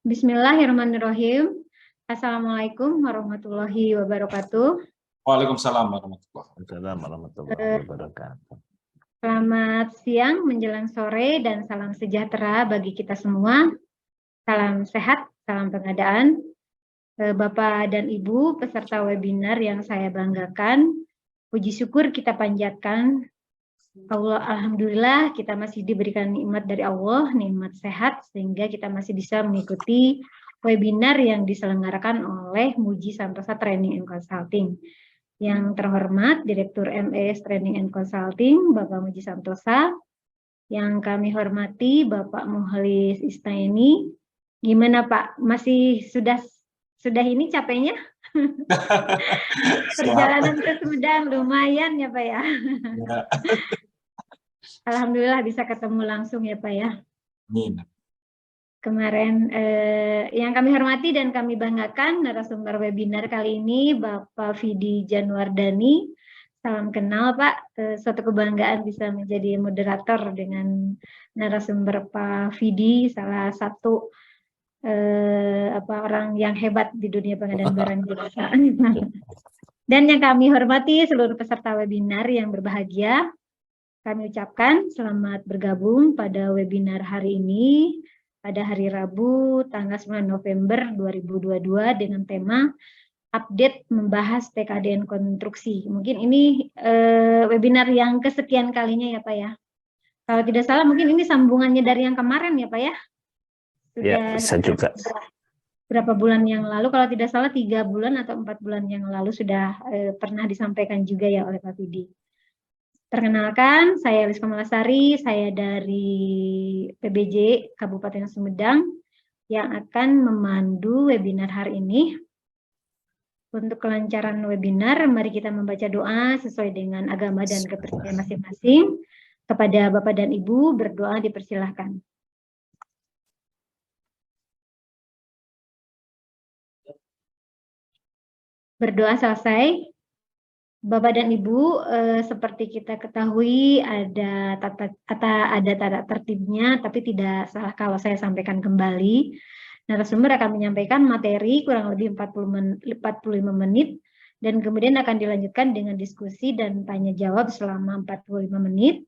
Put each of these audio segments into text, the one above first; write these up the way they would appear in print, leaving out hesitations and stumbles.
Bismillahirrahmanirrahim. Assalamualaikum warahmatullahi wabarakatuh. Waalaikumsalam warahmatullahi wabarakatuh. Selamat siang menjelang sore dan salam sejahtera bagi kita semua. Salam sehat, salam pengadaan. Bapak dan Ibu peserta webinar yang saya banggakan, puji syukur kita panjatkan. Alhamdulillah kita masih diberikan nikmat dari Allah, nikmat sehat, sehingga kita masih bisa mengikuti webinar yang diselenggarakan oleh Muji Santosa Training and Consulting. Yang terhormat Direktur MES Training and Consulting, Bapak Muji Santosa. Yang kami hormati Bapak Mukhlis Istaini. Gimana Pak? Masih sudah ini capeknya? Perjalanan ke Sumedang lumayan ya Pak ya. Alhamdulillah bisa ketemu langsung ya Pak ya. Kemarin yang kami hormati dan kami banggakan narasumber webinar kali ini Bapak Vidi Januardani. Salam kenal Pak, suatu kebanggaan bisa menjadi moderator dengan narasumber Pak Vidi, salah satu orang yang hebat di dunia pengadaan barang jasa. Dan yang kami hormati seluruh peserta webinar yang berbahagia. Kami ucapkan selamat bergabung pada webinar hari ini pada hari Rabu tanggal 9 November 2022 dengan tema update membahas TKDN konstruksi. Mungkin ini webinar yang kesekian kalinya ya Pak ya. Kalau tidak salah mungkin ini sambungannya dari yang kemarin ya Pak ya. Sudah ya, bisa juga. Berapa bulan yang lalu, kalau tidak salah 3 bulan atau 4 bulan yang lalu sudah pernah disampaikan juga ya oleh Pak Vidi. Perkenalkan, saya Liska Malasari, saya dari PBJ Kabupaten Sumedang yang akan memandu webinar hari ini. Untuk kelancaran webinar, mari kita membaca doa sesuai dengan agama dan kepercayaan masing-masing. Kepada Bapak dan Ibu, berdoa dipersilahkan. Berdoa selesai. Bapak dan Ibu, seperti kita ketahui ada tata tertibnya, tapi tidak salah kalau saya sampaikan kembali. Narasumber akan menyampaikan materi kurang lebih 45 menit, dan kemudian akan dilanjutkan dengan diskusi dan tanya jawab selama 45 menit.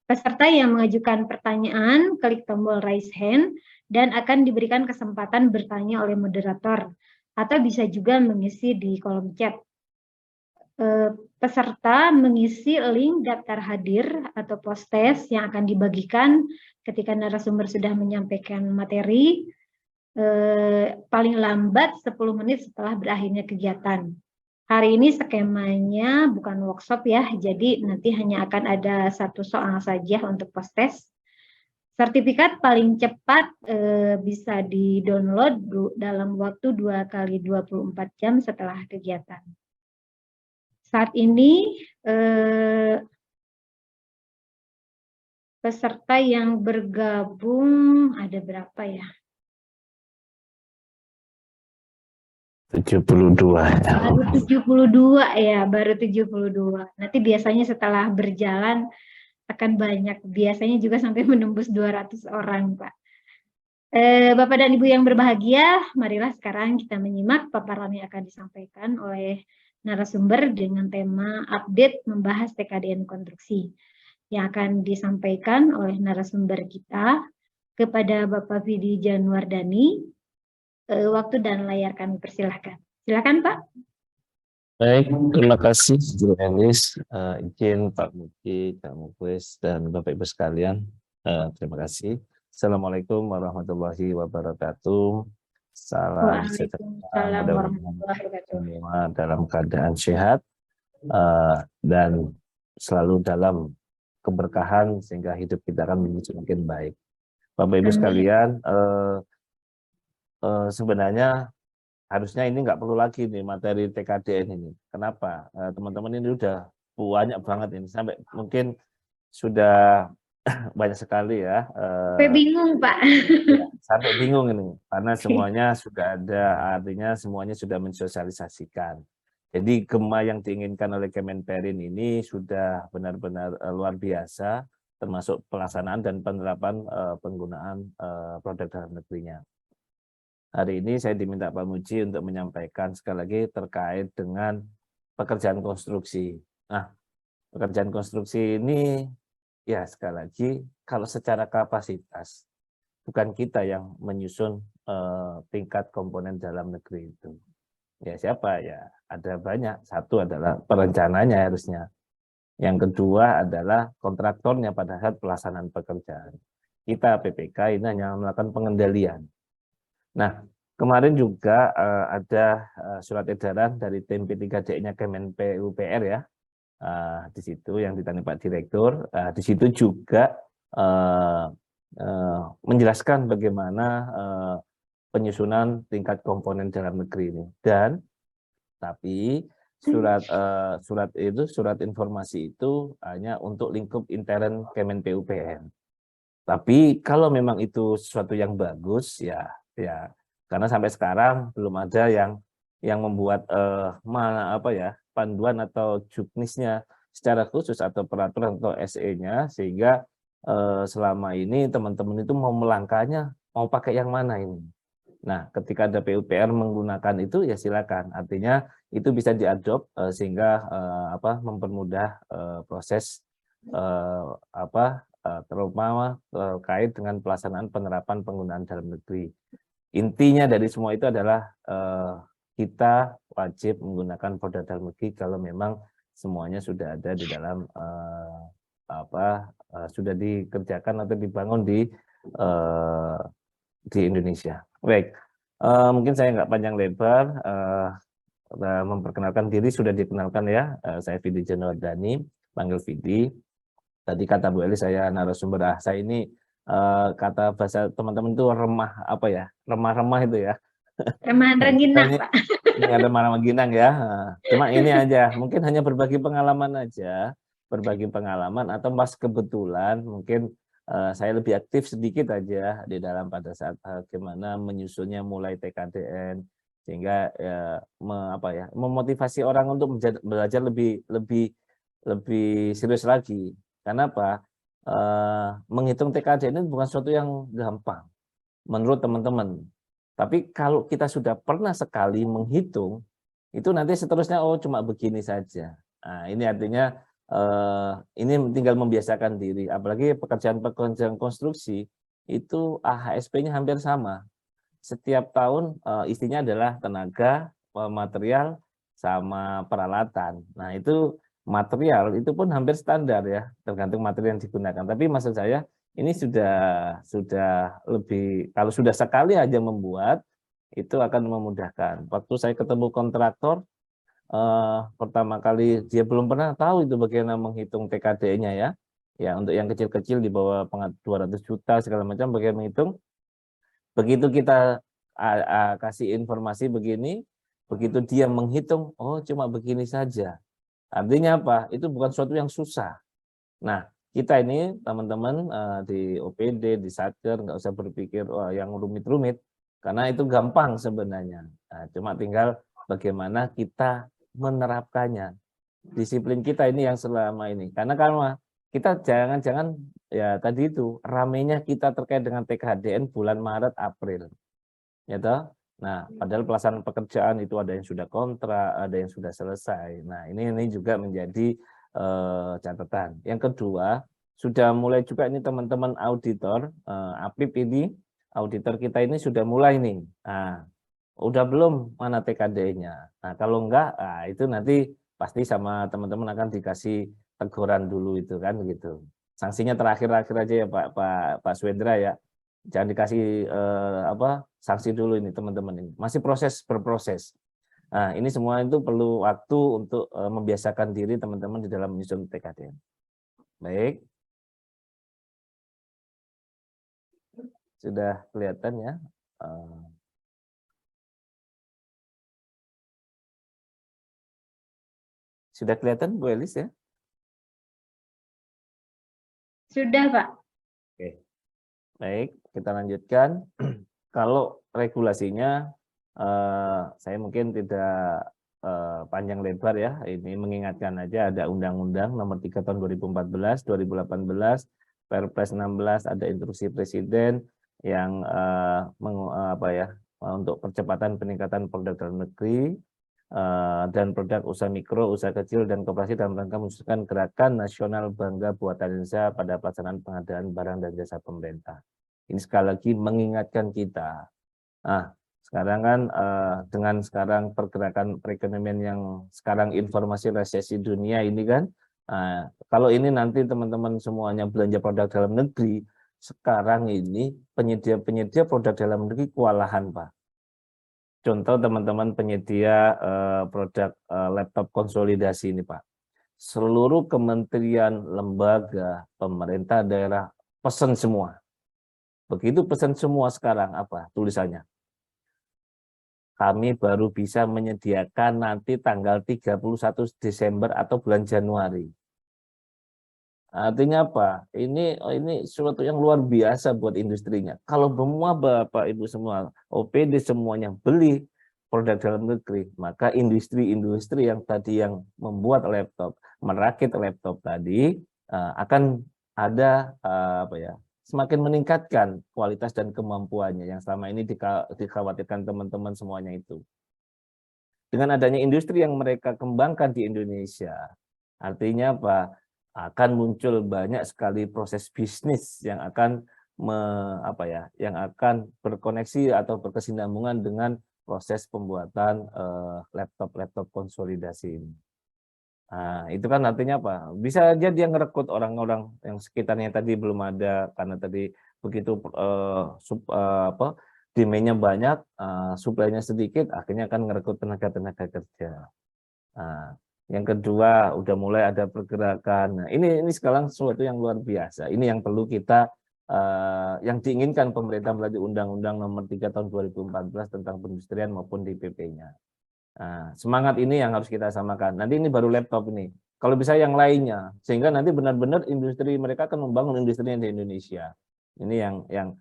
Peserta yang mengajukan pertanyaan, klik tombol raise hand, dan akan diberikan kesempatan bertanya oleh moderator, atau bisa juga mengisi di kolom chat. Peserta mengisi link daftar hadir atau post-test yang akan dibagikan ketika narasumber sudah menyampaikan materi paling lambat 10 menit setelah berakhirnya kegiatan. Hari ini skemanya bukan workshop ya, jadi nanti hanya akan ada 1 soal saja untuk post-test. Sertifikat paling cepat bisa di-download dalam waktu 2 kali 24 jam setelah kegiatan. Saat ini peserta yang bergabung ada berapa ya? 72. Baru 72 ya, baru 72. Nanti biasanya setelah berjalan akan banyak, biasanya juga sampai menembus 200 orang, Pak. Bapak dan Ibu yang berbahagia, marilah sekarang kita menyimak paparan yang akan disampaikan oleh narasumber dengan tema update membahas TKDN konstruksi yang akan disampaikan oleh narasumber kita kepada Bapak Vidi Januardani. Waktu dan layar kami persilahkan. Silakan Pak. Baik, terima kasih Bu Elis, izin Pak Muji, Pak Mukhlis, dan Bapak Ibu sekalian. Terima kasih. Assalamualaikum warahmatullahi wabarakatuh. Salam sejahtera, mudah-mudahan semua dalam keadaan sehat dan selalu dalam keberkahan sehingga hidup kita akan menjadi semakin baik. Bapak Ibu sekalian, sebenarnya harusnya ini nggak perlu lagi nih materi TKDN ini. Kenapa? Teman-teman ini udah banyak banget ini, sampai mungkin sudah banyak sekali ya. Sampai bingung Pak. Ya, sampai bingung ini, karena semuanya sudah ada, artinya semuanya sudah mensosialisasikan. Jadi gema yang diinginkan oleh Kemenperin ini sudah benar-benar luar biasa, termasuk pelaksanaan dan penerapan penggunaan produk dalam negerinya. Hari ini saya diminta Pak Muji untuk menyampaikan sekali lagi terkait dengan pekerjaan konstruksi. Nah, pekerjaan konstruksi ini ya sekali lagi kalau secara kapasitas bukan kita yang menyusun tingkat komponen dalam negeri itu. Ya siapa? Ya ada banyak. Satu adalah perencananya harusnya. Yang kedua adalah kontraktornya pada saat pelaksanaan pekerjaan. Kita PPK ini hanya melakukan pengendalian. Nah, kemarin juga ada surat edaran dari tim P3D-nya Kemen PUPR ya. Di situ yang ditangani Pak Direktur. Di situ juga menjelaskan bagaimana penyusunan tingkat komponen dalam negeri ini. Dan tapi surat informasi itu hanya untuk lingkup intern Kemen PUPR. Tapi kalau memang itu sesuatu yang bagus ya karena sampai sekarang belum ada yang membuat panduan atau juknisnya secara khusus atau peraturan atau SE-nya sehingga selama ini teman-teman itu mau melangkahnya mau pakai yang mana ini. Nah, ketika ada PUPR menggunakan itu ya silakan. Artinya itu bisa diadop sehingga mempermudah proses terutama terkait dengan pelaksanaan penerapan penggunaan dalam negeri. Intinya dari semua itu adalah kita wajib menggunakan produk dalam negeri kalau memang semuanya sudah ada di dalam sudah dikerjakan atau dibangun di Indonesia. Baik, mungkin saya nggak panjang lebar. Memperkenalkan diri sudah dikenalkan ya. Saya Vidi Janowardani, panggil Vidi. Tadi kata Bu Eli saya narasumber. Saya ini kata bahasa teman-teman itu remah-remah itu ya. Remahan rengginang, Pak. Ini ada remah rengginang ya. Cuma ini aja, mungkin hanya berbagi pengalaman aja, atau pas kebetulan mungkin saya lebih aktif sedikit aja di dalam pada saat bagaimana menyusunnya mulai TKDN sehingga memotivasi orang untuk belajar lebih serius lagi. Karena apa? Menghitung TKDN ini bukan sesuatu yang gampang menurut teman-teman. Tapi kalau kita sudah pernah sekali menghitung, itu nanti seterusnya cuma begini saja. Nah, ini artinya ini tinggal membiasakan diri. Apalagi pekerjaan konstruksi itu AHSP-nya hampir sama. Setiap tahun isinya adalah tenaga, material, sama peralatan. Nah itu material itu pun hampir standar ya, tergantung material yang digunakan. Tapi maksud saya ini sudah lebih, kalau sudah sekali aja membuat itu akan memudahkan. Waktu saya ketemu kontraktor pertama kali dia belum pernah tahu itu bagaimana menghitung TKD-nya ya. Ya untuk yang kecil-kecil di bawah 200 juta segala macam bagaimana menghitung. Begitu kita kasih informasi begini, begitu dia menghitung, cuma begini saja. Artinya apa? Itu bukan sesuatu yang susah. Nah, kita ini teman-teman di OPD, di Satker, nggak usah berpikir yang rumit-rumit, karena itu gampang sebenarnya. Nah, cuma tinggal bagaimana kita menerapkannya. Disiplin kita ini yang selama ini. Karena kita jangan-jangan ya tadi itu ramenya kita terkait dengan TKDN bulan Maret April. Ya toh? Nah, padahal pelaksanaan pekerjaan itu ada yang sudah kontrak, ada yang sudah selesai. Nah, ini juga menjadi catatan. Yang kedua, sudah mulai juga ini teman-teman auditor, APIP ini, auditor kita ini sudah mulai nih. Nah, udah belum mana TKD-nya? Nah, kalau enggak, itu nanti pasti sama teman-teman akan dikasih teguran dulu itu kan begitu. Sanksinya terakhir-akhir aja ya Pak Swendra ya. Jangan dikasih sanksi dulu ini teman-teman ini. Masih berproses. Nah, ini semua itu perlu waktu untuk membiasakan diri teman-teman di dalam menyusun TKDN. Baik. Sudah kelihatan ya. Sudah kelihatan Bu Elis ya? Sudah, Pak. Oke. Baik, kita lanjutkan. Kalau regulasinya, saya mungkin tidak panjang lebar ya. Ini mengingatkan aja ada Undang-Undang Nomor 3 Tahun 2014, 2018, Perpres 16, ada instruksi Presiden yang untuk percepatan peningkatan produk dalam negeri dan produk usaha mikro, usaha kecil, dan koperasi dalam rangka mewujudkan gerakan nasional bangga buatan Indonesia pada pelaksanaan pengadaan barang dan jasa pemerintah. Ini sekali lagi mengingatkan kita. Nah, sekarang kan dengan sekarang pergerakan perekonomian yang sekarang informasi resesi dunia ini kan, kalau ini nanti teman-teman semuanya belanja produk dalam negeri, sekarang ini penyedia-penyedia produk dalam negeri kewalahan, Pak. Contoh teman-teman penyedia produk laptop konsolidasi ini, Pak. Seluruh kementerian, lembaga, pemerintah daerah pesan semua. Begitu pesan semua sekarang apa tulisannya? Kami baru bisa menyediakan nanti tanggal 31 Desember atau bulan Januari. Artinya apa? Ini sesuatu yang luar biasa buat industrinya. Kalau semua Bapak Ibu semua OPD semuanya beli produk dalam negeri, maka industri-industri yang tadi yang membuat laptop, merakit laptop tadi akan ada semakin meningkatkan kualitas dan kemampuannya yang selama ini dikhawatirkan teman-teman semuanya itu. Dengan adanya industri yang mereka kembangkan di Indonesia, artinya apa? Akan muncul banyak sekali proses bisnis yang akan yang akan berkoneksi atau berkesinambungan dengan proses pembuatan laptop-laptop konsolidasi ini. Nah, itu kan artinya apa? Bisa aja dia ngerekrut orang-orang yang sekitarnya tadi belum ada, karena tadi begitu demand-nya banyak, supply-nya sedikit, akhirnya akan ngerekrut tenaga-tenaga kerja. Nah, yang kedua, udah mulai ada pergerakan. Nah, ini sekarang sesuatu yang luar biasa. Ini yang perlu kita, yang diinginkan pemerintah melalui Undang-Undang Nomor 3 Tahun 2014 tentang perindustrian maupun DPP-nya. Nah, semangat ini yang harus kita samakan. Nanti ini baru laptop ini. Kalau bisa yang lainnya, sehingga nanti benar-benar industri mereka akan membangun industrinya di Indonesia. Ini yang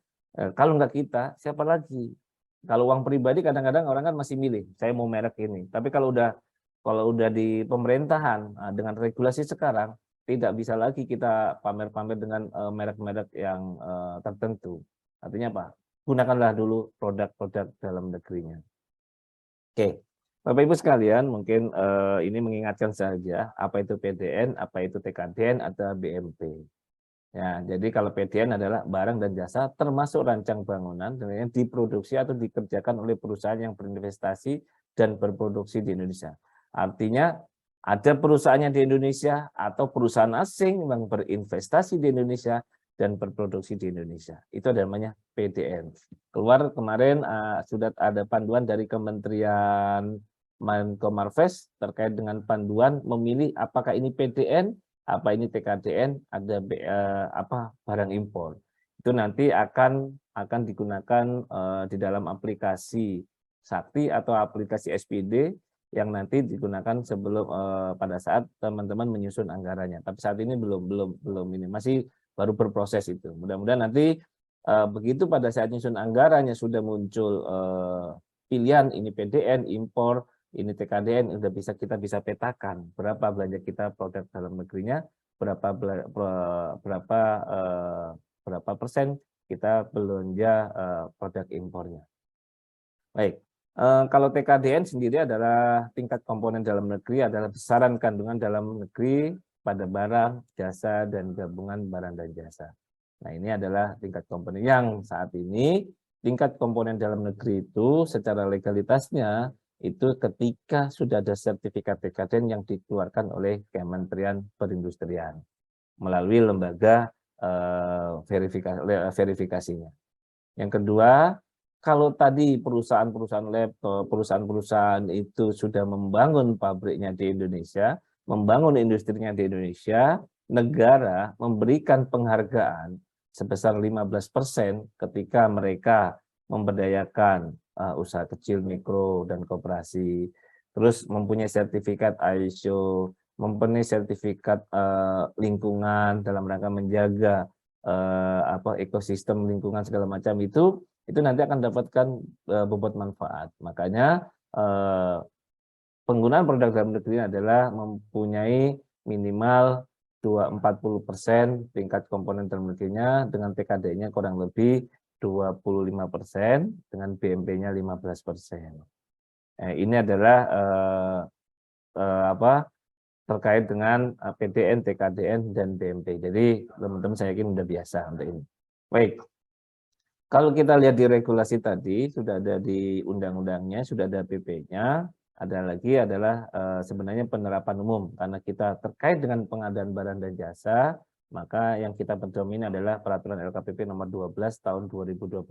kalau nggak kita, siapa lagi? Kalau uang pribadi kadang-kadang orang kan masih milih, saya mau merek ini. Tapi kalau udah di pemerintahan dengan regulasi sekarang, tidak bisa lagi kita pamer-pamer dengan merek-merek yang tertentu. Artinya apa? Gunakanlah dulu produk-produk dalam negerinya. Oke. Bapak Ibu sekalian, mungkin ini mengingatkan saja apa itu PDN, apa itu TKDN atau BMP. Ya, jadi kalau PDN adalah barang dan jasa termasuk rancang bangunan yang diproduksi atau dikerjakan oleh perusahaan yang berinvestasi dan berproduksi di Indonesia. Artinya ada perusahaannya di Indonesia atau perusahaan asing yang berinvestasi di Indonesia dan berproduksi di Indonesia. Itu namanya PDN. Keluar kemarin sudah ada panduan dari Kementerian Menko Marves terkait dengan panduan memilih apakah ini PDN, apa ini TKDN, ada barang impor. Itu nanti akan digunakan di dalam aplikasi Sakti atau aplikasi SPD yang nanti digunakan sebelum pada saat teman-teman menyusun anggarannya. Tapi saat ini belum ini, masih baru berproses itu. Mudah-mudahan nanti begitu pada saat menyusun anggarannya sudah muncul pilihan ini PDN, impor, ini TKDN, kita bisa petakan berapa belanja kita produk dalam negerinya, berapa persen kita belanja produk impornya. Baik, kalau TKDN sendiri adalah tingkat komponen dalam negeri, adalah besaran kandungan dalam negeri pada barang, jasa, dan gabungan barang dan jasa. Nah, ini adalah tingkat komponen yang saat ini tingkat komponen dalam negeri itu secara legalitasnya itu ketika sudah ada sertifikat TKDN yang dikeluarkan oleh Kementerian Perindustrian melalui lembaga verifikasinya. Yang kedua, kalau tadi perusahaan-perusahaan laptop, perusahaan-perusahaan itu sudah membangun pabriknya di Indonesia, membangun industrinya di Indonesia, negara memberikan penghargaan sebesar 15% ketika mereka memberdayakan usaha kecil, mikro, dan koperasi, terus mempunyai sertifikat ISO, mempunyai sertifikat lingkungan dalam rangka menjaga ekosistem lingkungan segala macam itu nanti akan dapatkan bobot manfaat. Makanya penggunaan produk dalam negeri adalah mempunyai minimal 40% tingkat komponen dalam negerinya, dengan TKD-nya kurang lebih 25% dengan BMP-nya 15%. Ini adalah terkait dengan PDN, TKDN, dan BMP. Jadi teman-teman saya yakin sudah biasa untuk ini. Baik, kalau kita lihat di regulasi tadi, sudah ada di undang-undangnya, sudah ada PP-nya, ada lagi adalah sebenarnya penerapan umum. Karena kita terkait dengan pengadaan barang dan jasa, maka yang kita pedomin adalah peraturan LKPP nomor 12 tahun 2021,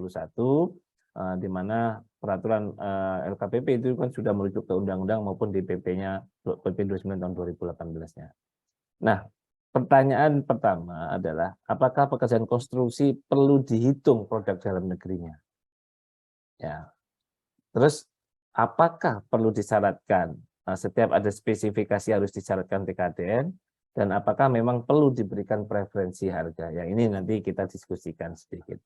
di mana peraturan LKPP itu kan sudah merujuk ke undang-undang maupun di PP-nya PP 29 tahun 2018-nya. Nah, pertanyaan pertama adalah apakah pekerjaan konstruksi perlu dihitung produk dalam negerinya? Ya. Terus apakah perlu disyaratkan setiap ada spesifikasi harus disyaratkan TKDN, dan apakah memang perlu diberikan preferensi harga? Ya, ini nanti kita diskusikan sedikit.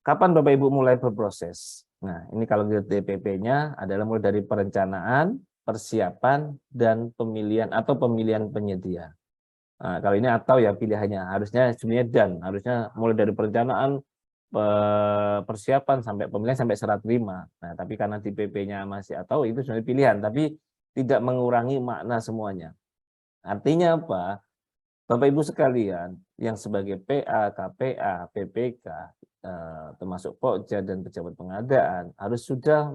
Kapan Bapak Ibu mulai berproses? Nah, ini kalau di DPP-nya adalah mulai dari perencanaan, persiapan, dan pemilihan atau pemilihan penyedia. Nah, kalau ini atau ya pilihannya harusnya sebenarnya dan harusnya mulai dari perencanaan, persiapan sampai pemilihan sampai serah terima. Nah, tapi karena di PP-nya masih atau itu sebenarnya pilihan, tapi tidak mengurangi makna semuanya. Artinya apa? Bapak Ibu sekalian yang sebagai PA, KPA, PPK, termasuk Pokja dan pejabat pengadaan harus sudah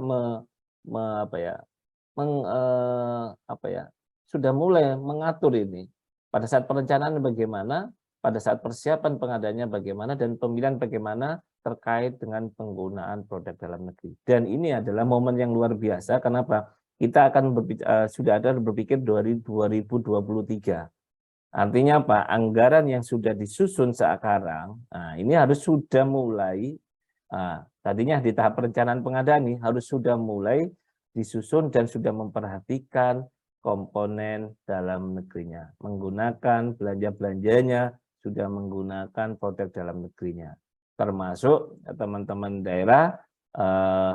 sudah mulai mengatur ini. Pada saat perencanaan bagaimana, pada saat persiapan pengadaannya bagaimana, dan pemilihan bagaimana terkait dengan penggunaan produk dalam negeri. Dan ini adalah momen yang luar biasa. Kenapa? Kita akan sudah ada berpikir 2023. Artinya apa? Anggaran yang sudah disusun sekarang, nah ini harus sudah mulai, tadinya di tahap perencanaan pengadaan ini harus sudah mulai disusun dan sudah memperhatikan komponen dalam negerinya. Menggunakan belanja-belanjanya, sudah menggunakan produk dalam negerinya. Termasuk teman-teman daerah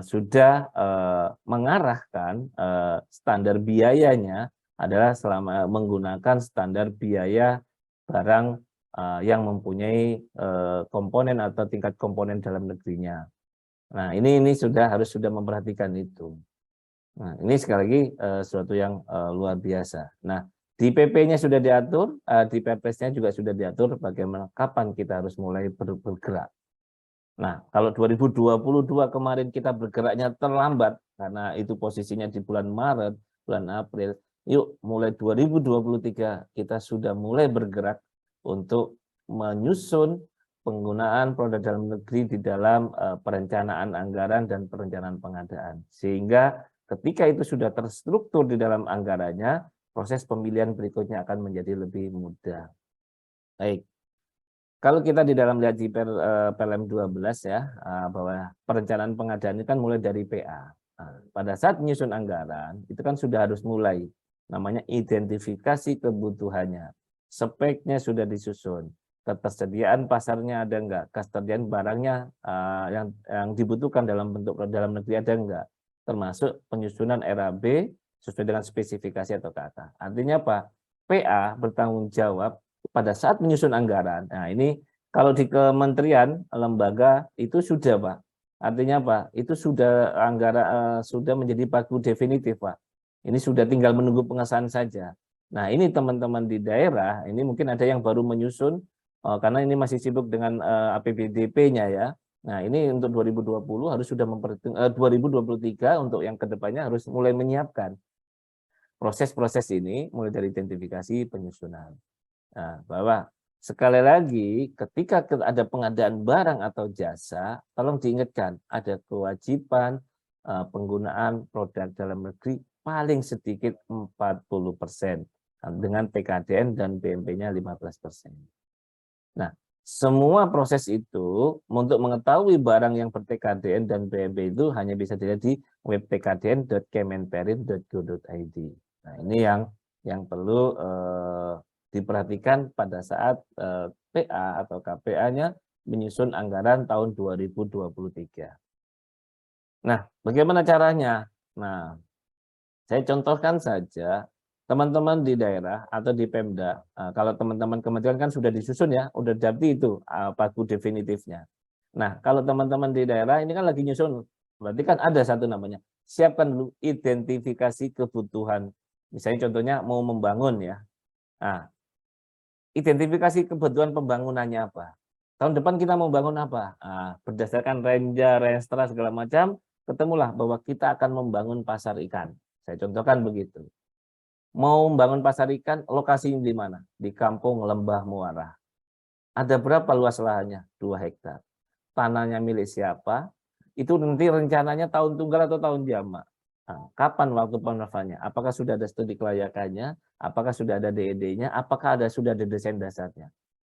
sudah mengarahkan standar biayanya adalah selama menggunakan standar biaya barang yang mempunyai komponen atau tingkat komponen dalam negerinya. Nah, ini harus sudah memperhatikan itu. Nah, ini sekali lagi sesuatu yang luar biasa. Nah, di PP-nya sudah diatur, di Perpres-nya juga sudah diatur bagaimana kapan kita harus mulai bergerak. Nah, kalau 2022 kemarin kita bergeraknya terlambat karena itu posisinya di bulan Maret, bulan April. Yuk, mulai 2023 kita sudah mulai bergerak untuk menyusun penggunaan produk dalam negeri di dalam perencanaan anggaran dan perencanaan pengadaan. Sehingga ketika itu sudah terstruktur di dalam anggarannya, proses pemilihan berikutnya akan menjadi lebih mudah. Baik. Kalau kita di dalam lihat di PLM 12 ya, bahwa perencanaan pengadaan ini kan mulai dari PA. Pada saat menyusun anggaran, itu kan sudah harus mulai namanya identifikasi kebutuhannya, speknya sudah disusun, ketersediaan pasarnya ada enggak, ketersediaan barangnya yang dibutuhkan dalam bentuk dalam negeri ada enggak, termasuk penyusunan RAB sesuai dengan spesifikasi atau kata. Artinya apa? PA bertanggung jawab pada saat menyusun anggaran. Nah, ini kalau di kementerian, lembaga itu sudah, Pak. Artinya apa? Itu sudah anggaran sudah menjadi paku definitif, Pak. Ini sudah tinggal menunggu pengesahan saja. Nah, ini teman-teman di daerah, ini mungkin ada yang baru menyusun, karena ini masih sibuk dengan APBDP-nya ya. Nah, ini untuk 2020 harus sudah 2023 untuk yang kedepannya harus mulai menyiapkan proses-proses ini, mulai dari identifikasi penyusunan. Nah, bahwa sekali lagi ketika ada pengadaan barang atau jasa, tolong diingatkan ada kewajiban penggunaan produk dalam negeri paling sedikit 40% dengan TKDN dan BMP-nya 15%. Nah, semua proses itu untuk mengetahui barang yang ber-TKDN dan BMP itu hanya bisa dilihat di web tkdn.kemenperin.go.id. Nah, ini yang perlu diperhatikan pada saat PA atau KPA-nya menyusun anggaran tahun 2023. Nah, bagaimana caranya? Nah, saya contohkan saja teman-teman di daerah atau di Pemda. Kalau teman-teman kementerian kan sudah disusun ya, udah jadi itu paku definitifnya. Nah, kalau teman-teman di daerah ini kan lagi nyusun, berarti kan ada satu namanya, siapkan dulu identifikasi kebutuhan. Misalnya contohnya mau membangun ya. Nah, identifikasi kebutuhan pembangunannya apa. Tahun depan kita mau bangun apa? Nah, berdasarkan renja, renstra segala macam, ketemulah bahwa kita akan membangun pasar ikan. Saya contohkan begitu. Mau membangun pasar ikan, lokasinya di mana? Di Kampung Lembah Muara. Ada berapa luas lahannya? 2 hektar. Tanahnya milik siapa? Itu nanti rencananya tahun tunggal atau tahun jamak. Nah, kapan waktu penerbangannya? Apakah sudah ada studi kelayakannya? Apakah sudah ada DED-nya? Apakah sudah ada desain dasarnya?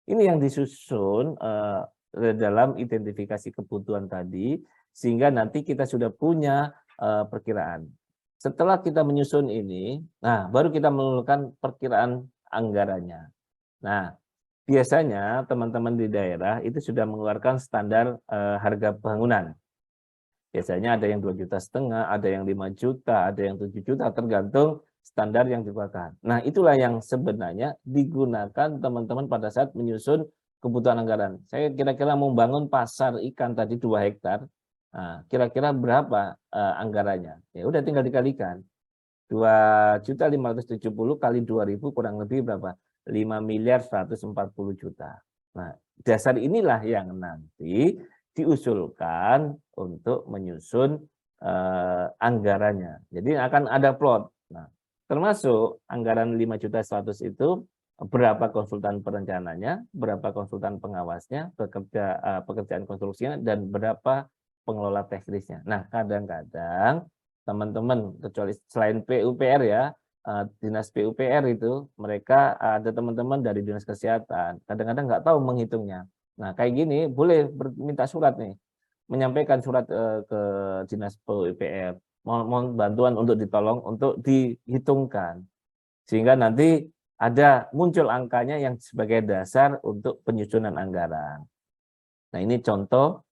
Ini yang disusun dalam identifikasi kebutuhan tadi, sehingga nanti kita sudah punya perkiraan. Setelah kita menyusun ini, nah baru kita menentukan perkiraan anggarannya. Nah, biasanya teman-teman di daerah itu sudah mengeluarkan standar harga bangunan. Biasanya ada yang 2,5 juta, ada yang 5 juta, ada yang 7 juta, tergantung standar yang dikeluarkan. Nah, itulah yang sebenarnya digunakan teman-teman pada saat menyusun kebutuhan anggaran. Saya kira-kira mau bangun pasar ikan tadi 2 hektar, nah, kira-kira berapa anggarannya? Ya udah tinggal dikalikan. 2.570 kali 2.000 kurang lebih berapa? 5.140 juta. Nah, dasar inilah yang nanti diusulkan untuk menyusun anggarannya. Jadi akan ada plot. Nah, termasuk anggaran 5.100 itu berapa konsultan perencananya, berapa konsultan pengawasnya, pekerjaan konstruksinya, dan berapa pengelola teknisnya. Nah, kadang-kadang teman-teman, kecuali selain PUPR ya, dinas PUPR itu mereka ada teman-teman dari dinas kesehatan, kadang-kadang nggak tahu menghitungnya. Nah, kayak gini boleh minta surat nih, menyampaikan surat ke dinas PUPR, mohon bantuan untuk ditolong untuk dihitungkan, sehingga nanti ada muncul angkanya yang sebagai dasar untuk penyusunan anggaran. Nah, ini contoh,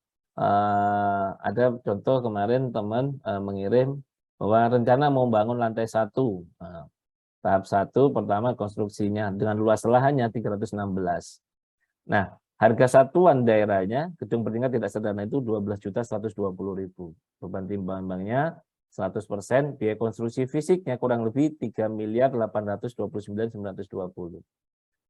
ada contoh kemarin teman mengirim bahwa rencana mau bangun lantai 1. Tahap 1 pertama konstruksinya dengan luas lahannya 316. Nah, harga satuan daerahnya gedung bertingkat tidak sederhana itu 12.120.000. Beban timbang-timbangnya 100%, biaya konstruksi fisiknya kurang lebih 3.829.920.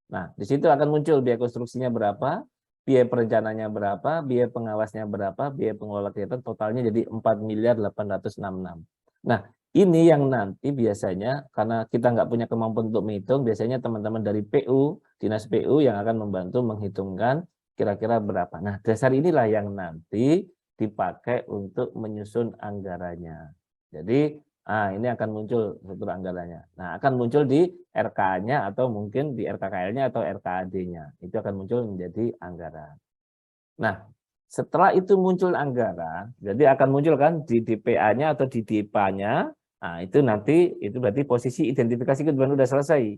Nah, di situ akan muncul biaya konstruksinya berapa, biaya perencananya berapa, biaya pengawasnya berapa, biaya pengelola kegiatan, totalnya jadi 4.866. Nah, ini yang nanti biasanya karena kita nggak punya kemampuan untuk menghitung, biasanya teman-teman dari PU, dinas PU yang akan membantu menghitungkan kira-kira berapa. Nah, dasar inilah yang nanti dipakai untuk menyusun anggarannya. Jadi ini akan muncul struktur anggarannya. Nah, akan muncul di RK-nya atau mungkin di RKKL-nya atau RKAD-nya. Itu akan muncul menjadi anggaran. Nah, setelah itu muncul anggaran, jadi akan muncul kan di DPA-nya atau di DIPA-nya. Nah, itu nanti itu berarti posisi identifikasi kebutuhan sudah selesai.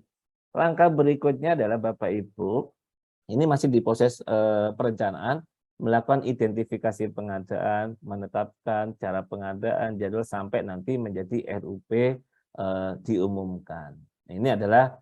Langkah berikutnya adalah Bapak Ibu, ini masih di proses perencanaan, melakukan identifikasi pengadaan, menetapkan cara pengadaan, jadwal sampai nanti menjadi RUP diumumkan. Ini adalah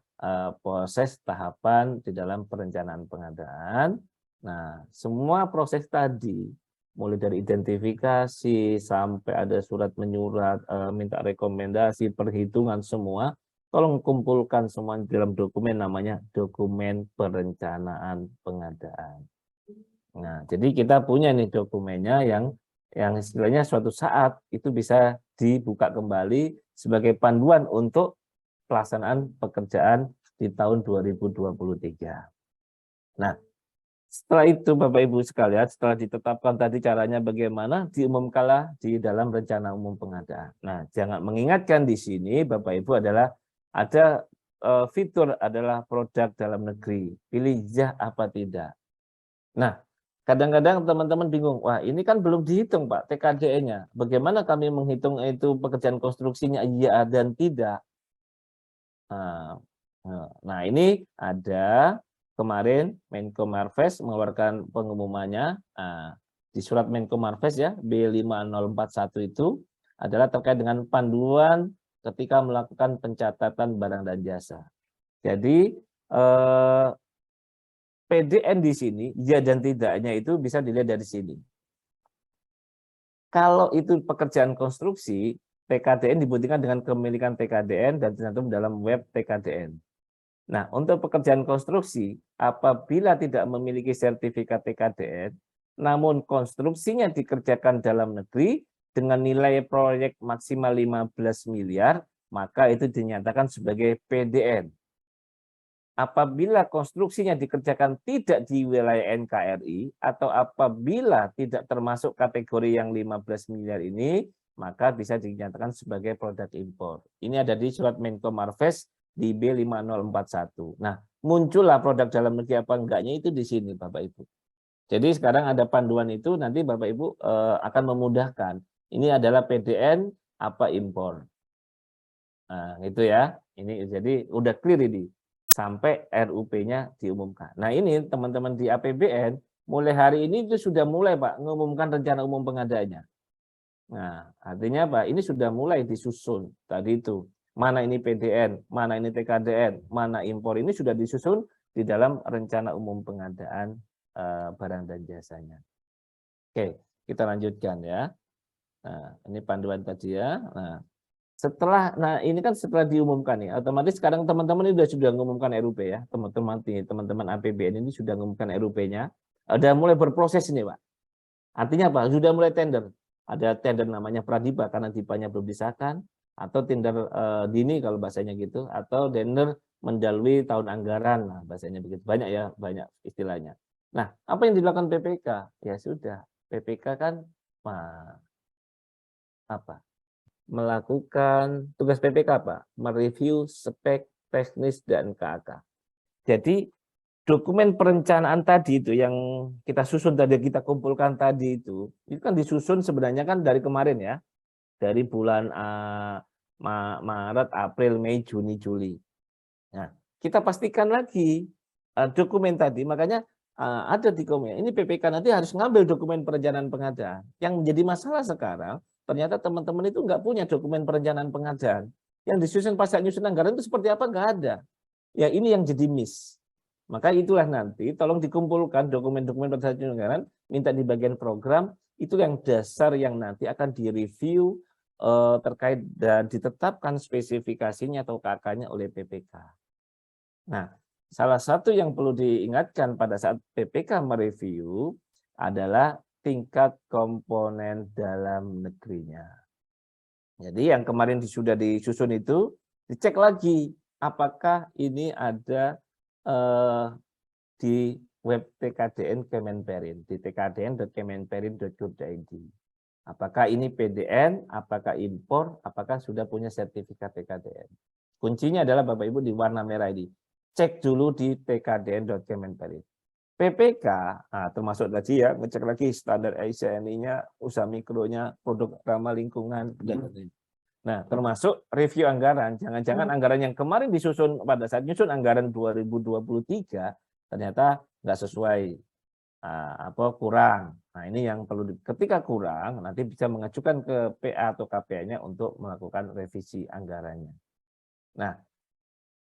proses tahapan di dalam perencanaan pengadaan. Nah, semua proses tadi, mulai dari identifikasi sampai ada surat menyurat, minta rekomendasi, perhitungan semua, tolong kumpulkan semua dalam dokumen namanya dokumen perencanaan pengadaan. Nah, jadi kita punya nih dokumennya yang istilahnya suatu saat itu bisa dibuka kembali sebagai panduan untuk pelaksanaan pekerjaan di tahun 2023. Nah, setelah itu Bapak Ibu sekalian, setelah ditetapkan tadi caranya bagaimana, diumumkanlah di dalam rencana umum pengadaan. Nah, jangan mengingatkan di sini Bapak Ibu adalah ada fitur adalah produk dalam negeri, pilih jah apa tidak. Nah, kadang-kadang teman-teman bingung, wah ini kan belum dihitung Pak TKDN-nya. Bagaimana kami menghitung itu pekerjaan konstruksinya iya dan tidak? Nah, ini ada kemarin Menko Marves mengeluarkan pengumumannya. Nah, di surat Menko Marves ya B5041 itu adalah terkait dengan panduan ketika melakukan pencatatan barang dan jasa. Jadi PDN di sini, ya dan tidaknya itu bisa dilihat dari sini. Kalau itu pekerjaan konstruksi, TKDN dibuktikan dengan kepemilikan TKDN dan tercantum dalam web TKDN. Nah, untuk pekerjaan konstruksi, apabila tidak memiliki sertifikat TKDN, namun konstruksinya dikerjakan dalam negeri dengan nilai proyek maksimal 15 miliar, maka itu dinyatakan sebagai PDN. Apabila konstruksinya dikerjakan tidak di wilayah NKRI atau apabila tidak termasuk kategori yang 15 miliar ini, maka bisa dinyatakan sebagai produk impor. Ini ada di surat Menko Marves di B5041. Nah, muncullah produk dalam negeri apa enggaknya itu di sini Bapak Ibu. Jadi sekarang ada panduan itu, nanti Bapak Ibu akan memudahkan. Ini adalah PDN apa impor. Nah, itu ya. Ini jadi udah clear ini. Sampai RUP-nya diumumkan. Nah ini teman-teman di APBN, mulai hari ini itu sudah mulai Pak, mengumumkan rencana umum pengadaannya. Nah artinya Pak, ini sudah mulai disusun tadi itu. Mana ini PDN, mana ini TKDN, mana impor, ini sudah disusun di dalam rencana umum pengadaan barang dan jasanya. Oke, kita lanjutkan ya. Nah ini panduan tadi ya. Nah, ini kan setelah diumumkan ya, otomatis sekarang teman-teman ini sudah mengumumkan RUP ya, teman-teman APBN ini sudah mengumumkan RUP-nya, udah mulai berproses ini Pak. Artinya apa? Sudah mulai tender. Ada tender namanya Pradipa karena tipanya belum disahkan, atau tender dini kalau bahasanya gitu, atau tender mendalui tahun anggaran, nah bahasanya begitu. Banyak ya, banyak istilahnya. Nah, apa yang dilakukan PPK? Ya sudah, PPK kan melakukan tugas PPK apa? Mereview spek teknis dan KK. Jadi dokumen perencanaan tadi itu yang kita susun tadi, kita kumpulkan tadi itu kan disusun sebenarnya kan dari kemarin ya, dari bulan Maret, April, Mei, Juni, Juli. Nah, kita pastikan lagi dokumen tadi, makanya ada di komen. Ini PPK nanti harus ngambil dokumen perencanaan pengadaan. Yang menjadi masalah sekarang, ternyata teman-teman itu nggak punya dokumen perencanaan pengadaan. Yang disusun pas saat nyusun anggaran itu seperti apa? Nggak ada. Ya ini yang jadi miss. Maka itulah nanti tolong dikumpulkan dokumen-dokumen pada saat nyusun anggaran, minta di bagian program, itu yang dasar yang nanti akan direview terkait dan ditetapkan spesifikasinya atau KK-nya oleh PPK. Nah, salah satu yang perlu diingatkan pada saat PPK mereview adalah tingkat komponen dalam negerinya. Jadi yang kemarin sudah disusun itu, dicek lagi apakah ini ada di web TKDN Kemenperin, di tkdn.kemenperin.go.id. Apakah ini PDN, apakah impor, apakah sudah punya sertifikat TKDN. Kuncinya adalah Bapak Ibu di warna merah ini. Cek dulu di tkdn.kemenperin. PPK, termasuk tadi ya, ngecek lagi standar ISNI-nya, usaha mikronya, produk ramah lingkungan, dan lain-lain. Nah, termasuk review anggaran. Jangan-jangan anggaran yang kemarin disusun pada saat nyusun anggaran 2023 ternyata nggak sesuai, kurang. Nah, ini yang perlu ketika kurang nanti bisa mengajukan ke PA atau KPA-nya untuk melakukan revisi anggarannya. Nah,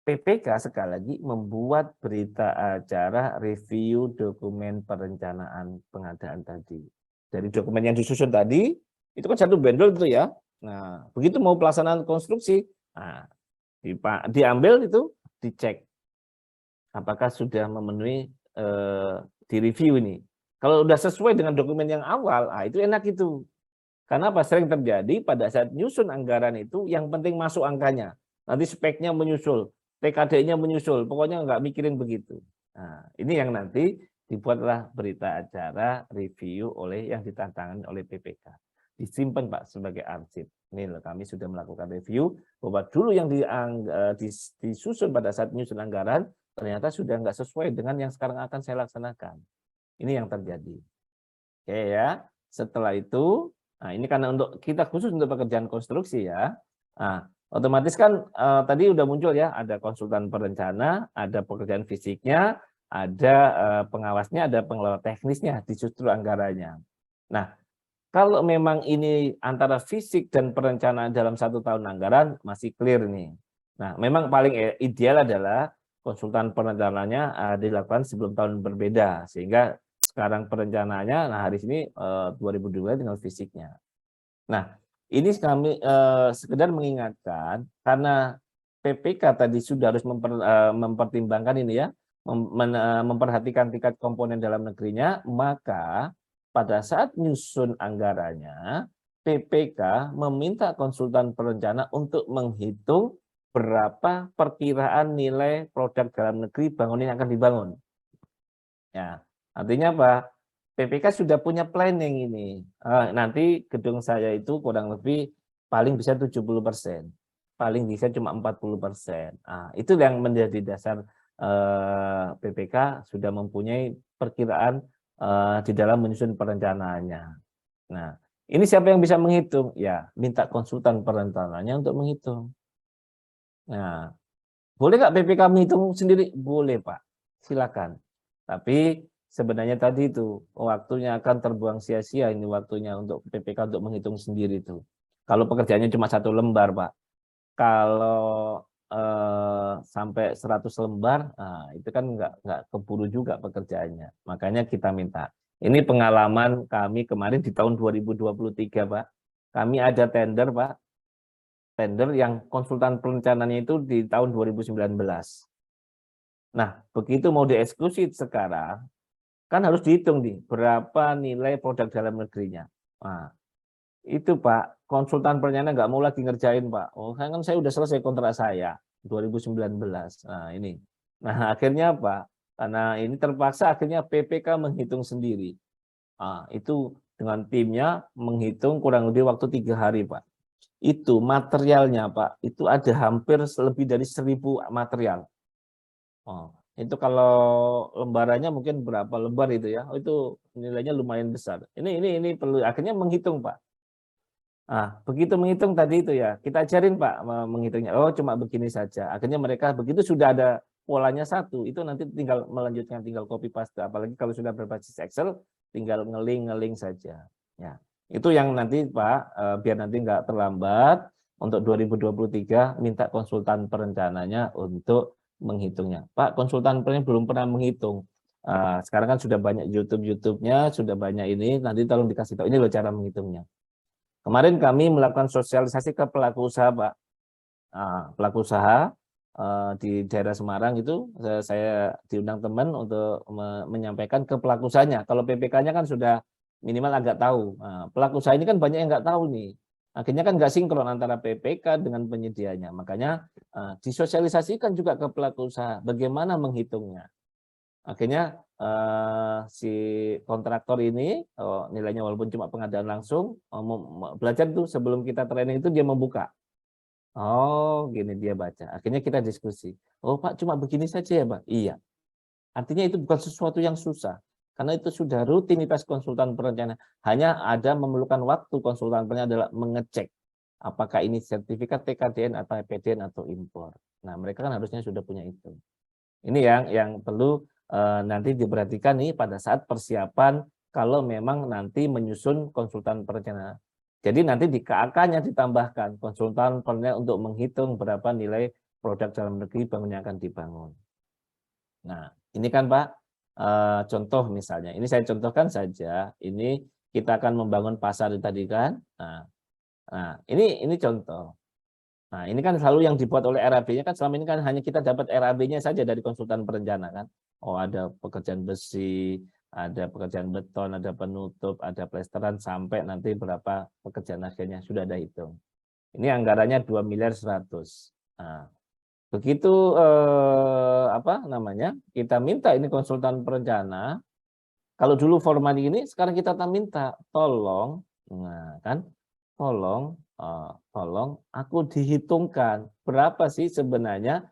PPK sekali lagi membuat berita acara review dokumen perencanaan pengadaan tadi. Dari dokumen yang disusun tadi, itu kan satu bundle itu ya. Nah, begitu mau pelaksanaan konstruksi, diambil itu, dicek. Apakah sudah memenuhi direview ini. Kalau sudah sesuai dengan dokumen yang awal, itu enak itu. Karena apa? Sering terjadi pada saat nyusun anggaran itu, yang penting masuk angkanya. Nanti speknya menyusul. TKD-nya menyusul, pokoknya nggak mikirin begitu. Nah, ini yang nanti dibuatlah berita acara review oleh yang ditandatangani oleh PPK. Disimpan Pak sebagai arsip. Ini loh, kami sudah melakukan review bahwa dulu yang disusun pada saat menyusun anggaran ternyata sudah nggak sesuai dengan yang sekarang akan saya laksanakan. Ini yang terjadi. Oke ya. Setelah itu, nah ini karena untuk kita khusus untuk pekerjaan konstruksi ya. Nah, otomatis kan tadi udah muncul ya, ada konsultan perencana, ada pekerjaan fisiknya, ada pengawasnya, ada pengelola teknisnya di struktur anggarannya. Nah, kalau memang ini antara fisik dan perencanaan dalam 1 tahun anggaran masih clear nih. Nah, memang paling ideal adalah konsultan perencananya dilakukan sebelum tahun berbeda, sehingga sekarang perencanaannya, nah hari ini 2002 tinggal fisiknya. Nah, ini kami sekedar mengingatkan karena PPK tadi sudah harus mempertimbangkan ini ya, memperhatikan tingkat komponen dalam negerinya, maka pada saat nyusun anggarannya, PPK meminta konsultan perencana untuk menghitung berapa perkiraan nilai produk dalam negeri bangunan yang akan dibangun. Ya, artinya apa? PPK sudah punya planning ini. Nanti gedung saya itu kurang lebih paling bisa 70%, paling bisa cuma 40%. Itu yang menjadi dasar PPK sudah mempunyai perkiraan di dalam menyusun perencanaannya. Nah, ini siapa yang bisa menghitung? Ya, minta konsultan perencananya untuk menghitung. Nah, boleh nggak PPK menghitung sendiri? Boleh, Pak. Silakan. Tapi sebenarnya tadi itu waktunya akan terbuang sia-sia, ini waktunya untuk PPK untuk menghitung sendiri itu. Kalau pekerjaannya cuma 1 lembar, Pak. Kalau sampai 100 lembar, itu kan nggak keburu juga pekerjaannya. Makanya kita minta. Ini pengalaman kami kemarin di tahun 2023, Pak. Kami ada tender, Pak. Tender yang konsultan perencanaannya itu di tahun 2019. Nah, begitu mau dieksekusi sekarang, kan harus dihitung nih, berapa nilai produk dalam negerinya. Nah, itu Pak, konsultan perencana nggak mau lagi ngerjain Pak. Oh, kan saya udah selesai kontrak saya, 2019. Nah, ini. Nah, akhirnya apa? Karena ini terpaksa akhirnya PPK menghitung sendiri. Itu dengan timnya menghitung kurang lebih waktu 3 hari Pak. Itu materialnya Pak, itu ada hampir lebih dari 1000 material. Itu kalau lembarannya mungkin berapa lembar itu ya? Itu nilainya lumayan besar. Ini perlu akhirnya menghitung Pak. Begitu menghitung tadi itu ya, kita ajarin Pak menghitungnya. Oh, cuma begini saja. Akhirnya mereka begitu sudah ada polanya satu, itu nanti tinggal melanjutkan, tinggal copy paste. Apalagi kalau sudah berbasis Excel, tinggal ngeling saja. Ya, itu yang nanti Pak, biar nanti nggak terlambat untuk 2023 minta konsultan perencananya untuk menghitungnya. Pak, konsultan perencanaan belum pernah menghitung. Sekarang kan sudah banyak YouTube-nya, sudah banyak ini. Nanti tolong dikasih tahu ini loh cara menghitungnya. Kemarin kami melakukan sosialisasi ke pelaku usaha, Pak. Pelaku usaha di daerah Semarang itu saya diundang teman untuk menyampaikan ke pelaku usahanya. Kalau PPK-nya kan sudah minimal agak tahu. Pelaku usaha ini kan banyak yang nggak tahu nih. Akhirnya kan nggak sinkron antara PPK dengan penyedianya. Makanya disosialisasikan juga ke pelaku usaha bagaimana menghitungnya. Akhirnya si kontraktor ini nilainya walaupun cuma pengadaan langsung belajar tuh sebelum kita training itu dia membuka. Oh, gini dia baca. Akhirnya kita diskusi. Oh, Pak, cuma begini saja ya, Pak? Iya. Artinya itu bukan sesuatu yang susah. Karena itu sudah rutinitas konsultan perencana. Hanya ada memerlukan waktu konsultan perencana adalah mengecek apakah ini sertifikat TKDN atau PDN atau impor. Nah, mereka kan harusnya sudah punya itu. Ini yang perlu nanti diperhatikan nih pada saat persiapan kalau memang nanti menyusun konsultan perencana. Jadi nanti di KAK-nya ditambahkan konsultan perencana untuk menghitung berapa nilai produk dalam negeri bangunan yang akan dibangun. Nah, ini kan Pak contoh misalnya. Ini saya contohkan saja. Ini kita akan membangun pasar tadi kan. Nah, ini contoh. Nah, ini kan selalu yang dibuat oleh RAB-nya kan selama ini kan hanya kita dapat RAB-nya saja dari konsultan perencana kan. Oh, ada pekerjaan besi, ada pekerjaan beton, ada penutup, ada plesteran sampai nanti berapa pekerjaan akhirnya sudah ada hitung. Ini anggarannya 2.100.000.000. Nah, begitu kita minta ini konsultan perencana. Kalau dulu formal ini, sekarang kita minta tolong, tolong aku dihitungkan berapa sih sebenarnya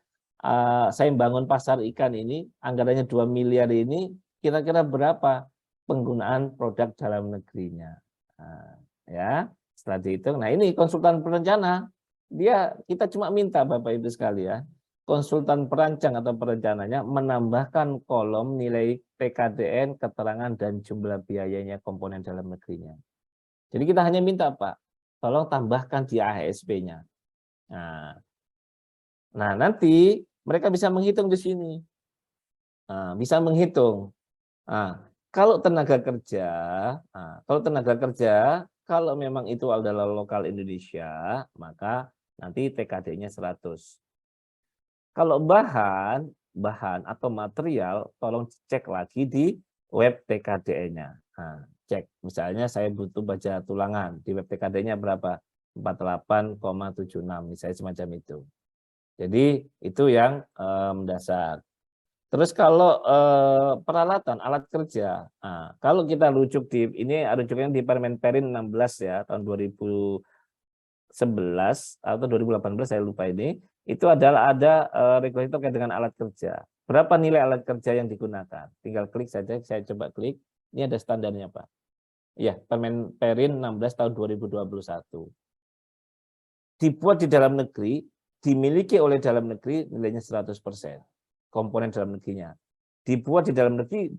saya bangun pasar ikan ini anggarannya 2 miliar ini kira-kira berapa penggunaan produk dalam negerinya. Ya, setelah dihitung. Nah, ini konsultan perencana. Kita cuma minta Bapak Ibu sekalian, konsultan perancang atau perencananya menambahkan kolom nilai PKDN, keterangan dan jumlah biayanya komponen dalam negerinya. Jadi kita hanya minta Pak, tolong tambahkan di AHSP-nya. Nah, nanti mereka bisa menghitung di sini. Nah, bisa menghitung. Nah, kalau tenaga kerja, kalau memang itu adalah lokal Indonesia, maka nanti TKD-nya 100. Kalau bahan atau material, tolong cek lagi di web TKDN-nya. Nah, cek, misalnya saya butuh baja tulangan, di web TKD-nya berapa? 48,76, misalnya semacam itu. Jadi itu yang mendasar. Terus kalau peralatan alat kerja, nah, kalau kita rujuk di ini rujuknya di Permen Perin 16 ya tahun 2011 atau 2018 saya lupa ini, itu adalah ada regulasi terkait dengan alat kerja. Berapa nilai alat kerja yang digunakan? Tinggal klik saja, saya coba klik. Ini ada standarnya Pak. Ya, Permen Perin 16 tahun 2021. Dibuat di dalam negeri, dimiliki oleh dalam negeri nilainya 100%. Komponen dalam negerinya. Dibuat di dalam negeri,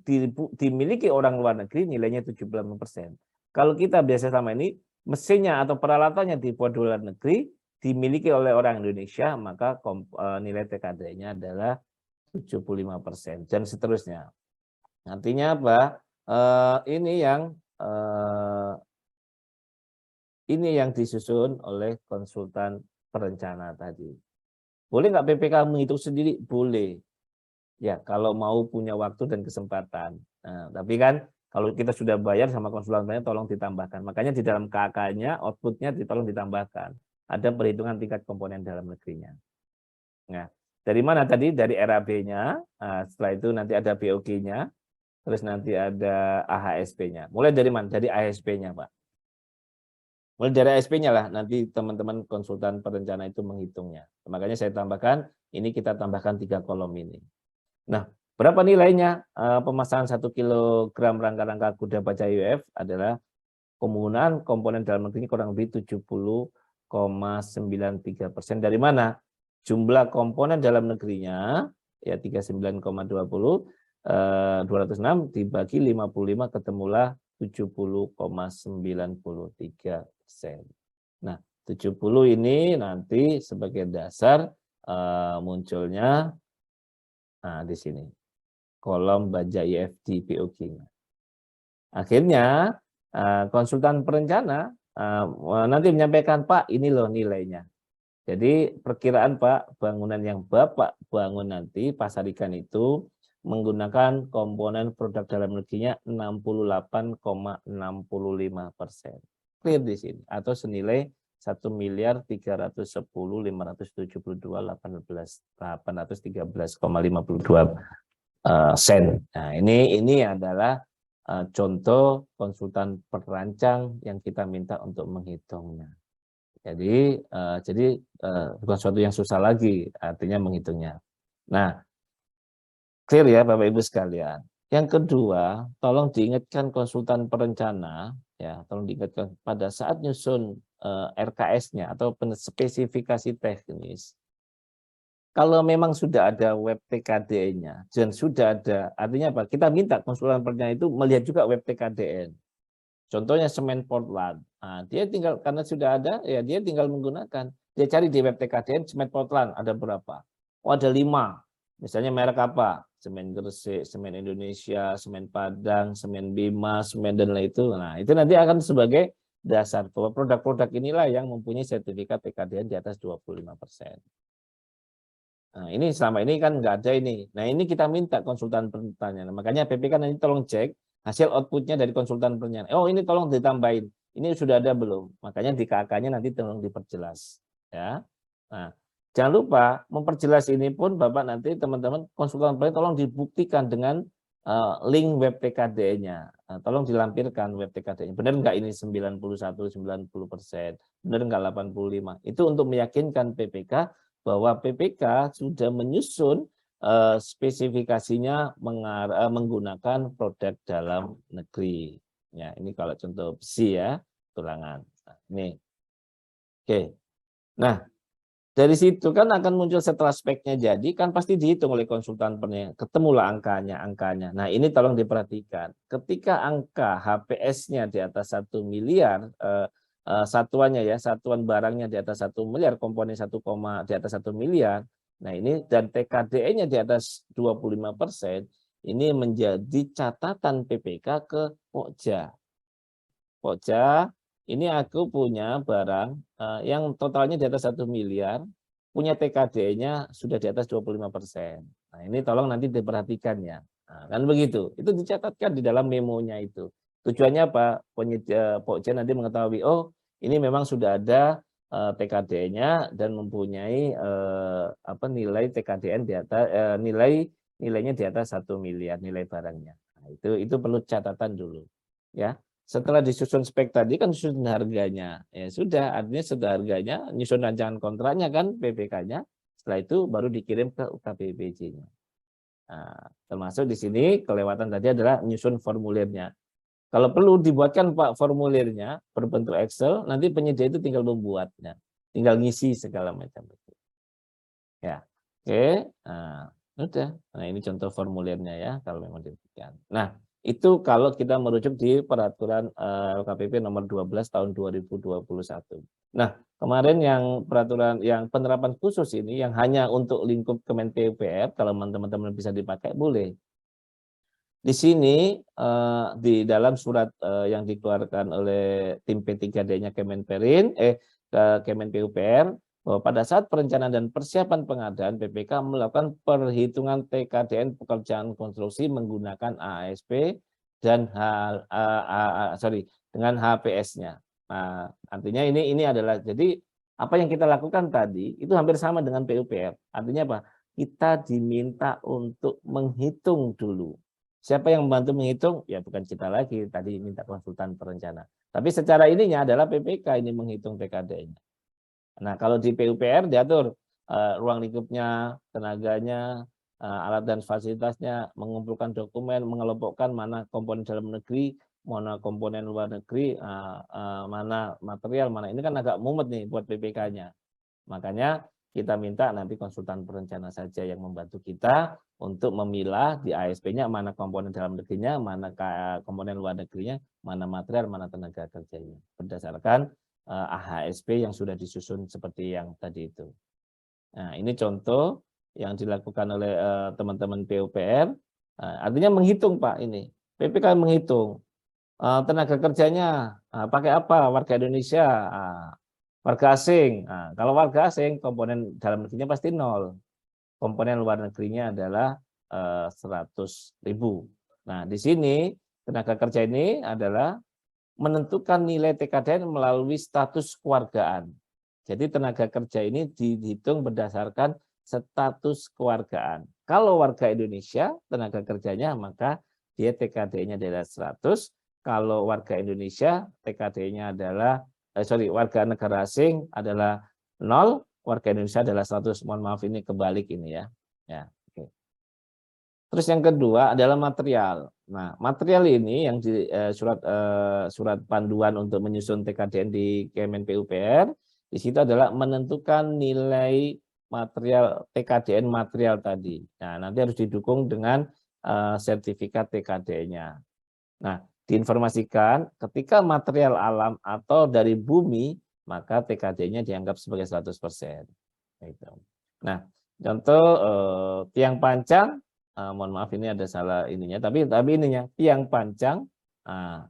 dimiliki orang luar negeri nilainya 70%. Kalau kita biasa sama ini, mesinnya atau peralatannya dibuat di luar negeri, dimiliki oleh orang Indonesia, maka nilai TKD-nya adalah 75% dan seterusnya. Artinya apa? Ini yang disusun oleh konsultan perencana tadi. Boleh nggak PPK menghitung sendiri? Boleh. Ya, kalau mau punya waktu dan kesempatan. Nah, tapi kan kalau kita sudah bayar sama konsultannya tolong ditambahkan. Makanya di dalam KK-nya, output-nya tolong ditambahkan. Ada perhitungan tingkat komponen dalam negerinya. Nah, dari mana tadi? Dari RAB-nya, setelah itu nanti ada BOG-nya, terus nanti ada AHSP-nya. Mulai dari mana? Dari AHSP-nya, Pak. Mulai dari AHSP-nya lah, nanti teman-teman konsultan perencana itu menghitungnya. Makanya saya tambahkan, ini kita tambahkan 3 kolom ini. Nah, berapa nilainya pemasangan 1 kg rangka-rangka kuda baja IWF adalah penggunaan komponen dalam negeri kurang lebih 70,93%. Dari mana? Jumlah komponen dalam negerinya ya 39,20 206 dibagi 55 ketemulah 70,93%. Nah, 70 ini nanti sebagai dasar munculnya di sini kolom baja IFD POG-nya. Akhirnya konsultan perencana nanti menyampaikan, Pak, ini loh nilainya. Jadi perkiraan Pak, bangunan yang Bapak bangun nanti pasar ikan itu menggunakan komponen produk dalam negerinya 68,65%. Clear di sini atau senilai 1.310.572.813,52 sen. Nah, ini adalah contoh konsultan perancang yang kita minta untuk menghitungnya. Jadi bukan suatu yang susah lagi, artinya menghitungnya. Nah, clear ya Bapak Ibu sekalian. Yang kedua, tolong diingatkan konsultan perencana, ya, tolong diingatkan pada saat nyusun RKS-nya atau spesifikasi teknis. Kalau memang sudah ada web TKDN-nya dan sudah ada, artinya apa? Kita minta konsultan perencana itu melihat juga web TKDN. Contohnya semen Portland. Nah, dia tinggal karena sudah ada, ya dia tinggal menggunakan. Dia cari di web TKDN semen Portland ada berapa? Oh, ada 5. Misalnya merek apa? Semen Gresik, semen Indonesia, semen Padang, semen Bima, semen dan lain itu. Nah, itu nanti akan sebagai dasar bahwa produk-produk inilah yang mempunyai sertifikat TKDN di atas 25%. Nah, ini selama ini kan nggak ada ini. Nah, ini kita minta konsultan perencana. Makanya PPK nanti tolong cek hasil outputnya dari konsultan perencana. Oh, ini tolong ditambahin. Ini sudah ada belum? Makanya di KK-nya nanti tolong diperjelas. Ya. Nah, jangan lupa memperjelas ini pun Bapak nanti teman-teman konsultan perencana tolong dibuktikan dengan link web TKD-nya. Nah, tolong dilampirkan web TKD-nya. Benar nggak ini 91-90%? Benar nggak 85%? Itu untuk meyakinkan PPK bahwa PPK sudah menyusun spesifikasinya menggunakan produk dalam negeri. Ya, ini kalau contoh besi ya, tulangan. Nah, ini. Oke. Nah, dari situ kan akan muncul setelah speknya jadi, kan pasti dihitung oleh konsultan perencana. Ketemulah angkanya. Nah, ini tolong diperhatikan. Ketika angka HPS-nya di atas 1 miliar, satuannya ya, satuan barangnya di atas 1 miliar, komponen di atas 1 miliar, Nah, ini dan TKDN-nya di atas 25%, ini menjadi catatan PPK ke Pokja. Pokja, ini aku punya barang yang totalnya di atas 1 miliar, punya TKDN-nya sudah di atas 25%. Nah, ini tolong nanti diperhatikan ya. Nah, kan begitu. Itu dicatatkan di dalam memonya itu. Tujuannya apa? Pokja nanti mengetahui, oh ini memang sudah ada TKDN-nya dan mempunyai nilai TKDN di atas nilainya di atas 1 miliar nilai barangnya. Nah, itu perlu catatan dulu ya. Setelah disusun spek tadi kan susun harganya. Ya sudah, artinya sudah harganya, nyusun rancangan kontraknya kan PPK-nya. Setelah itu baru dikirim ke UKPPJ-nya. Nah, termasuk di sini kelewatan tadi adalah nyusun formulirnya. Kalau perlu dibuatkan Pak formulirnya berbentuk Excel, nanti penyedia itu tinggal membuatnya, tinggal ngisi segala macam itu. Ya, oke. Nah, udah. Nah, ini contoh formulirnya ya kalau memang demikian. Nah, itu kalau kita merujuk di peraturan LKPP nomor 12 tahun 2021. Nah, kemarin yang peraturan yang penerapan khusus ini yang hanya untuk lingkup Kemen PUPR, kalau teman-teman bisa dipakai boleh. Di sini di dalam surat yang dikeluarkan oleh tim P3D-nya Kemenperin ke Kemen PUPR bahwa pada saat perencanaan dan persiapan pengadaan PPK melakukan perhitungan TKDN pekerjaan konstruksi menggunakan ASP dan dengan HPS-nya. Nah, artinya ini adalah jadi apa yang kita lakukan tadi itu hampir sama dengan PUPR. Artinya apa? Kita diminta untuk menghitung dulu. Siapa yang membantu menghitung? Ya bukan kita lagi, tadi minta konsultan perencana. Tapi secara ininya adalah PPK ini menghitung TKD-nya. Nah, kalau di PUPR diatur ruang lingkupnya, tenaganya, alat dan fasilitasnya, mengumpulkan dokumen, mengelompokkan mana komponen dalam negeri, mana komponen luar negeri, mana material, mana ini kan agak mumet nih buat PPK-nya. Makanya kita minta nanti konsultan perencana saja yang membantu kita untuk memilah di ASP-nya mana komponen dalam negerinya, mana komponen luar negerinya, mana material, mana tenaga kerjanya. Berdasarkan AHSP yang sudah disusun seperti yang tadi itu. Nah, ini contoh yang dilakukan oleh teman-teman PUPR. Artinya menghitung Pak ini. PPK menghitung tenaga kerjanya pakai apa? Warga Indonesia, warga asing. Nah, kalau warga asing komponen dalam negerinya pasti 0. Komponen luar negerinya adalah 100.000. Nah, di sini tenaga kerja ini adalah menentukan nilai TKDN melalui status kewargaan. Jadi tenaga kerja ini dihitung berdasarkan status kewargaan. Kalau warga Indonesia tenaga kerjanya maka dia TKD-nya adalah 100. Kalau warga Indonesia TKD-nya adalah warga negara asing adalah 0, warga Indonesia adalah 100. Mohon maaf ini kebalik ini ya. Ya. Terus yang kedua adalah material. Nah, material ini yang di surat panduan untuk menyusun TKDN di Kemen PUPR, di situ adalah menentukan nilai material TKDN material tadi. Nah, nanti harus didukung dengan sertifikat TKDN-nya. Nah, diinformasikan ketika material alam atau dari bumi, maka TKD-nya dianggap sebagai 100%. Gitu. Nah, contoh tiang pancang, mohon maaf ini ada salah ininya, tapi ininya tiang pancang,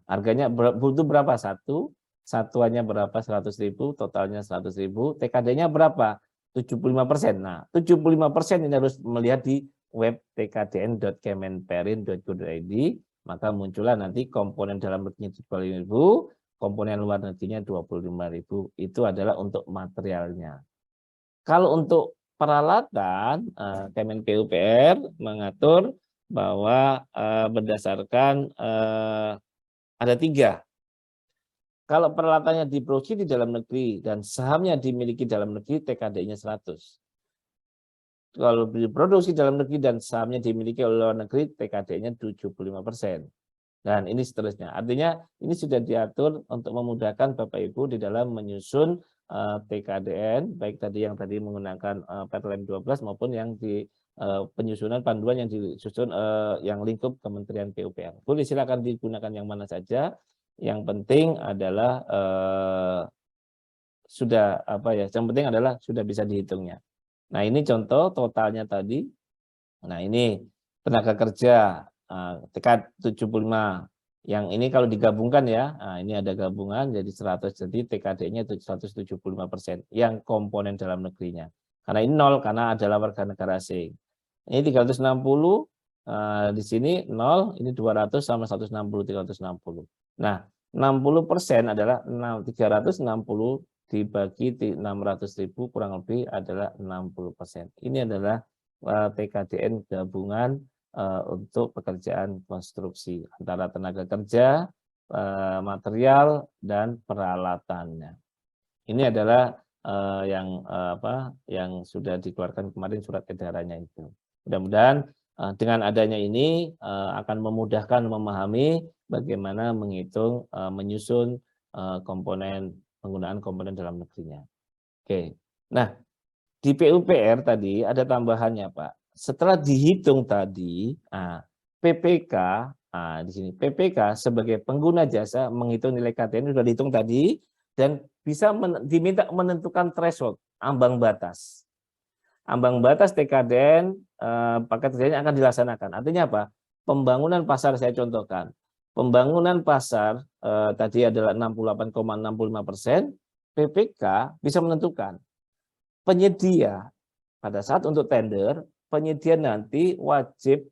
harganya butuh berapa satu, satuannya berapa 100.000, totalnya 100.000, TKD-nya berapa 75%. Nah, 75% ini harus melihat di web tkdn.kemenperin.go.id, maka muncullah nanti komponen dalam negerinya 75.000, komponen luar negerinya 25.000. Itu adalah untuk materialnya. Kalau untuk peralatan, Kemen PUPR mengatur bahwa berdasarkan ada 3. Kalau peralatannya diproduksi di dalam negeri dan sahamnya dimiliki dalam negeri, TKD-nya 100. Kalau diproduksi dalam negeri dan sahamnya dimiliki oleh luar negeri, TKD-nya 75%. Dan ini seterusnya. Artinya ini sudah diatur untuk memudahkan Bapak Ibu di dalam menyusun TKDN, baik tadi yang tadi menggunakan Perlem 12 maupun yang di penyusunan panduan yang disusun yang lingkup Kementerian PUPR. Boleh silakan digunakan yang mana saja. Yang penting adalah sudah yang penting adalah sudah bisa dihitungnya. Nah, ini contoh totalnya tadi. Nah, ini tenaga kerja TK 75. Yang ini kalau digabungkan ya, nah ini ada gabungan jadi 100, jadi TKD-nya itu 175% yang komponen dalam negerinya. Karena ini 0 karena adalah warga negara asing. Ini 360, di sini 0, ini 200 sama 160, 360. Nah, 60% adalah 360 dibagi 600.000 kurang lebih adalah 60%. Ini adalah TKDN gabungan untuk pekerjaan konstruksi antara tenaga kerja, material, dan peralatannya. Ini adalah yang sudah dikeluarkan kemarin surat edarannya itu. Mudah-mudahan dengan adanya ini akan memudahkan memahami bagaimana menghitung, menyusun penggunaan komponen dalam negerinya. Oke. Nah, di PUPR tadi ada tambahannya, Pak. Setelah dihitung tadi, PPK, di sini PPK sebagai pengguna jasa menghitung nilai KTN sudah dihitung tadi dan bisa diminta menentukan threshold, ambang batas. Ambang batas TKDN paket kerjanya akan dilaksanakan. Artinya apa? Pembangunan pasar saya contohkan. Pembangunan pasar tadi adalah 68,65%, PPK bisa menentukan penyedia pada saat untuk tender, penyedia nanti wajib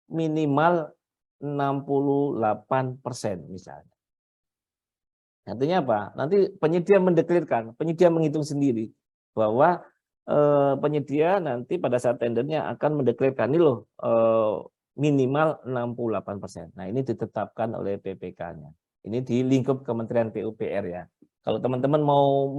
minimal 68% misalnya. Artinya apa? Nanti penyedia mendeklirkan, penyedia menghitung sendiri bahwa penyedia nanti pada saat tendernya akan mendeklirkan ini loh minimal 68%. Nah, ini ditetapkan oleh PPK-nya. Ini di lingkup Kementerian PUPR ya. Kalau teman-teman mau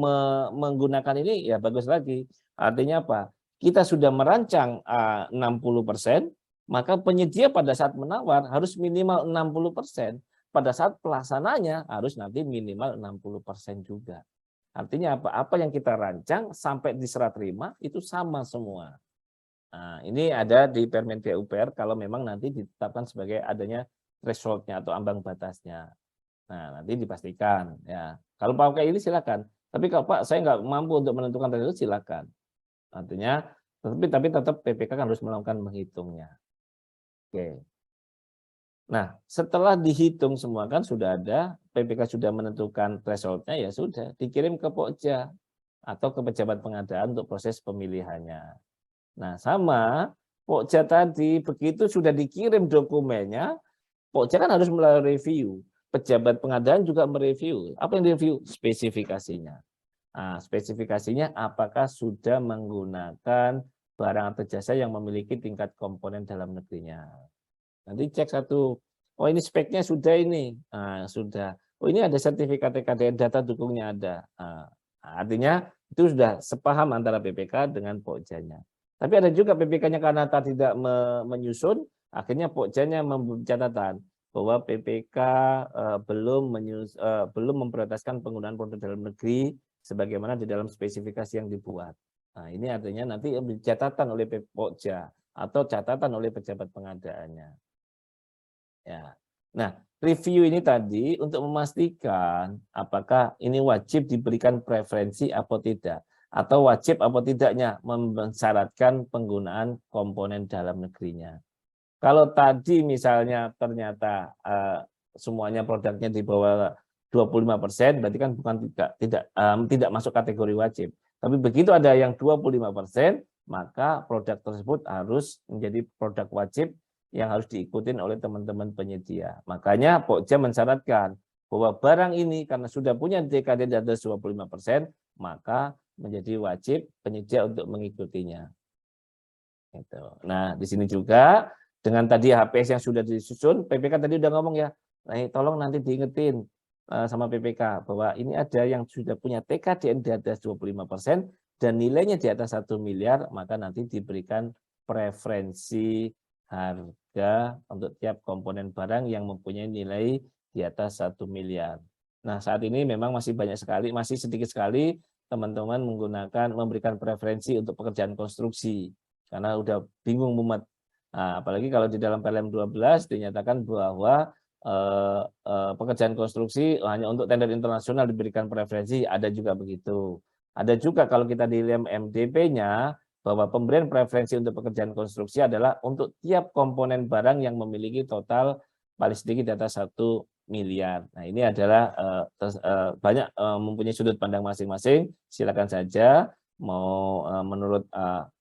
menggunakan ini ya bagus lagi. Artinya apa? Kita sudah merancang 60%, maka penyedia pada saat menawar harus minimal 60%. Pada saat pelaksananya harus nanti minimal 60% juga. Artinya apa? Apa yang kita rancang sampai di serah terima itu sama semua. Nah, ini ada di Permen PUPR kalau memang nanti ditetapkan sebagai adanya threshold-nya atau ambang batasnya. Nah, nanti dipastikan ya. Kalau pakai ini silakan. Tapi kalau Pak saya nggak mampu untuk menentukan threshold silakan. Artinya tapi tetap PPK kan harus melakukan menghitungnya. Oke. Nah, setelah dihitung semua kan sudah ada, PPK sudah menentukan threshold-nya ya sudah dikirim ke Pokja atau ke pejabat pengadaan untuk proses pemilihannya. Nah, sama Pokja tadi begitu sudah dikirim dokumennya, Pokja kan harus melalui review. Pejabat pengadaan juga mereview. Apa yang direview? Spesifikasinya. Nah, spesifikasinya apakah sudah menggunakan barang atau jasa yang memiliki tingkat komponen dalam negerinya. Nanti cek satu, oh ini speknya sudah ini, sudah. Oh ini ada sertifikat TKDN, data dukungnya ada. Artinya itu sudah sepaham antara PPK dengan Pokjanya. Tapi ada juga PPK-nya karena tidak menyusun, akhirnya Pokjanya memberi catatan bahwa PPK belum memprioritaskan penggunaan produk dalam negeri sebagaimana di dalam spesifikasi yang dibuat. Nah, ini artinya nanti catatan oleh Pokja atau catatan oleh pejabat pengadaannya. Ya. Nah, review ini tadi untuk memastikan apakah ini wajib diberikan preferensi atau tidak, atau wajib atau tidaknya mensyaratkan penggunaan komponen dalam negerinya. Kalau tadi misalnya ternyata semuanya produknya di bawah 25%, berarti kan bukan tidak masuk kategori wajib. Tapi begitu ada yang 25%, maka produk tersebut harus menjadi produk wajib yang harus diikutin oleh teman-teman penyedia. Makanya Pokja mensyaratkan bahwa barang ini karena sudah punya TKD di atas 25%, maka menjadi wajib penyedia untuk mengikutinya. Gitu. Nah, di sini juga dengan tadi HPS yang sudah disusun, PPK tadi udah ngomong ya, nah, tolong nanti diingetin sama PPK bahwa ini ada yang sudah punya TKDN di atas 25% dan nilainya di atas 1 miliar, maka nanti diberikan preferensi harga untuk tiap komponen barang yang mempunyai nilai di atas 1 miliar. Nah, saat ini memang masih banyak sekali, masih sedikit sekali teman-teman memberikan preferensi untuk pekerjaan konstruksi karena udah bingung mumet. Nah, apalagi kalau di dalam PLM 12 dinyatakan bahwa pekerjaan konstruksi hanya untuk tender internasional diberikan preferensi, ada juga begitu. Ada juga kalau kita di MDP-nya bahwa pemberian preferensi untuk pekerjaan konstruksi adalah untuk tiap komponen barang yang memiliki total paling sedikit di atas 1 miliar. Nah, ini adalah banyak mempunyai sudut pandang masing-masing. Silakan saja mau menurut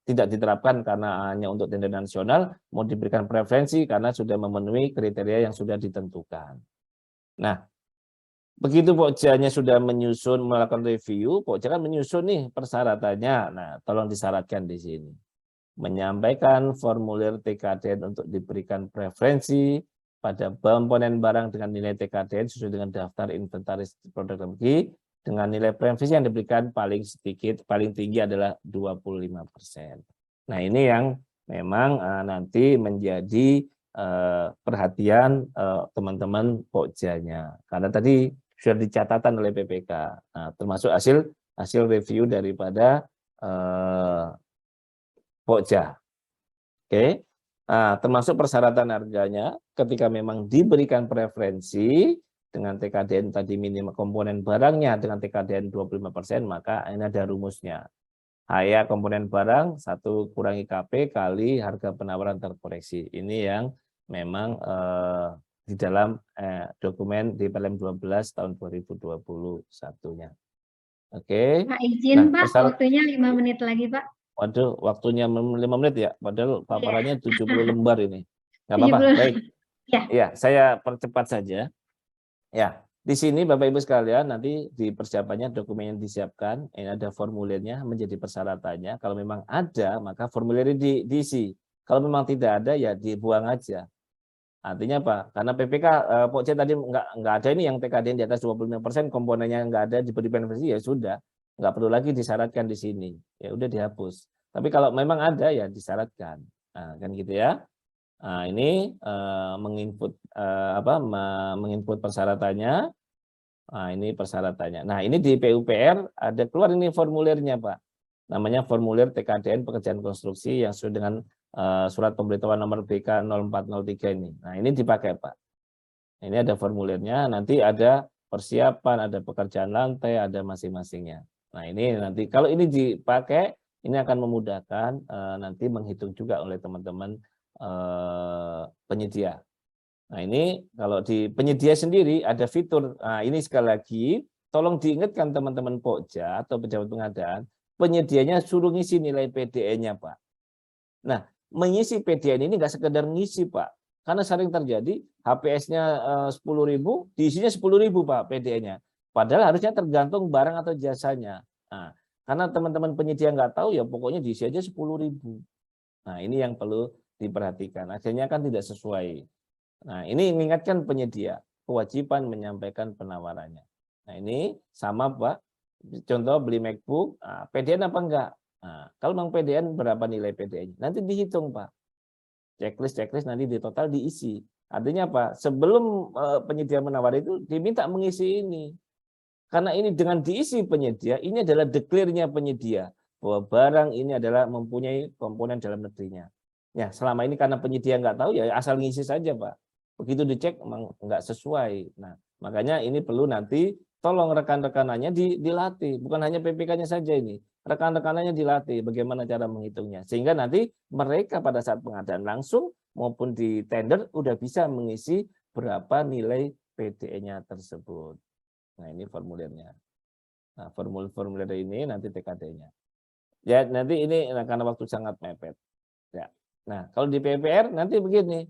tidak diterapkan karena hanya untuk tender nasional, mau diberikan preferensi karena sudah memenuhi kriteria yang sudah ditentukan. Nah, begitu Pokjanya sudah menyusun, melakukan review, Pokja kan menyusun nih persyaratannya. Nah, tolong disyaratkan di sini. Menyampaikan formulir TKDN untuk diberikan preferensi pada komponen barang dengan nilai TKDN sesuai dengan daftar inventaris produk dalam negeri dengan nilai preferensi yang diberikan paling sedikit, paling tinggi adalah 25%. Nah, ini yang memang nanti menjadi perhatian teman-teman Pokjanya. Karena tadi sudah dicatatkan oleh PPK, nah, termasuk hasil review daripada Pokja. Oke, nah, termasuk persyaratan harganya ketika memang diberikan preferensi dengan TKDN tadi minimal komponen barangnya dengan TKDN 25%, maka ini ada rumusnya. HA komponen barang 1 kurangi KP kali harga penawaran terkoreksi. Ini yang memang di dalam dokumen di PLM 12 tahun 2021-nya. Oke. Pak izin Nah, Pak, waktunya 5 menit lagi Pak. Waduh, waktunya 5 menit ya, padahal paparannya 70 lembar ini. Nggak 70. apa-apa, baik. Ya. Ya, saya percepat saja. Ya, di sini Bapak Ibu sekalian nanti di persiapannya dokumen yang disiapkan, ini ada formulirnya menjadi persyaratannya. Kalau memang ada, maka formulirnya diisi. Kalau memang tidak ada, ya dibuang aja. Artinya apa? Karena PPK Pokja tadi nggak ada ini yang TKDN di atas 25%, komponennya nggak ada diberi preferensi, ya sudah, nggak perlu lagi disyaratkan di sini, ya udah dihapus. Tapi kalau memang ada ya disyaratkan, nah, kan gitu ya. Nah, ini menginput menginput persyaratannya. Nah, ini persyaratannya. Nah, ini di PUPR ada keluar ini formulirnya, Pak. Namanya formulir TKDN pekerjaan konstruksi yang sesuai dengan surat pemberitahuan nomor BK 0403 ini. Nah, ini dipakai, Pak. Ini ada formulirnya, nanti ada persiapan, ada pekerjaan lantai, ada masing-masingnya. Nah, ini nanti kalau ini dipakai, ini akan memudahkan nanti menghitung juga oleh teman-teman penyedia. Nah, ini kalau di penyedia sendiri ada fitur. Nah, ini sekali lagi tolong diingatkan teman-teman Pokja atau pejabat pengadaan, penyedianya suruh ngisi nilai PDN-nya, Pak. Nah, mengisi PDN ini nggak sekedar ngisi, Pak. Karena sering terjadi HPS-nya 10.000, diisinya 10.000, Pak, PDN-nya. Padahal harusnya tergantung barang atau jasanya. Nah, karena teman-teman penyedia nggak tahu, ya pokoknya diisi aja 10.000. Nah, ini yang perlu diperhatikan. Akhirnya kan tidak sesuai. Nah, ini mengingatkan penyedia, kewajiban menyampaikan penawarannya. Nah, ini sama, Pak. Contoh beli MacBook, PDN apa enggak? Nah, kalau memang PDN, berapa nilai PDN? Nanti dihitung, Pak. Checklist nanti di total diisi. Artinya apa? Sebelum penyedia menawar itu diminta mengisi ini. Karena ini dengan diisi penyedia, ini adalah declare-nya penyedia bahwa barang ini adalah mempunyai komponen dalam negerinya. Ya, selama ini karena penyedia nggak tahu, ya asal ngisi saja, Pak. Begitu dicek memang nggak sesuai. Nah, makanya ini perlu nanti tolong rekan-rekanannya dilatih, bukan hanya PPK-nya saja ini. Rekan-rekanannya dilatih bagaimana cara menghitungnya. Sehingga nanti mereka pada saat pengadaan langsung maupun di tender udah bisa mengisi berapa nilai PDN-nya tersebut. Nah, ini formulirnya. Nah, formulir ini nanti TKD-nya. Ya, nanti ini karena waktu sangat mepet. Ya. Nah, kalau di PPR nanti begini.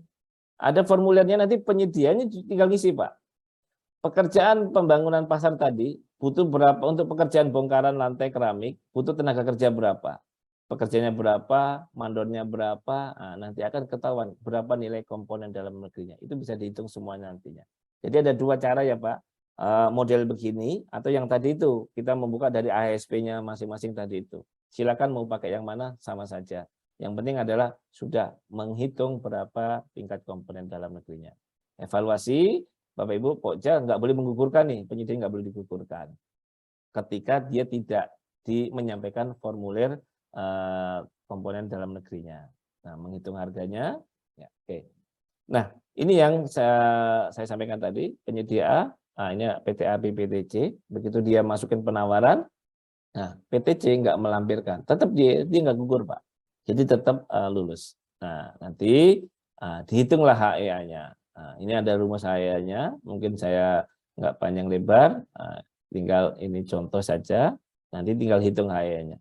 Ada formulirnya, nanti penyediaannya tinggal ngisi, Pak. Pekerjaan pembangunan pasar tadi butuh berapa untuk pekerjaan bongkaran lantai keramik, butuh tenaga kerja berapa? Pekerjanya berapa, mandornya berapa, nah, nanti akan ketahuan berapa nilai komponen dalam negerinya. Itu bisa dihitung semuanya nantinya. Jadi ada dua cara ya, Pak. Model begini atau yang tadi itu kita membuka dari ASP-nya masing-masing tadi itu. Silakan mau pakai yang mana sama saja. Yang penting adalah sudah menghitung berapa tingkat komponen dalam negerinya. Evaluasi, Bapak Ibu, Pokja nggak boleh menggugurkan nih, penyedia nggak boleh digugurkan. Ketika dia tidak menyampaikan formulir komponen dalam negerinya. Nah, menghitung harganya, ya, oke. Nah, ini yang saya sampaikan tadi, penyedia, ini PTA BPTC, begitu dia masukin penawaran, Nah, PTC nggak melampirkan, tetap dia nggak gugur, Pak. Jadi tetap lulus. Nah, nanti dihitunglah HEA-nya. Nah, ini ada rumus HEA-nya, mungkin saya nggak panjang lebar, tinggal ini contoh saja, nanti tinggal hitung HEA-nya.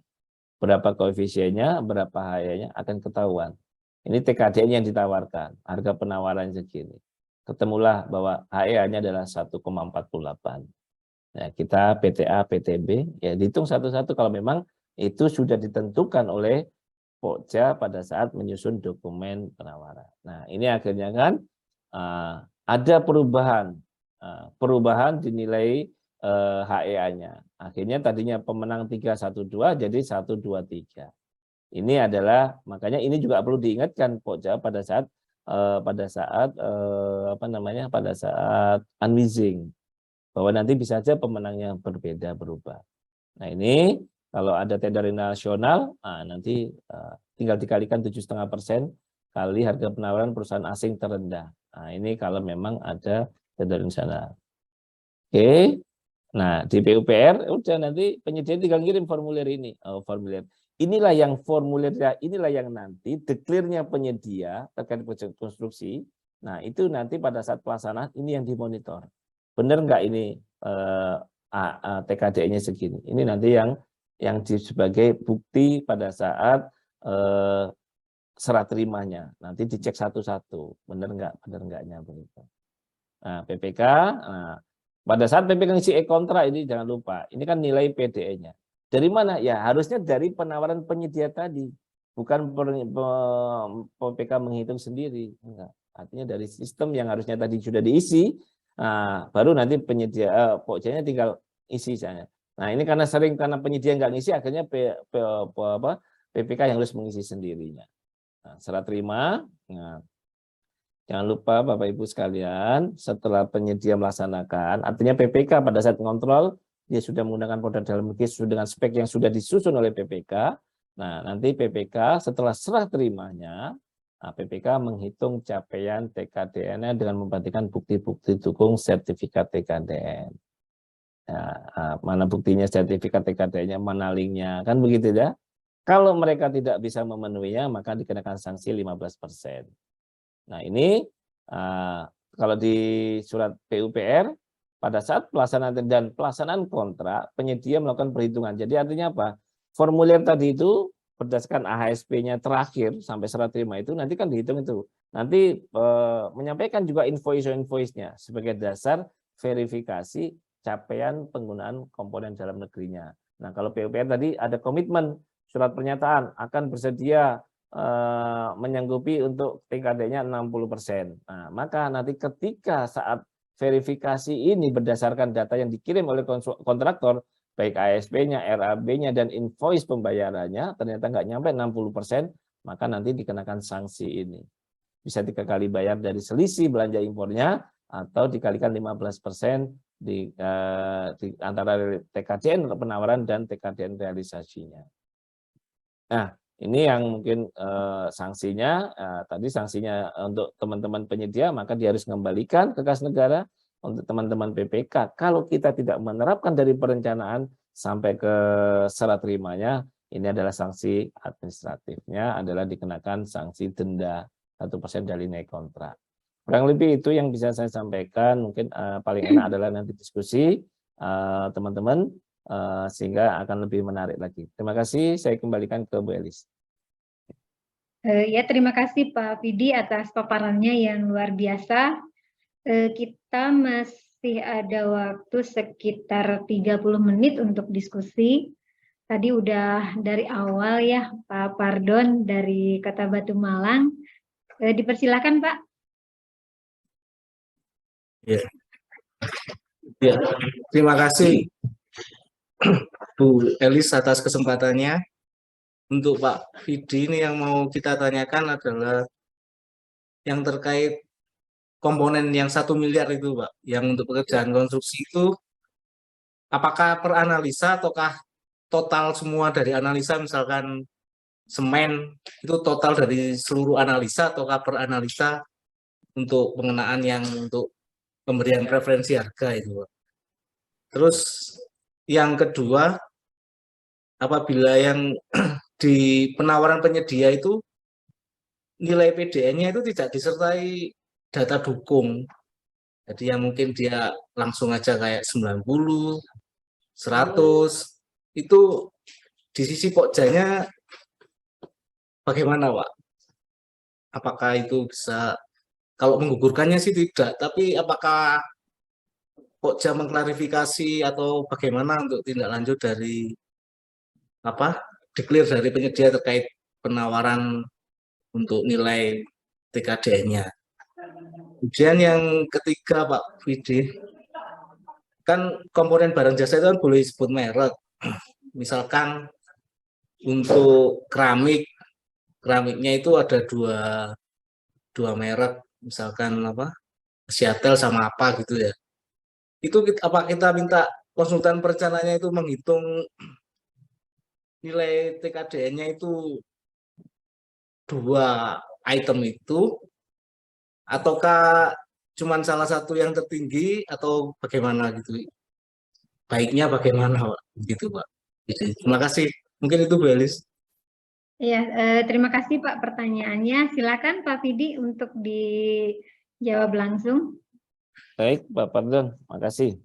Berapa koefisiennya, berapa HEA-nya akan ketahuan. Ini TKDN yang ditawarkan, harga penawaran segini. Ketemulah bahwa HEA-nya adalah 1,48. Nah, kita PTA, PTB, ya dihitung satu-satu kalau memang itu sudah ditentukan oleh Pokja pada saat menyusun dokumen penawaran. Nah, ini akhirnya kan ada perubahan dinilai HEA-nya. Akhirnya tadinya pemenang 312 jadi 123. Ini adalah, makanya ini juga perlu diingatkan Pokja pada saat pada saat unwizing, bahwa nanti bisa saja pemenangnya berbeda, berubah. Nah, ini kalau ada tender nasional, nanti tinggal dikalikan 7,5% kali harga penawaran perusahaan asing terendah. Nah, ini kalau memang ada tender nasional. Oke. Nah, di PUPR udah nanti penyedia tinggal ngirim formulir ini. Formulir. Inilah yang formulirnya, inilah yang nanti declare-nya penyedia terkait proyek konstruksi. Nah, itu nanti pada saat pelaksanaan ini yang dimonitor. Benar nggak ini TKD-nya segini? Ini nanti yang sebagai bukti pada saat serah terimanya. Nanti dicek satu-satu, benar enggaknya begitu. Nah, PPK, pada saat PPK ngisi e-kontra ini jangan lupa, ini kan nilai PDE-nya. Dari mana? Ya harusnya dari penawaran penyedia tadi, bukan PPK menghitung sendiri. Enggak. Artinya dari sistem yang harusnya tadi sudah diisi, baru nanti penyedia Pokjanya tinggal isi saja. Nah, ini karena penyedia nggak ngisi, akhirnya PPK yang harus mengisi sendirinya. Nah, serah terima. Nah, jangan lupa Bapak Ibu sekalian, setelah penyedia melaksanakan, artinya PPK pada saat mengontrol, dia sudah menggunakan produk dalam negeri sesuai dengan spek yang sudah disusun oleh PPK. Nah, nanti PPK setelah serah terimanya, PPK menghitung capaian TKDN dengan memperhatikan bukti-bukti dukung sertifikat TKDN. Nah, mana buktinya sertifikat TKDN-nya, mana linknya, kan begitu ya. Kalau mereka tidak bisa memenuhinya, maka dikenakan sanksi 15%. Nah, ini kalau di surat PUPR, pada saat pelaksanaan kontrak, penyedia melakukan perhitungan. Jadi artinya apa? Formulir tadi itu berdasarkan AHSP-nya terakhir sampai serah terima itu nanti kan dihitung itu. Nanti menyampaikan juga invoice-nya sebagai dasar verifikasi capaian penggunaan komponen dalam negerinya. Nah, kalau PUPR tadi ada komitmen surat pernyataan akan bersedia menyanggupi untuk TKD-nya 60%. Nah, maka nanti ketika saat verifikasi ini berdasarkan data yang dikirim oleh kontraktor, baik ASP-nya, RAB-nya, dan invoice pembayarannya, ternyata nggak nyampe 60%, maka nanti dikenakan sanksi ini. Bisa 3 kali bayar dari selisih belanja impornya, atau dikalikan 15% di antara TKDN penawaran dan TKDN realisasinya. Nah, ini yang mungkin sanksinya, tadi sanksinya untuk teman-teman penyedia, maka dia harus mengembalikan ke kas negara. Untuk teman-teman PPK, kalau kita tidak menerapkan dari perencanaan sampai ke serah terimanya, ini adalah sanksi administratifnya, adalah dikenakan sanksi denda 1% dari nilai kontrak. Kurang lebih itu yang bisa saya sampaikan, mungkin paling enak adalah nanti diskusi teman-teman, sehingga akan lebih menarik lagi. Terima kasih, saya kembalikan ke Bu Elis. Ya, terima kasih Pak Fidi atas paparannya yang luar biasa. Kita masih ada waktu sekitar 30 menit untuk diskusi. Tadi udah dari awal ya Pak Pardon dari Kota Batu Malang. Dipersilakan Pak. Ya. Ya, terima kasih Bu Elis atas kesempatannya. Untuk Pak Fidi ini yang mau kita tanyakan adalah yang terkait komponen yang 1 miliar itu Pak, yang untuk pekerjaan konstruksi itu apakah per analisa ataukah total semua dari analisa, misalkan semen itu total dari seluruh analisa ataukah per analisa untuk pengenaan yang untuk pemberian preferensi harga itu Pak. Terus yang kedua, apabila yang di penawaran penyedia itu nilai PDN-nya itu tidak disertai data dukung. Jadi yang mungkin dia langsung aja kayak 90, 100, itu di sisi pokjanya bagaimana, Pak? Apakah itu bisa, kalau menggugurkannya sih tidak, tapi apakah Pokja mengklarifikasi atau bagaimana untuk tindak lanjut dari apa? Declare dari penyedia terkait penawaran untuk nilai TKDN-nya. Kemudian yang ketiga, Pak Widi, kan komponen barang jasa itu kan boleh disebut merek. Misalkan untuk keramiknya itu ada dua merek, misalkan apa, Siatel sama apa gitu ya. Itu apa kita minta konsultan perencananya itu menghitung nilai TKDN-nya itu dua item itu, ataukah cuman salah satu yang tertinggi atau bagaimana gitu? Baiknya bagaimana, Pak? Gitu, Pak. Jadi, terima kasih. Mungkin itu Bu Elis. Ya, terima kasih Pak pertanyaannya. Silakan Pak Fidi untuk dijawab langsung. Baik, Pak Pardon, makasih.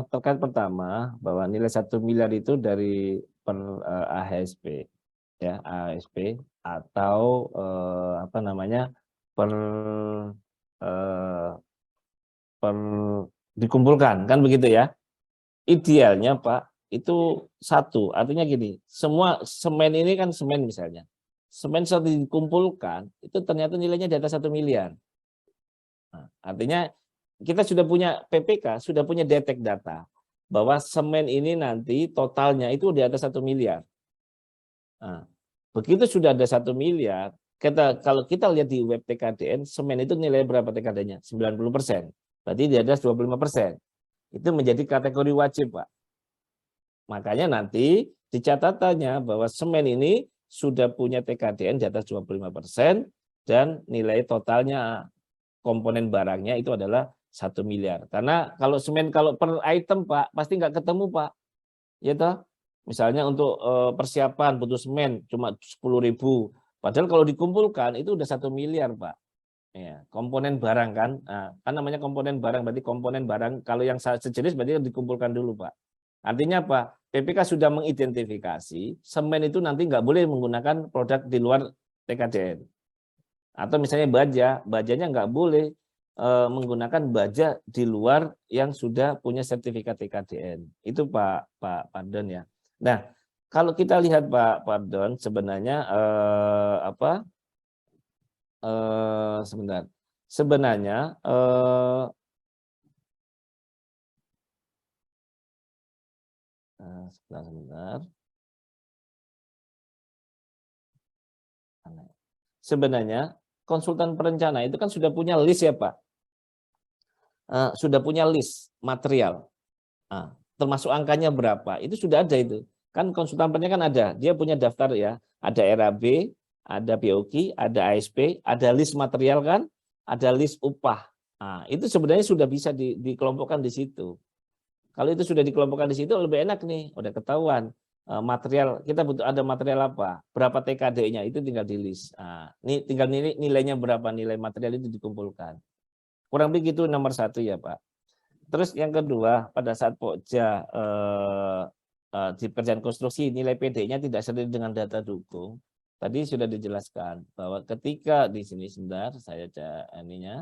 Terkait pertama bahwa nilai 1 miliar itu dari per AHSP, ya AHSP atau apa namanya per dikumpulkan, kan begitu ya? Idealnya Pak itu satu, artinya gini, semua semen ini kan semen misalnya, semen satu dikumpulkan itu ternyata nilainya di atas 1 miliar. Nah, artinya kita sudah punya PPK, sudah punya detek data bahwa semen ini nanti totalnya itu di atas 1 miliar. Nah, begitu sudah ada 1 miliar, kalau kita lihat di web TKDN, semen itu nilai berapa TKD-nya? 90%. Berarti di atas 25%. Itu menjadi kategori wajib, Pak. Makanya nanti di catatannya bahwa semen ini sudah punya TKDN di atas 25% dan nilai totalnya komponen barangnya itu adalah 1 miliar. Karena kalau semen kalau per item Pak pasti nggak ketemu Pak. Ya toh? Misalnya untuk persiapan butuh semen cuma 10.000. Padahal kalau dikumpulkan itu udah 1 miliar Pak. Ya, komponen barang kan. Nah, kan namanya komponen barang berarti komponen barang kalau yang sejenis berarti dikumpulkan dulu Pak. Artinya apa? PPK sudah mengidentifikasi semen itu nanti nggak boleh menggunakan produk di luar TKDN. Atau misalnya bajanya nggak boleh menggunakan baja di luar yang sudah punya sertifikat TKDN. Itu Pak Pardon ya. Nah, kalau kita lihat Pak Pardon sebenarnya sebenarnya sebentar. Sebenarnya konsultan perencana itu kan sudah punya list ya Pak. Sudah punya list material. Termasuk angkanya berapa. Itu sudah ada itu. Kan konsultan perencana kan ada. Dia punya daftar ya. Ada RAB, ada POK, ada ASP, ada list material kan, ada list upah. Itu sebenarnya sudah bisa dikelompokkan di situ. Kalau itu sudah dikelompokkan di situ lebih enak nih, udah ketahuan material kita butuh ada material apa, berapa TKD-nya itu tinggal di list. Ini tinggal nilainya berapa, nilai material itu dikumpulkan. Kurang begitu nomor satu ya Pak. Terus yang kedua pada saat Pokja di pekerjaan konstruksi nilai PD-nya tidak sesuai dengan data dukung. Tadi sudah dijelaskan bahwa ketika di sini sebentar saya cek ininya.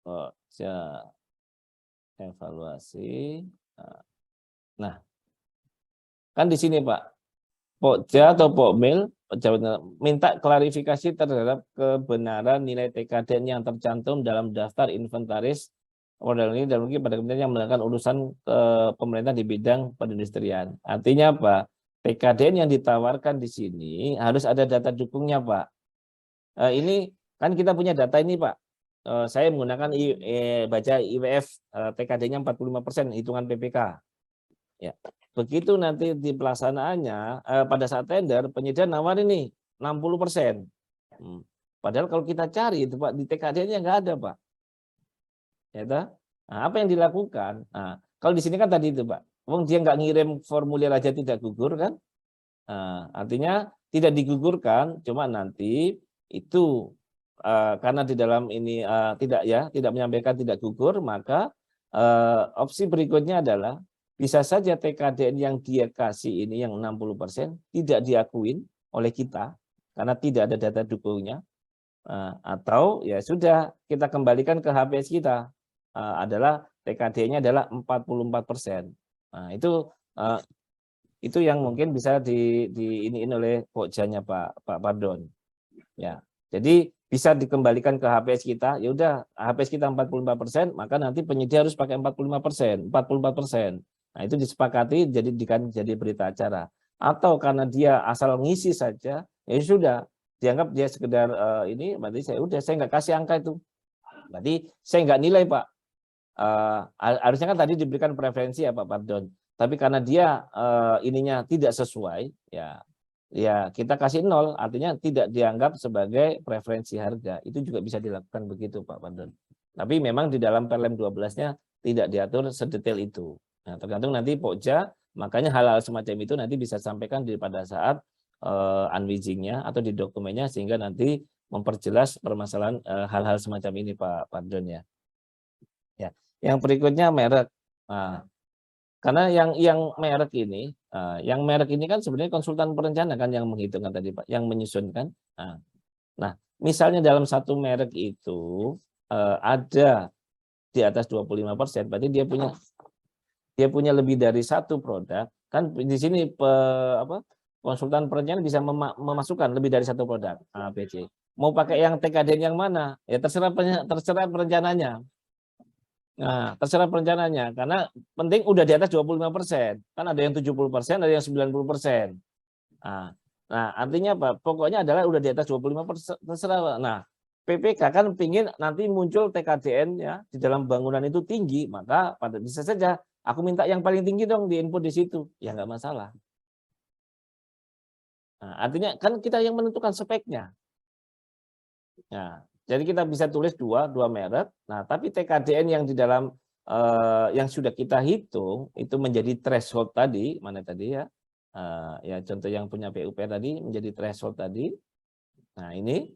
Pokja evaluasi. Nah, kan di sini Pak, Pokja atau Pokmil minta klarifikasi terhadap kebenaran nilai TKDN yang tercantum dalam daftar inventaris modal ini dan mungkin pada kementerian yang melakukan urusan pemerintah di bidang perindustrian. Artinya apa? TKDN yang ditawarkan di sini harus ada data dukungnya Pak. Ini kan kita punya data ini Pak. Saya menggunakan baca IWF TKD-nya 45% hitungan PPK. Ya. Begitu nanti di pelaksanaannya pada saat tender penyedia nawarin nih 60%. Padahal kalau kita cari itu Pak di TKD-nya nggak ada Pak. Ya, nah, apa yang dilakukan? Kalau di sini kan tadi itu Pak, wong dia nggak ngirim formulir aja tidak gugur kan? Artinya tidak digugurkan, cuma nanti itu karena di dalam ini tidak menyampaikan tidak gugur, maka opsi berikutnya adalah bisa saja TKDN yang dia kasih ini yang 60% tidak diakuin oleh kita karena tidak ada data dukungnya, atau ya sudah kita kembalikan ke HPS kita, adalah TKD-nya adalah 44%. Nah, itu yang mungkin bisa diiniin oleh pokjanya Pak Pardon. Ya. Jadi bisa dikembalikan ke HPS kita, ya udah HPS kita 44%, maka nanti penyedia harus pakai 44%. Nah, itu disepakati jadi berita acara. Atau karena dia asal ngisi saja, ya sudah dianggap dia sekedar ini, berarti saya nggak kasih angka itu. Berarti saya nggak nilai Pak. Harusnya kan tadi diberikan preferensi ya Pak Pardon. Tapi karena dia ininya tidak sesuai, ya kita kasih 0, artinya tidak dianggap sebagai preferensi harga. Itu juga bisa dilakukan begitu Pak Pardon. Tapi memang di dalam Perlem 12-nya tidak diatur sedetail itu. Nah, tergantung nanti Pokja, makanya hal-hal semacam itu nanti bisa sampaikan pada saat unwitching-nya atau di dokumennya, sehingga nanti memperjelas permasalahan hal-hal semacam ini Pak Pardon ya. Ya, yang berikutnya merek. Nah, karena yang merek ini kan sebenarnya konsultan perencana kan yang menghitungkan tadi Pak, yang menyusunkan. Nah, misalnya dalam satu merek itu ada di atas 25%, berarti dia punya lebih dari satu produk. Kan di sini konsultan perencana bisa memasukkan lebih dari satu produk ABC. Mau pakai yang TKDN yang mana? Ya terserah perencananya. Nah, terserah perencananya, karena penting udah di atas 25%. Kan ada yang 70%, ada yang 90%. Nah, artinya apa? Pokoknya adalah udah di atas 25%, terserah. Nah, PPK kan pingin nanti muncul TKDN ya di dalam bangunan itu tinggi, maka bisa saja aku minta yang paling tinggi dong di input di situ. Ya nggak masalah. Nah, artinya kan kita yang menentukan speknya. Nah, jadi kita bisa tulis dua merek. Nah, tapi TKDN yang di dalam yang sudah kita hitung itu menjadi threshold tadi, mana tadi ya? Ya contoh yang punya PUPR tadi menjadi threshold tadi. Nah, ini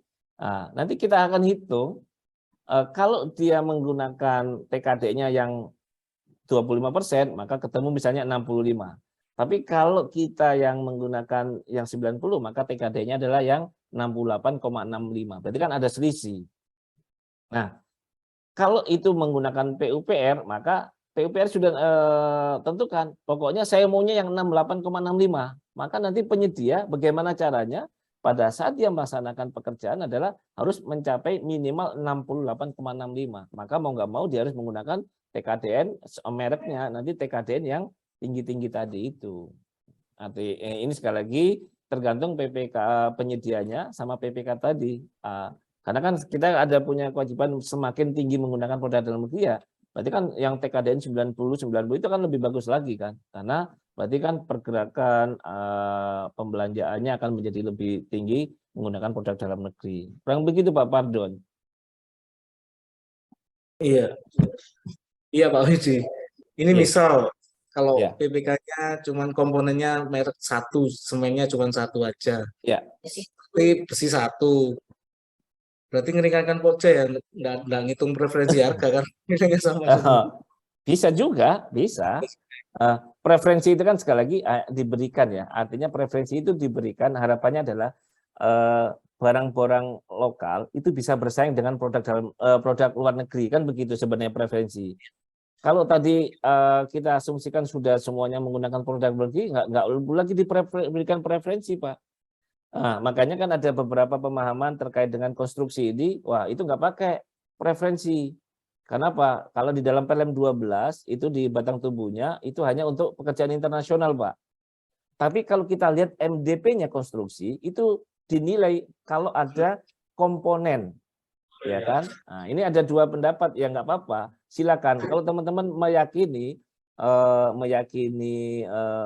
nanti kita akan hitung kalau dia menggunakan TKD-nya yang 25%, maka ketemu misalnya 65. Tapi kalau kita yang menggunakan yang 90, maka TKD-nya adalah yang 68,65. Berarti kan ada selisih. Nah, kalau itu menggunakan PUPR, maka PUPR sudah tentukan. Pokoknya saya maunya yang 68,65. Maka nanti penyedia bagaimana caranya pada saat dia melaksanakan pekerjaan adalah harus mencapai minimal 68,65. Maka mau nggak mau dia harus menggunakan TKDN mereknya, nanti TKDN yang tinggi-tinggi tadi itu. Nanti ini sekali lagi tergantung PPK penyedianya sama PPK tadi. Karena kan kita ada punya kewajiban semakin tinggi menggunakan produk dalam negeri ya. Berarti kan yang TKDN 90 itu kan lebih bagus lagi kan. Karena berarti kan pergerakan pembelanjaannya akan menjadi lebih tinggi menggunakan produk dalam negeri. Kurang begitu Pak Pardon. Iya. Iya Pak Widi. Ini misal kalau PPK-nya cuman komponennya merek satu, semennya cuma satu aja. Ya. Tapi besi satu. Berarti ngeringankan Pokja ya, nggak ngitung preferensi harga kan? Bisa juga, bisa. Preferensi itu kan sekali lagi diberikan ya. Artinya preferensi itu diberikan, harapannya adalah barang-barang lokal itu bisa bersaing dengan produk luar negeri, kan begitu sebenarnya preferensi. Kalau tadi kita asumsikan sudah semuanya menggunakan produk luar negeri, nggak lagi diberikan preferensi Pak. Nah, makanya kan ada beberapa pemahaman terkait dengan konstruksi ini, wah itu nggak pakai preferensi. Kenapa? Kalau di dalam Perlem 12 itu di batang tubuhnya itu hanya untuk pekerjaan internasional Pak. Tapi kalau kita lihat MDP-nya konstruksi itu dinilai kalau ada komponen, ya kan? Nah, ini ada dua pendapat, ya nggak apa-apa. Silakan. Kalau teman-teman meyakini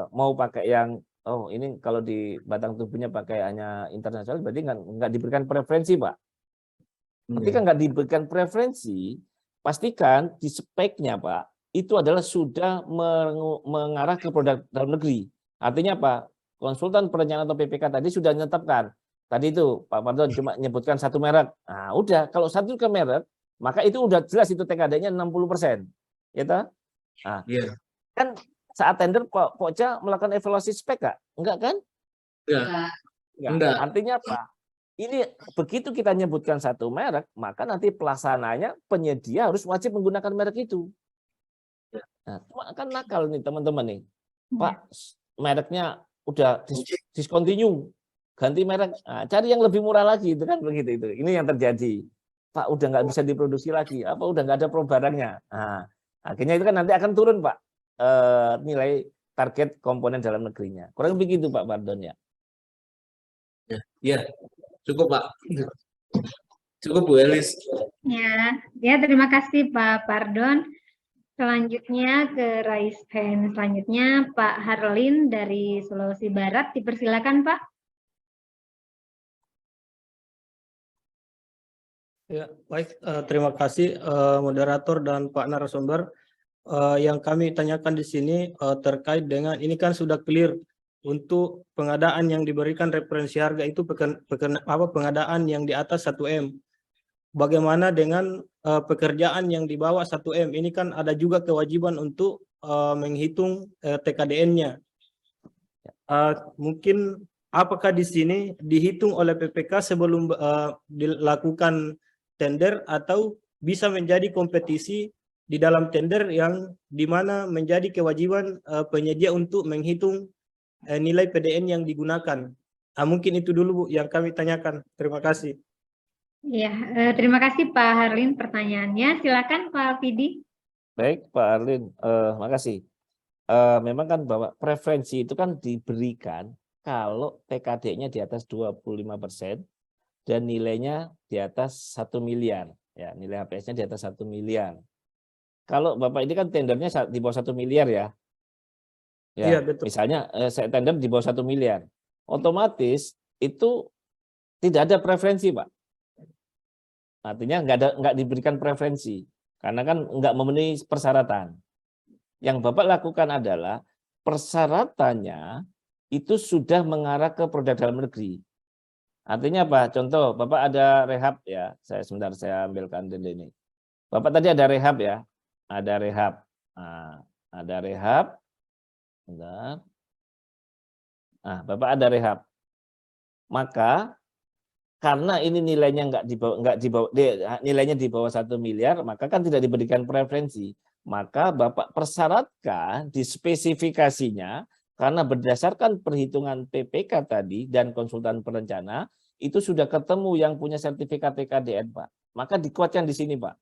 mau pakai yang ini kalau di batang tubuhnya pakai hanya internasional, berarti nggak diberikan preferensi Pak. Ketika nggak diberikan preferensi, pastikan di speknya Pak itu adalah sudah mengarah ke produk dalam negeri. Artinya apa? Konsultan perencanaan atau PPK tadi sudah menetapkan. Tadi itu Pak Pardon cuma menyebutkan satu merek. Nah, udah kalau satu ke merek, maka itu udah jelas itu TKD-nya 60%. Ya toh? Nah, Iya. kan saat tender Pokja melakukan evaluasi spek nggak? Enggak kan? Iya. Enggak. Enggak. Artinya apa? Ini begitu kita nyebutkan satu merek, maka nanti pelaksananya penyedia harus wajib menggunakan merek itu. Nah, kan nakal nih teman-teman nih. Pak, mereknya udah discontinue, ganti merek, nah, cari yang lebih murah lagi, itu kan begitu itu. Ini yang terjadi. Pak, udah nggak bisa diproduksi lagi, apa udah nggak ada pro barangnya. Nah, akhirnya itu kan nanti akan turun Pak nilai target komponen dalam negerinya. Kurang begitu Pak Pardon ya. Ya, cukup Pak. Cukup Bu Elis. Ya, terima kasih Pak Pardon. Selanjutnya ke raise hand selanjutnya Pak Harlin dari Sulawesi Barat. Dipersilakan Pak. Ya, baik. Terima kasih moderator dan Pak narasumber. Yang kami tanyakan di sini terkait dengan ini kan sudah clear untuk pengadaan yang diberikan referensi harga itu pengadaan yang di atas 1M. Bagaimana dengan pekerjaan yang di bawah 1M? Ini kan ada juga kewajiban untuk menghitung TKDN-nya. Mungkin apakah di sini dihitung oleh PPK sebelum dilakukan tender atau bisa menjadi kompetisi di dalam tender yang dimana menjadi kewajiban penyedia untuk menghitung nilai PDN yang digunakan. Mungkin itu dulu Bu yang kami tanyakan. Terima kasih. Ya, terima kasih Pak Harlin pertanyaannya. Silakan Pak Fidi. Baik Pak Harlin, makasih. Memang kan bahwa preferensi itu kan diberikan kalau TKD-nya di atas 25% dan nilainya di atas 1 miliar. Ya, nilai HPS-nya di atas 1 miliar. Kalau Bapak ini kan tendernya di bawah 1 miliar ya. Ya, Iya, betul. misalnya saya tender di bawah 1 miliar. Otomatis itu tidak ada preferensi, Pak. Artinya nggak diberikan preferensi karena kan nggak memenuhi persyaratan. Yang Bapak lakukan adalah persyaratannya itu sudah mengarah ke produk dalam negeri. Artinya apa? Contoh, Bapak ada rehab ya. Sebentar saya ambilkan dulu ini. Bapak tadi ada rehab ya. Ada rehab. Nah, ada rehab. Bentar. Nah, Bapak ada rehab. Maka karena ini nilainya nilainya di bawah 1 miliar, maka kan tidak diberikan preferensi. Maka Bapak persyaratkan di spesifikasinya karena berdasarkan perhitungan PPK tadi dan konsultan perencana itu sudah ketemu yang punya sertifikat TKDN, Pak. Maka dikuatkan di sini, Pak.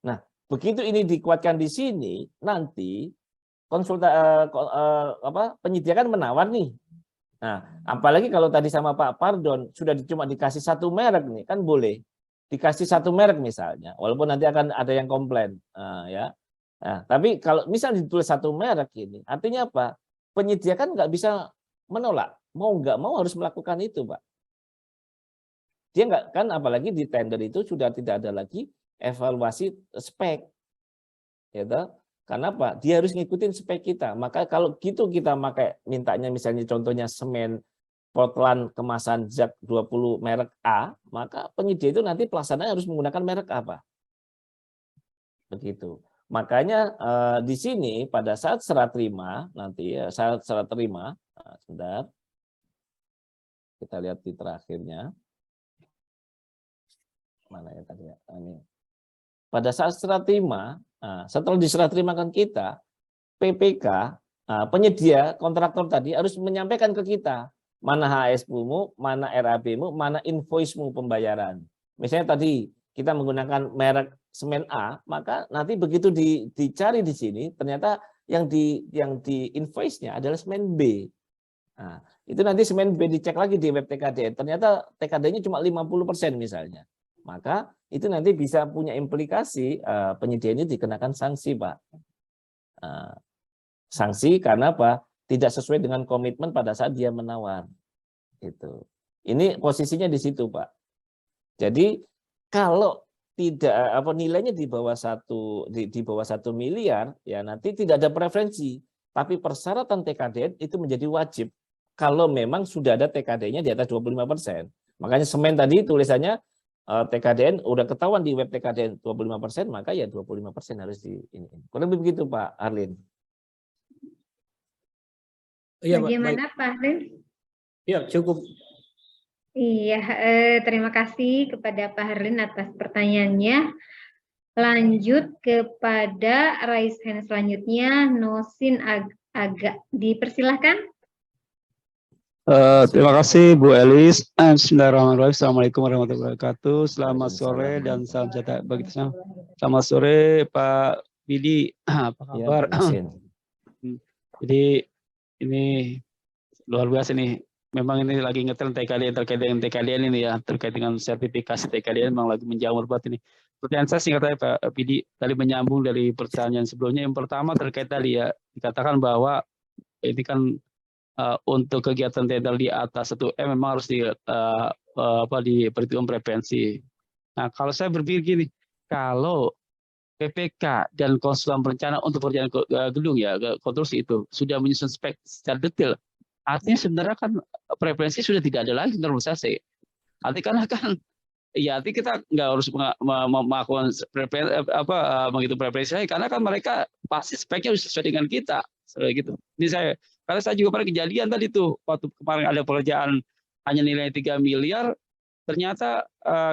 Nah, begitu ini dikuatkan di sini, nanti penyedia kan menawar nih. Nah, apalagi kalau tadi sama Pak Pardon sudah cuma dikasih satu merek nih, kan boleh dikasih satu merek misalnya, walaupun nanti akan ada yang komplain, ya. Nah, tapi kalau misalnya ditulis satu merek ini, artinya apa? Penyedia kan nggak bisa menolak, mau nggak mau harus melakukan itu, Pak. Dia nggak kan, apalagi di tender itu sudah tidak ada lagi evaluasi spek, gitu. Karena apa? Dia harus ngikutin spek kita. Maka kalau gitu kita mintanya misalnya contohnya semen Portland kemasan zat 20 merek A, maka penyedia itu nanti pelaksananya harus menggunakan merek apa? Begitu. Makanya di sini pada saat serah terima nanti ya, saat serah terima, sebentar. Kita lihat di terakhirnya. Mana ya tadi ya? Ini. Pada saat serah terima, setelah diserah terimakan kita, PPK, penyedia kontraktor tadi harus menyampaikan ke kita mana HSP-mu, mana RAB-mu, mana invoice-mu pembayaran. Misalnya tadi kita menggunakan merek semen A, maka nanti begitu dicari di sini ternyata yang di invoice-nya adalah semen B. Nah, itu nanti semen B dicek lagi di web TKDN, ternyata TKD-nya cuma 50% misalnya. Maka itu nanti bisa punya implikasi penyedia ini dikenakan sanksi, Pak. Sanksi karena apa? Tidak sesuai dengan komitmen pada saat dia menawar. Itu. Ini posisinya di situ, Pak. Jadi kalau nilainya di bawah 1 miliar, ya nanti tidak ada preferensi. Tapi persyaratan TKDN itu menjadi wajib kalau memang sudah ada TKD-nya di atas 25%. Makanya semen tadi tulisannya TKDN udah ketahuan di web TKDN 25%, maka ya 25% harus di ini. Kurang lebih begitu Pak Arlin. Iya, Pak. Baik. Bagaimana Pak Arlin? Ya, cukup. Iya, terima kasih kepada Pak Harlin atas pertanyaannya. Lanjut kepada raise hand selanjutnya, Nosin Aga. Dipersilahkan. Terima kasih Bu Elis. Bismillahirrahmanirrahim. Assalamualaikum warahmatullahi wabarakatuh. Selamat sore dan salam sejahtera bagi kita semua. Selamat sore Pak Bidi. Apa kabar? Ya, jadi ini luar biasa nih. Memang ini lagi ngetren TKDN terkait dengan TKDN ini ya, terkait dengan sertifikasi TKDN memang lagi menjamur banget ini. Pertanyaan saya singkat saja Pak Bidi, tadi menyambung dari pertanyaan sebelumnya. Yang pertama terkait tadi ya, dikatakan bahwa ini kan untuk kegiatan tender di atas 1M memang harus diperhitungkan preferensi. Nah, kalau saya berpikir gini, kalau PPK dan konsultan perencanaan untuk pekerjaan gedung ya, konstruksi itu sudah menyusun spek secara detail, artinya sebenarnya kan preferensi sudah tidak ada lagi normalisasi. Artinya kan ya artinya kita nggak harus melakukan menghitung preferensi karena kan mereka pasti speknya harus sesuai dengan kita gitu. Ini karena saya juga pernah kejadian tadi tuh waktu kemarin ada pekerjaan hanya nilai 3 miliar, ternyata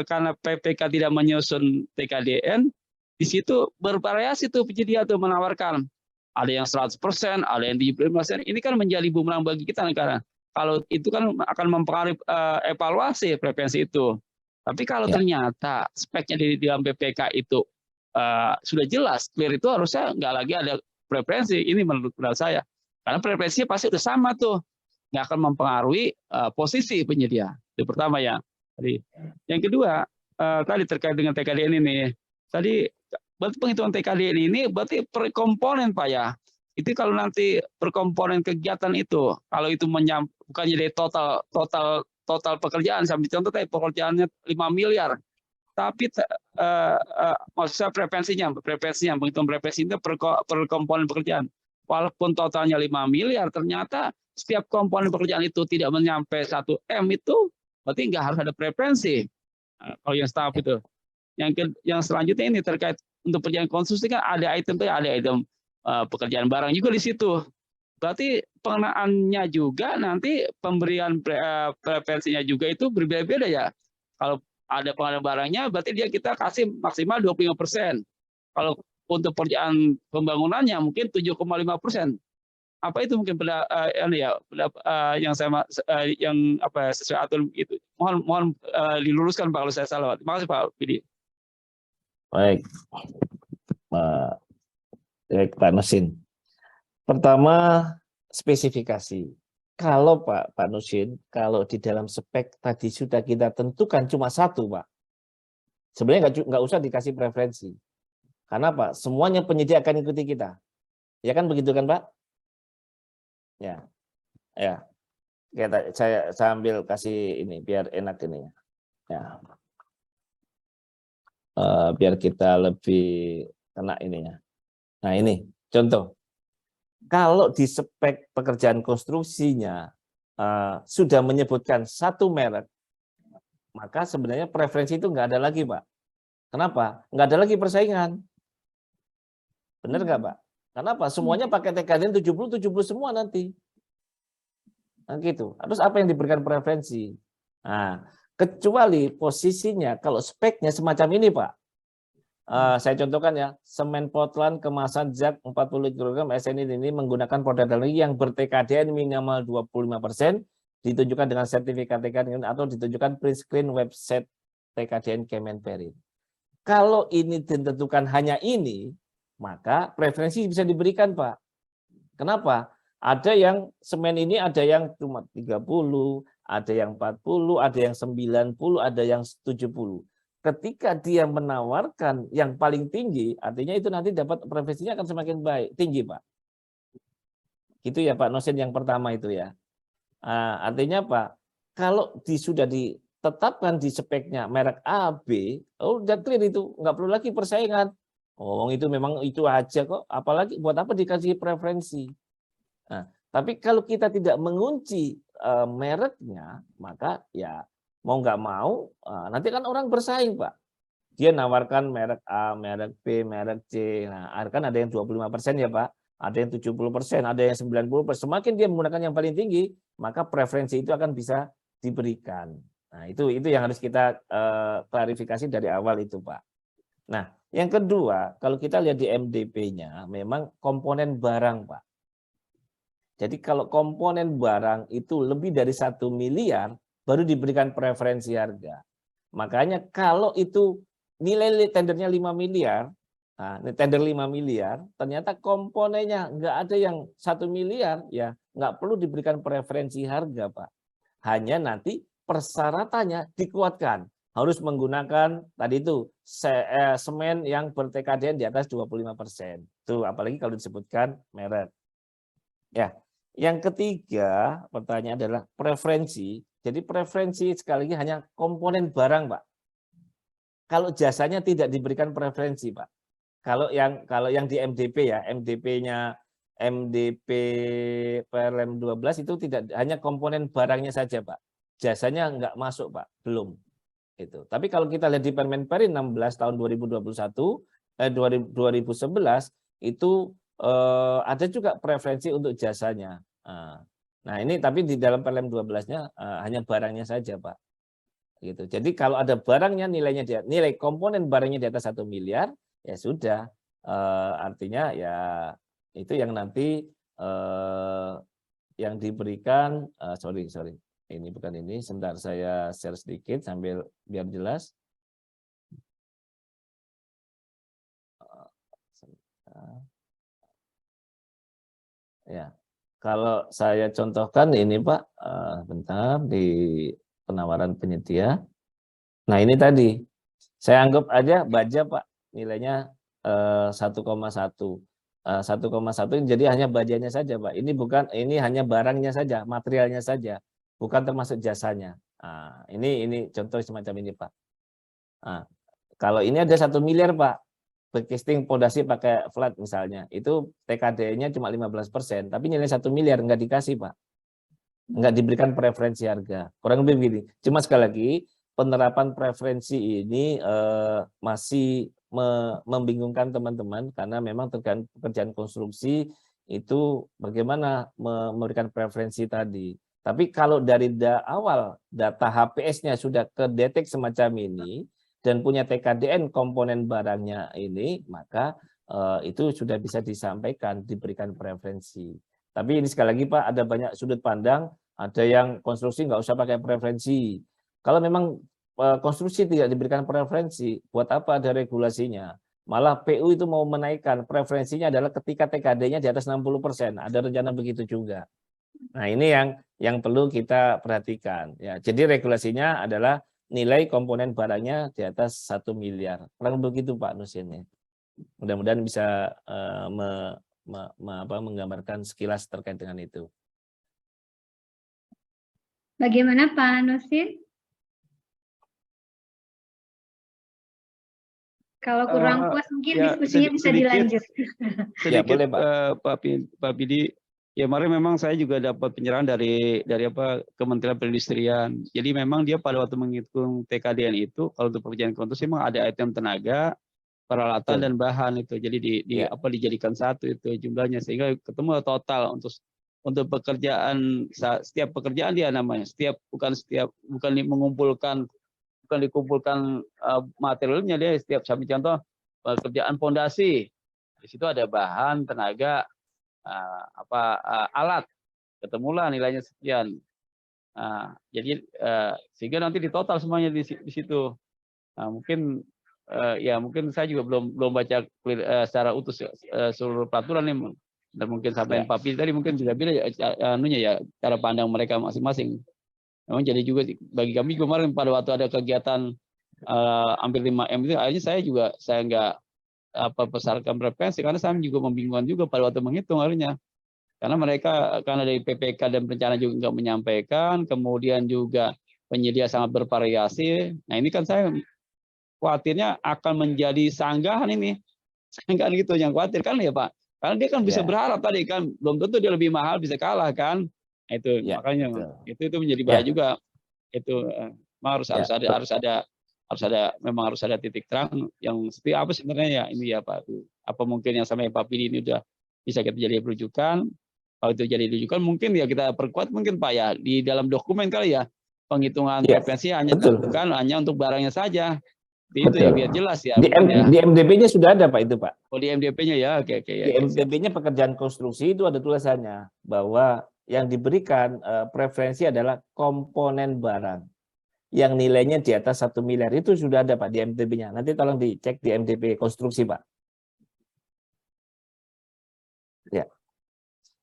karena PPK tidak menyusun TKDN, di situ bervariasi tuh penyedia tuh menawarkan. Ada yang 100%, ada yang 75%. Ini kan menjadi bumerang bagi kita negara. Kalau itu kan akan mempengaruhi evaluasi preferensi itu. Tapi kalau ternyata speknya di dalam PPK itu sudah jelas, clear, itu harusnya nggak lagi ada preferensi. Ini menurut saya. Karena preferensinya pasti sudah sama tuh. Nggak akan mempengaruhi posisi penyedia. Itu pertama ya. Yang kedua, tadi terkait dengan TKDN ini. Tadi berarti penghitungan TKDN ini berarti per komponen Pak ya. Itu kalau nanti per komponen kegiatan itu, kalau itu bukannya dari total pekerjaan, sampai contoh tadi pekerjaannya 5 miliar. Tapi maksud saya preferensinya menghitung preferensinya per komponen pekerjaan. Walaupun totalnya 5 miliar, ternyata setiap komponen pekerjaan itu tidak menyampai 1M itu, berarti nggak harus ada preferensi. Kalau yang tahap itu. Yang selanjutnya ini terkait untuk pekerjaan konstruksi kan ada item pekerjaan barang juga di situ. Berarti pengenaannya juga nanti pemberian preferensinya juga itu berbeda-beda ya. Kalau ada pengadaan barangnya, berarti kita kasih maksimal 25%. Kalau untuk pekerjaan pembangunannya mungkin 7,5%. Apa itu mungkin yang sesuai aturan itu. Mohon diluruskan Pak kalau saya salah. Terima kasih Pak Bidi. Baik, Pak Nusin. Pertama, spesifikasi. Kalau Pak Nusin, kalau di dalam spek tadi sudah kita tentukan cuma satu, Pak. Sebenarnya nggak usah dikasih preferensi. Karena Pak, semuanya penyedia akan ikuti kita. Ya kan begitu kan Pak? Ya. Saya ambil kasih ini biar enak ini ya. Biar kita lebih kena ininya. Nah ini contoh, kalau di spek pekerjaan konstruksinya sudah menyebutkan satu merek, maka sebenarnya preferensi itu nggak ada lagi Pak. Kenapa? Nggak ada lagi persaingan. Benar nggak Pak? Kenapa? Semuanya pakai TKDN 70 semua nanti. Nah gitu. Terus apa yang diberikan preferensi? Nah, kecuali posisinya kalau speknya semacam ini Pak. Saya contohkan ya, semen Portland kemasan zat 40 kg SN ini menggunakan produk dalam negeri yang ber-TKDN minimal 25%, ditunjukkan dengan sertifikat TKDN atau ditunjukkan print screen website TKDN Kemenperin. Kalau ini ditentukan hanya ini, maka preferensi bisa diberikan Pak. Kenapa? Ada yang semen ini ada yang cuma 30, ada yang 40, ada yang 90, ada yang 70. Ketika dia menawarkan yang paling tinggi, artinya itu nanti dapat preferensinya akan semakin tinggi Pak. Gitu ya Pak Nosin yang pertama itu ya. Artinya Pak, kalau sudah di tetapkan di speknya merek A, B, udah clear itu, nggak perlu lagi persaingan. Oh, itu memang itu aja kok, apalagi buat apa dikasih preferensi. Nah, tapi kalau kita tidak mengunci mereknya, maka ya mau nggak mau, nanti kan orang bersaing, Pak. Dia nawarkan merek A, merek B, merek C. Nah, kan ada yang 25% ya, Pak. Ada yang 70%, ada yang 90%. Semakin dia menggunakan yang paling tinggi, maka preferensi itu akan bisa diberikan. Nah, itu yang harus kita klarifikasi dari awal itu, Pak. Nah, yang kedua, kalau kita lihat di MDP-nya, memang komponen barang, Pak. Jadi kalau komponen barang itu lebih dari 1 miliar, baru diberikan preferensi harga. Makanya kalau itu nilai tendernya 5 miliar, nah, tender 5 miliar, ternyata komponennya nggak ada yang 1 miliar, ya nggak perlu diberikan preferensi harga, Pak. Hanya nanti persyaratannya dikuatkan. Harus menggunakan tadi itu semen yang ber-TKDN di atas 25%. Itu apalagi kalau disebutkan merek. Ya, yang ketiga pertanyaan adalah preferensi. Jadi preferensi sekali lagi hanya komponen barang, Pak. Kalau jasanya tidak diberikan preferensi, Pak. Kalau yang di MDP ya, MDP PLM 12 itu tidak hanya komponen barangnya saja, Pak. Jasanya nggak masuk, Pak, belum. Itu. Tapi kalau kita lihat di Permen Peri 16 tahun 2011 itu ada juga preferensi untuk jasanya. Nah, ini tapi di dalam PLM 12-nya hanya barangnya saja, Pak. Gitu. Jadi kalau ada barangnya nilai komponen barangnya di atas 1 miliar, ya sudah. Artinya ya itu yang nanti yang diberikan sorry. Ini bukan ini, sebentar saya share sedikit sambil biar jelas. Ya, kalau saya contohkan ini Pak, bentar di penawaran penyedia. Nah ini tadi, saya anggap aja baja Pak, nilainya 1,1. 1,1 jadi hanya bajanya saja Pak. Ini hanya barangnya saja, materialnya saja. Bukan termasuk jasanya. Nah, ini contoh semacam ini Pak. Nah, kalau ini ada 1 miliar Pak, casting pondasi pakai flat misalnya, itu TKD-nya cuma 15%, tapi nilai 1 miliar nggak dikasih Pak, nggak diberikan preferensi harga. Kurang lebih begini. Cuma sekali lagi penerapan preferensi ini masih membingungkan teman-teman karena memang terkait pekerjaan konstruksi itu bagaimana memberikan preferensi tadi. Tapi kalau dari awal data HPS-nya sudah kedetek semacam ini dan punya TKDN komponen barangnya ini, maka itu sudah bisa disampaikan, diberikan preferensi. Tapi ini sekali lagi Pak, ada banyak sudut pandang, ada yang konstruksi nggak usah pakai preferensi. Kalau memang konstruksi tidak diberikan preferensi, buat apa ada regulasinya? Malah PU itu mau menaikkan, preferensinya adalah ketika TKD-nya di atas 60%, ada rencana begitu juga. Nah ini yang perlu kita perhatikan. Ya, jadi regulasinya adalah nilai komponen barangnya di atas 1 miliar. Kurang begitu Pak Nusin. Mudah-mudahan bisa menggambarkan sekilas terkait dengan itu. Bagaimana Pak Nusin? Kalau kurang puas mungkin ya, diskusinya bisa dilanjut. Sedikit boleh, Pak. Pak Bidi, ya kemarin memang saya juga dapat penyerahan dari Kementerian Perindustrian. Jadi memang dia pada waktu menghitung TKDN itu kalau untuk pekerjaan konstruksi memang ada item tenaga, peralatan dan bahan itu. Jadi dijadikan satu itu jumlahnya sehingga ketemu total untuk pekerjaan, setiap pekerjaan dia namanya, bukan dikumpulkan materialnya, dia setiap sampai contoh pekerjaan pondasi, di situ ada bahan, tenaga, alat, ketemulah nilainya sekian. Jadi sehingga nanti ditotal semuanya di situ. Mungkin saya juga belum baca secara utuh seluruh peraturan nih, dan mungkin sampai Pak Pil tadi mungkin juga beda cara pandang mereka masing-masing. Memang jadi juga bagi kami kemarin pada waktu ada kegiatan hampir 5M itu, akhirnya saya nggak besarkan preferensi karena saya juga membingungkan juga pada waktu menghitung akhirnya. Karena mereka karena dari PPK dan perencana juga nggak menyampaikan, kemudian juga penyedia sangat bervariasi. Nah ini kan saya khawatirnya akan menjadi sanggahan ini. Sanggahan gitu yang khawatir kan ya Pak. Karena dia kan bisa Ya. berharap tadi kan, belum tentu dia lebih mahal bisa kalah kan. Nah, itu Ya, makanya betul. itu menjadi bahaya Ya. juga. Itu memang Ya. harus ada titik terang yang seperti apa sebenarnya ya ini ya Pak. Apa mungkin yang sama Pak Pidi ini udah bisa kita jadi rujukan. Kalau itu jadi rujukan mungkin ya kita perkuat mungkin Pak ya di dalam dokumen kali ya, penghitungan Ya, frekuensi hanya betul. dilakukan hanya untuk barangnya saja. Itu Betul. ya biar jelas ya. Di, mungkin ya. di MDP-nya sudah ada Pak itu Pak. Oh di MDP-nya ya, oke ya. Di MDP-nya pekerjaan konstruksi itu ada tulisannya bahwa yang diberikan preferensi adalah komponen barang yang nilainya di atas 1 miliar. Itu sudah ada Pak di MDP-nya. Nanti tolong dicek di MDP konstruksi Pak. Ya.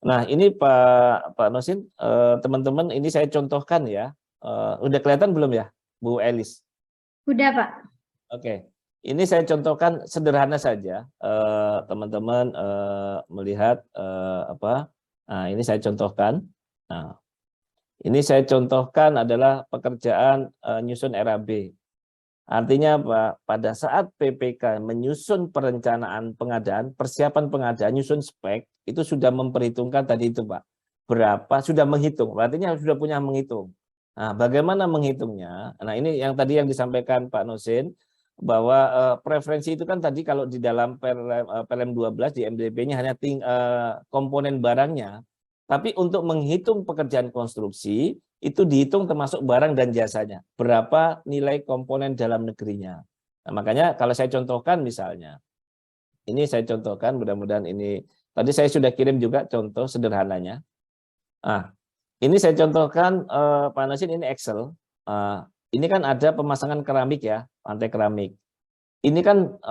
Nah ini Pak Nosin, teman-teman ini saya contohkan ya. Udah kelihatan belum ya Bu Elis? Udah Pak. Oke. Ini saya contohkan sederhana saja, teman-teman melihat apa. Nah, ini saya contohkan. Nah, ini saya contohkan adalah pekerjaan nyusun RAB. Artinya apa? Pada saat PPK menyusun perencanaan pengadaan, persiapan pengadaan, nyusun spek, itu sudah memperhitungkan tadi itu Pak. Berapa, sudah menghitung, artinya sudah punya menghitung. Nah, bagaimana menghitungnya? Nah, ini yang tadi yang disampaikan Pak Nusin, bahwa preferensi itu kan tadi kalau di dalam PLM 12 di MDP-nya hanya komponen barangnya. Tapi untuk menghitung pekerjaan konstruksi, itu dihitung termasuk barang dan jasanya. Berapa nilai komponen dalam negerinya. Nah, makanya kalau saya contohkan misalnya, ini saya contohkan, mudah-mudahan ini, tadi saya sudah kirim juga contoh sederhananya. Nah, ini saya contohkan, Pak Nasin, ini Excel. Ini kan ada pemasangan keramik ya, lantai keramik. Ini kan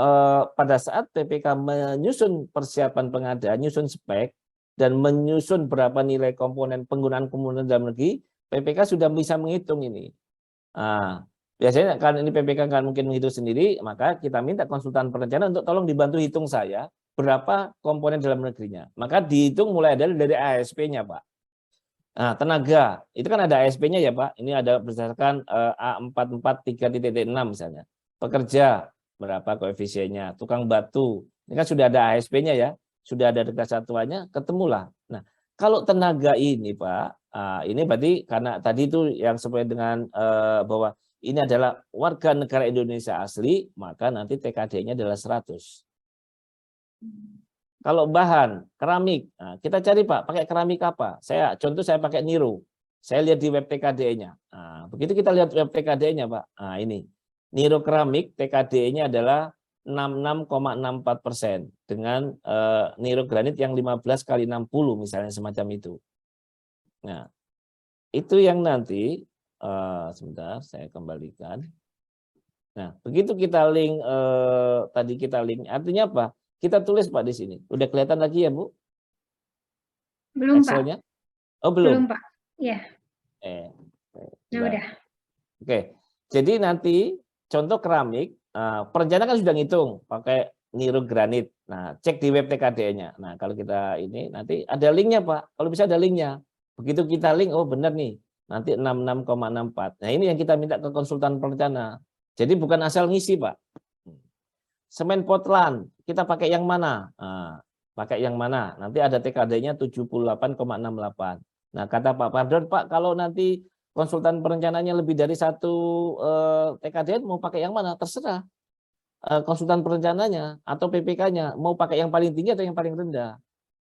pada saat PPK menyusun persiapan pengadaan, nyusun spek, dan menyusun berapa nilai komponen penggunaan komponen dalam negeri, PPK sudah bisa menghitung ini. Nah, biasanya kan ini PPK kan mungkin menghitung sendiri, maka kita minta konsultan perencanaan untuk tolong dibantu hitung saya berapa komponen dalam negerinya. Maka dihitung mulai dari ASP-nya Pak. Nah, tenaga, itu kan ada ASP-nya ya Pak. Ini ada berdasarkan A443.6 misalnya. Pekerja, berapa koefisiennya. Tukang batu, ini kan sudah ada ASP-nya ya. Sudah ada data satuannya, ketemulah. Nah, kalau tenaga ini Pak, ini berarti karena tadi itu yang sesuai dengan bahwa ini adalah warga negara Indonesia asli, maka nanti TKD-nya adalah 100. Kalau bahan, keramik, nah, kita cari Pak, pakai keramik apa? Saya pakai Niro. Saya lihat di web TKD-nya. Nah, begitu kita lihat web TKD-nya Pak, nah ini. Niro keramik TKD-nya adalah 66,64% dengan Niro granit yang 15 kali 60 misalnya semacam itu. Nah, itu yang nanti sebentar saya kembalikan. Nah, begitu kita link tadi kita link, artinya apa? Kita tulis Pak di sini. Udah kelihatan lagi ya Bu? Belum Excel-nya? Pak. Oh belum. Belum Pak. Iya. Ya udah. Oke. Jadi nanti contoh keramik. Perencana kan sudah ngitung pakai Niro granit. Nah, cek di web TKD-nya. Nah, kalau kita ini nanti ada linknya Pak. Kalau bisa ada linknya. Begitu kita link, oh benar nih. Nanti 66,64. Nah, ini yang kita minta ke konsultan perencana. Jadi bukan asal ngisi Pak. Semen Portland, kita pakai yang mana? Nah, pakai yang mana? Nanti ada TKD-nya 78,68. Nah, kata Pak Pardon, Pak, kalau nanti konsultan perencananya lebih dari satu TKD mau pakai yang mana? Terserah konsultan perencananya atau PPK-nya mau pakai yang paling tinggi atau yang paling rendah.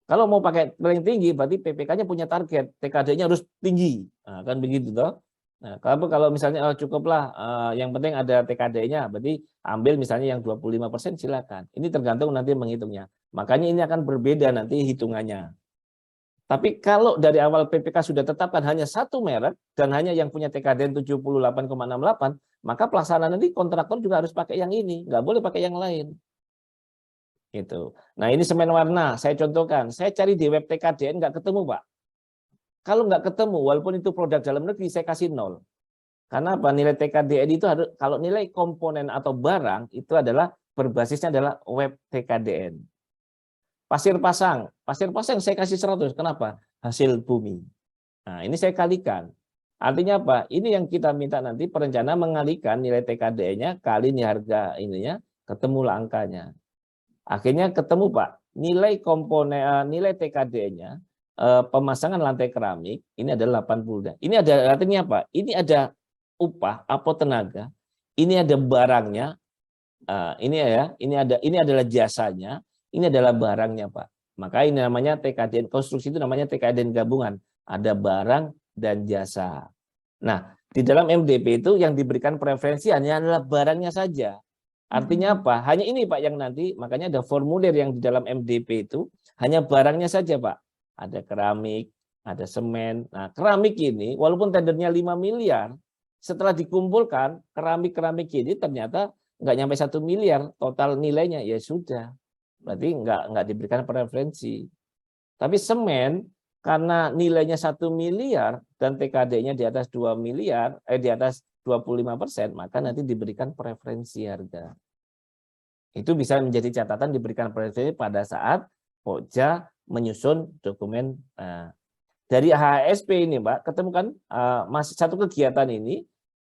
Kalau mau pakai paling tinggi berarti PPK-nya punya target, TKD-nya harus tinggi. Nah, kan begitu toh. Nah, kalau misalnya cukuplah yang penting ada TKD-nya, berarti ambil misalnya yang 25% silakan. Ini tergantung nanti menghitungnya. Makanya ini akan berbeda nanti hitungannya. Tapi kalau dari awal PPK sudah tetapkan hanya satu merek dan hanya yang punya TKD 78,68, maka pelaksanaan nanti kontraktor juga harus pakai yang ini, nggak boleh pakai yang lain. Gitu. Nah ini semen warna, saya contohkan, saya cari di web TKDN nggak ketemu Pak. Kalau nggak ketemu, walaupun itu produk dalam negeri, saya kasih 0. Karena apa? Nilai TKDN itu harus, kalau nilai komponen atau barang itu adalah berbasisnya adalah web TKDN. Pasir pasang saya kasih 100. Kenapa? Hasil bumi. Nah, ini saya kalikan. Artinya apa? Ini yang kita minta nanti perencana mengalihkan nilai TKD-nya kali nih harga ininya, ketemulah angkanya. Akhirnya ketemu Pak, nilai komponen nilai TKD-nya pemasangan lantai keramik ini adalah 80. Ini ada artinya apa? Ini ada upah atau tenaga, ini ada barangnya, ini adalah jasanya, ini adalah barangnya Pak. Maka ini namanya TKDN konstruksi, itu namanya TKDN gabungan, ada barang dan jasa. Nah, di dalam MDP itu yang diberikan preferensi hanya adalah barangnya saja. Artinya apa? Hanya ini Pak yang nanti, makanya ada formulir yang di dalam MDP itu hanya barangnya saja Pak. Ada keramik, ada semen. Nah, keramik ini walaupun tendernya 5 miliar, setelah dikumpulkan keramik-keramik ini ternyata nggak nyampe 1 miliar total nilainya, ya sudah. Berarti nggak diberikan preferensi. Tapi semen karena nilainya 1 miliar dan TKD-nya di atas 2 miliar, di atas 25%, maka nanti diberikan preferensi harga. Itu bisa menjadi catatan diberikan preferensi pada saat Pokja menyusun dokumen. Dari HSP ini Pak, ketemu kan masih satu kegiatan ini,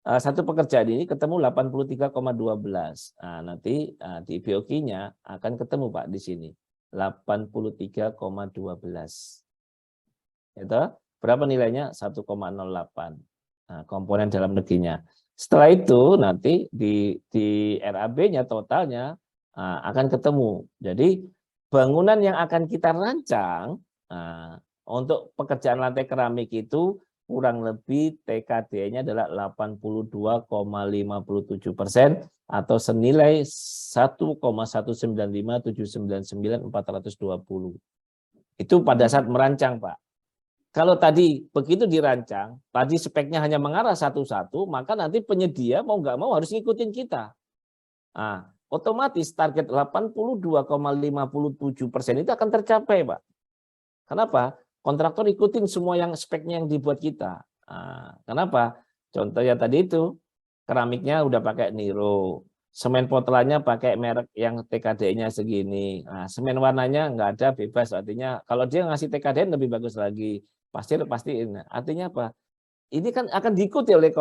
satu pekerjaan ini ketemu 83,12. Nah, nanti di BOQ-nya akan ketemu Pak di sini 83,12. Itu berapa nilainya? 1,08. Nah, komponen dalam negerinya. Setelah itu nanti di RAB-nya totalnya akan ketemu. Jadi bangunan yang akan kita rancang untuk pekerjaan lantai keramik itu kurang lebih TKD-nya adalah 82,57% atau senilai 1,195.799.420. Itu pada saat merancang Pak. Kalau tadi begitu dirancang, tadi speknya hanya mengarah satu-satu, maka nanti penyedia mau nggak mau harus ngikutin kita. Nah, otomatis target 82,57% itu akan tercapai Pak. Kenapa? Kontraktor ikutin semua yang speknya yang dibuat kita. Nah, kenapa? Contohnya tadi itu, keramiknya udah pakai Niro, semen potelannya pakai merek yang TKD-nya segini. Nah, semen warnanya nggak ada, bebas. Artinya kalau dia ngasih TKD lebih bagus lagi. Pastiin. Artinya apa? Ini kan akan diikuti oleh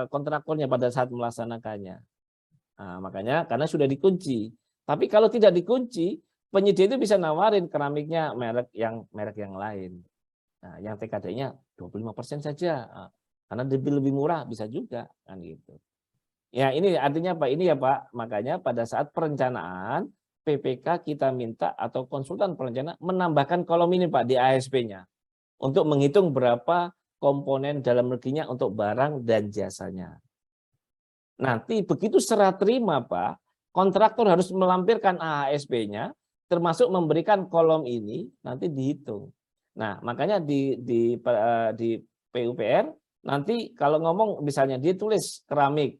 kontraktornya pada saat melaksanakannya. Nah, makanya karena sudah dikunci. Tapi kalau tidak dikunci, penyedia itu bisa nawarin keramiknya merek yang lain. Nah, yang TKD-nya 25% saja. Nah, karena lebih murah bisa juga kan gitu. Ya, ini artinya apa? Ini ya Pak, makanya pada saat perencanaan PPK kita minta atau konsultan perencana menambahkan kolom ini Pak di ASP-nya untuk menghitung berapa komponen dalam negerinya untuk barang dan jasanya. Nanti begitu serah terima Pak, kontraktor harus melampirkan ASP-nya termasuk memberikan kolom ini nanti dihitung. Nah, makanya di PUPR nanti kalau ngomong misalnya dia tulis keramik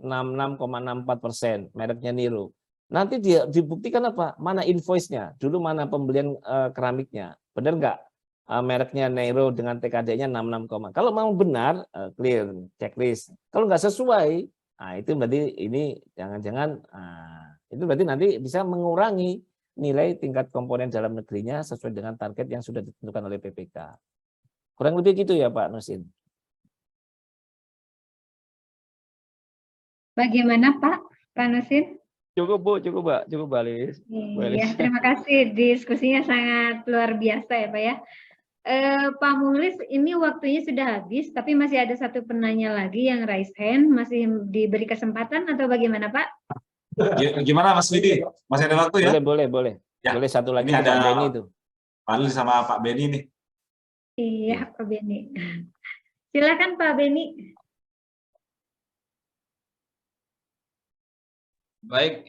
66,64%, mereknya Niro. Nanti dia dibuktikan apa? Mana invoice-nya? Dulu mana pembelian keramiknya? Benar nggak? Mereknya Niro dengan TKD-nya 66, kalau mau benar clear checklist. Kalau nggak sesuai, nah itu berarti ini jangan-jangan itu berarti nanti bisa mengurangi nilai tingkat komponen dalam negerinya sesuai dengan target yang sudah ditentukan oleh PPK. Kurang lebih gitu ya Pak Nusin. Bagaimana Pak Nusin? Cukup Bu, cukup Balis. Iya, terima kasih. Diskusinya sangat luar biasa ya Pak ya. Pak Mulis, ini waktunya sudah habis, tapi masih ada satu penanya lagi yang raise hand. Masih diberi kesempatan atau bagaimana Pak? Gimana Mas Widi? Masih ada waktu ya? Boleh. Ya. Boleh satu lagi Ini ada Pak Beni itu. Pak Lili sama Pak Beni nih. Iya, Pak Beni. Silakan Pak Beni. Baik,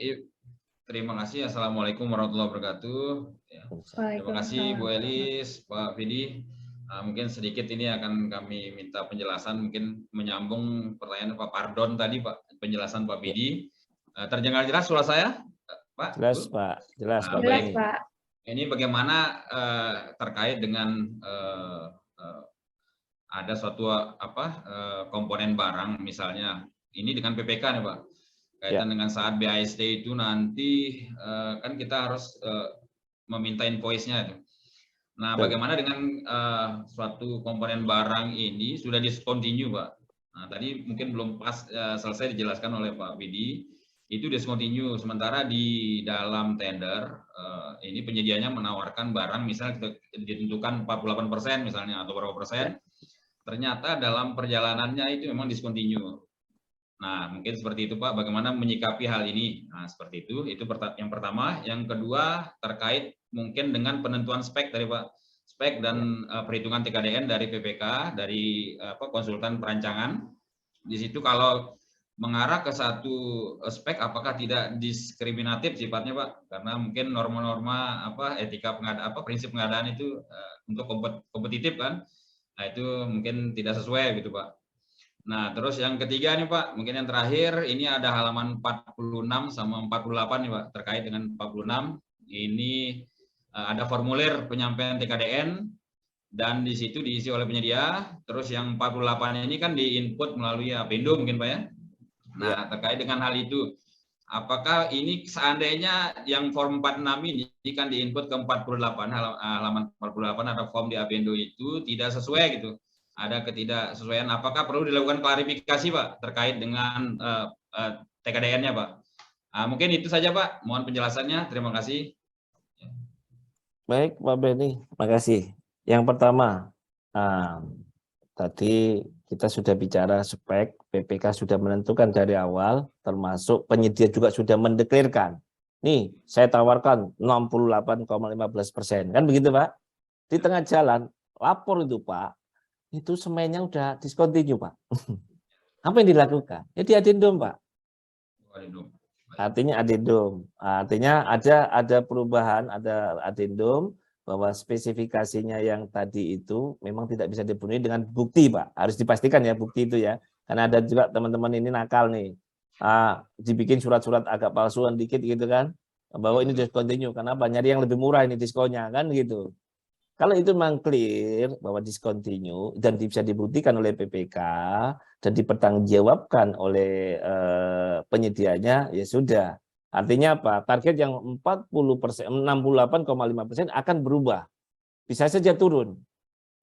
terima kasih. Assalamualaikum warahmatullahi wabarakatuh. Ya. Terima kasih Bu Elis, Pak Vidi. Mungkin sedikit ini akan kami minta penjelasan, mungkin menyambung pertanyaan Pak Pardon tadi, Pak, penjelasan Pak Vidi. Terdengar jelas suara saya, Pak? Jelas Pak, jelas Pak. Jelas Pak. Ini bagaimana terkait dengan ada suatu komponen barang, misalnya ini dengan PPK nih Pak. Kaitan dengan saat BAST itu nanti kan kita harus meminta invoice-nya. Nah, bagaimana dengan suatu komponen barang ini sudah discontinue, Pak? Nah, tadi mungkin belum pas selesai dijelaskan oleh Pak Widi, itu discontinue. Sementara di dalam tender, ini penyedianya menawarkan barang, misalnya ditentukan 48% misalnya, atau berapa persen, ternyata dalam perjalanannya itu memang discontinue. Nah, mungkin seperti itu Pak, bagaimana menyikapi hal ini? Nah, seperti itu yang pertama. Yang kedua, terkait mungkin dengan penentuan spek dari Pak, spek dan perhitungan TKDN dari PPK, dari konsultan perancangan. Di situ kalau mengarah ke satu spek, apakah tidak diskriminatif sifatnya Pak? Karena mungkin norma-norma etika prinsip pengadaan itu untuk kompetitif kan? Nah, itu mungkin tidak sesuai gitu Pak. Nah, terus yang ketiga nih Pak, mungkin yang terakhir, ini ada halaman 46 sama 48 nih Pak, terkait dengan 46. Ini ada formulir penyampaian TKDN, dan di situ diisi oleh penyedia. Terus yang 48 ini kan diinput melalui Apindo mungkin Pak ya. Nah, terkait dengan hal itu, apakah ini seandainya yang form 46 ini kan diinput ke 48, halaman 48 ada form di Apindo itu tidak sesuai gitu, ada ketidaksesuaian, apakah perlu dilakukan klarifikasi Pak terkait dengan TKDN-nya Pak? Mungkin itu saja Pak, mohon penjelasannya, terima kasih. Baik Pak Benny, makasih. Yang pertama, tadi kita sudah bicara spek, PPK sudah menentukan dari awal, termasuk penyedia juga sudah mendeklarkan. Nih, saya tawarkan 68,15%, kan begitu Pak? Di tengah jalan, lapor itu Pak, itu semennya udah discontinue Pak. Apa yang dilakukan? Ya di adendum Pak. Artinya adendum. Artinya ada perubahan, ada adendum bahwa spesifikasinya yang tadi itu memang tidak bisa dipenuhi dengan bukti Pak. Harus dipastikan ya bukti itu ya. Karena ada juga teman-teman ini nakal nih. Dibikin surat-surat agak palsuan dikit gitu kan. Bahwa ini discontinue. Kenapa? Nyari yang lebih murah ini diskonnya kan gitu. Kalau itu memang clear bahwa discontinue dan bisa dibuktikan oleh PPK dan dipertanggungjawabkan oleh penyedianya, ya sudah. Artinya apa? Target yang 40%, 68,5% akan berubah. Bisa saja turun.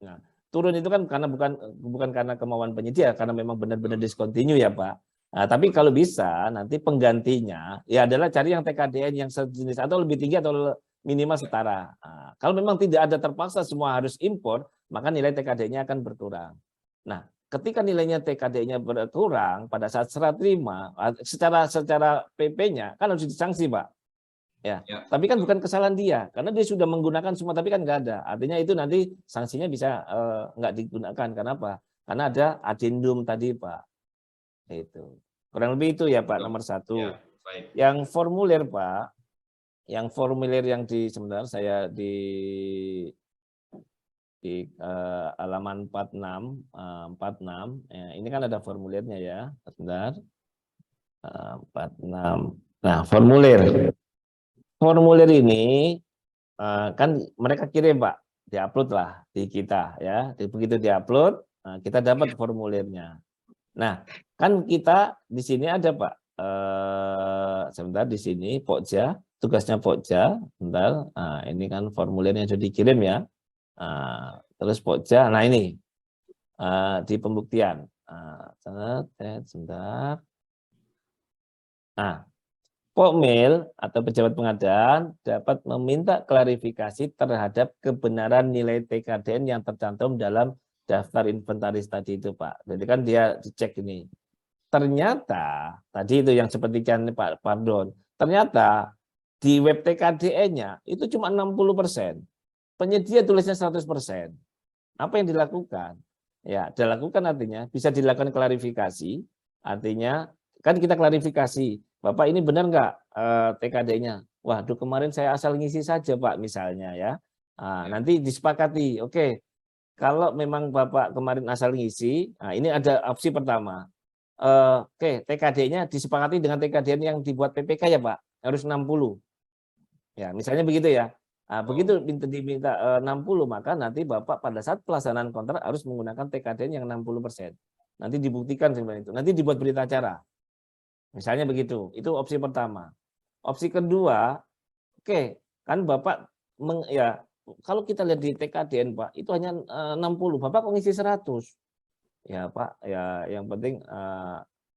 Nah, turun itu kan karena bukan karena kemauan penyedia, karena memang benar-benar discontinue ya Pak. Nah, tapi kalau bisa nanti penggantinya ya adalah cari yang TKDN yang sejenis atau lebih tinggi atau minimal setara. Nah, kalau memang tidak ada terpaksa semua harus impor, maka nilai TKD-nya akan berkurang. Nah, ketika nilainya TKD-nya berkurang pada saat serah terima, secara PP-nya kan harus disanksi, Pak. Ya. Tapi kan bukan kesalahan dia, karena dia sudah menggunakan semua, tapi kan nggak ada. Artinya itu nanti sanksinya bisa nggak digunakan. Kenapa? Karena ada adendum tadi, Pak. Itu. Kurang lebih itu ya, Pak, nomor 1. Ya, yang formulir, Pak. Yang formulir yang sebentar saya di halaman 46 ya, ini kan ada formulirnya ya, sebentar. 46. Nah, formulir ini kan mereka kirim Pak, diupload lah di kita ya. Begitu diupload, kita dapat formulirnya. Nah, kan kita di sini ada Pak, sebentar di sini Pokja. Tugasnya Pokja, bentar. Nah, ini kan formulirnya sudah dikirim ya. Terus Pokja, nah ini di pembuktian. Sebentar. Nah, Pokmil atau pejabat pengadaan dapat meminta klarifikasi terhadap kebenaran nilai TKDN yang tercantum dalam daftar inventaris tadi itu Pak. Jadi kan dia dicek ini. Ternyata tadi itu yang seperti kan Pak Pardon. Ternyata di web TKDN-nya itu cuma 60%. Penyedia tulisnya 100%. Apa yang dilakukan? Ya, dilakukan artinya bisa dilakukan klarifikasi. Artinya kan kita klarifikasi, Bapak ini benar nggak TKD-nya? Waduh, kemarin saya asal ngisi saja Pak misalnya ya. Nanti disepakati. Oke. Kalau memang Bapak kemarin asal ngisi, ini ada opsi pertama. Oke, TKD-nya disepakati dengan TKD yang dibuat PPK ya Pak. Harus 60. Ya, misalnya begitu ya. Begitu diminta 60, maka nanti Bapak pada saat pelaksanaan kontrak harus menggunakan TKDN yang 60%. Nanti dibuktikan seperti itu. Nanti dibuat berita acara. Misalnya begitu. Itu opsi pertama. Opsi kedua, oke, kan Bapak kalau kita lihat di TKDN Pak, itu hanya 60. Bapak kok ngisi 100? Ya Pak, ya yang penting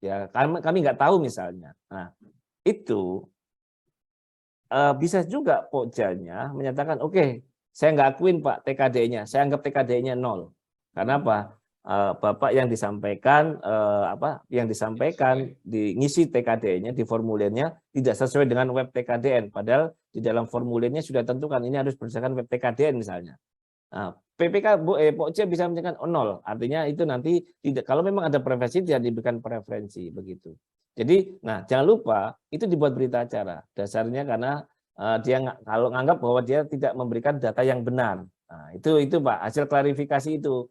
ya kami nggak tahu misalnya. Nah, itu bisa juga Pokjanya menyatakan, oke, saya nggak akuin Pak TKD-nya, saya anggap TKD-nya 0. Karena apa? Bapak yang disampaikan di ngisi TKD-nya, di formulirnya tidak sesuai dengan web TKDN, padahal di dalam formulirnya sudah tentukan ini harus berdasarkan web TKDN misalnya. Nah, Pokja bisa menyatakan 0, artinya itu nanti tidak, kalau memang ada preferensi tidak diberikan preferensi begitu. Jadi, nah jangan lupa itu dibuat berita acara dasarnya karena dia kalau nganggap bahwa dia tidak memberikan data yang benar. Nah, itu Pak hasil klarifikasi itu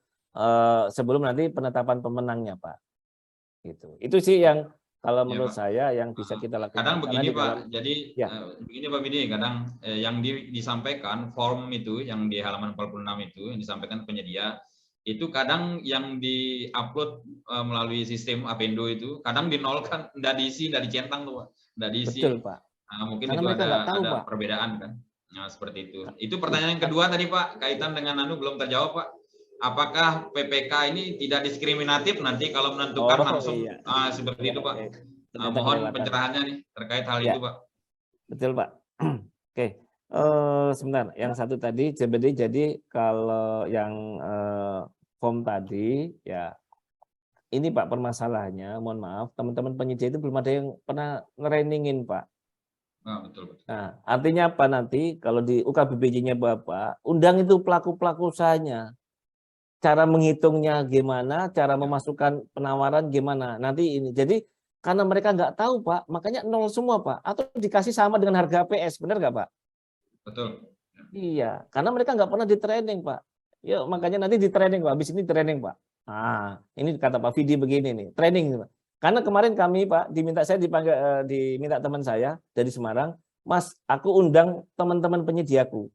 sebelum nanti penetapan pemenangnya Pak. Gitu. Itu sih yang kalau menurut saya yang bisa kita lakukan. Kadang begini Pak, jadi begini Pak Bidi, kadang yang disampaikan form itu yang di halaman 46 itu yang disampaikan penyedia itu kadang yang diupload melalui sistem Apendo itu kadang dinolkan, nggak diisi, nggak dicentang tuh Pak, nggak diisi. Betul Pak. Nah, mungkin karena itu ada Pak, perbedaan kan. Nah, seperti itu. Itu pertanyaan yang kedua tadi Pak, kaitan dengan belum terjawab Pak. Apakah PPK ini tidak diskriminatif nanti kalau menentukan langsung seperti itu Pak? Nah, mohon pencerahannya nih terkait hal itu Pak. Betul Pak. Oke, sebentar. Yang satu tadi jadi kalau yang form tadi ya ini Pak permasalahannya, mohon maaf teman-teman penyedia itu belum ada yang pernah ngereningin Pak. Nah, betul. Nah, artinya apa nanti kalau di UKBPJ-nya Bapak, undang itu pelaku-pelaku usahanya. Cara menghitungnya gimana, cara memasukkan penawaran gimana. Nanti ini. Jadi karena mereka nggak tahu Pak, makanya 0 semua Pak. Atau dikasih sama dengan harga PS, benar nggak Pak? Betul. Iya, karena mereka nggak pernah di training Pak. Yuk, makanya nanti di training Pak. Habis ini training Pak. Nah, ini kata Pak Vidi begini nih, training Pak. Karena kemarin kami Pak diminta teman saya dari Semarang, Mas, aku undang teman-teman penyediaku.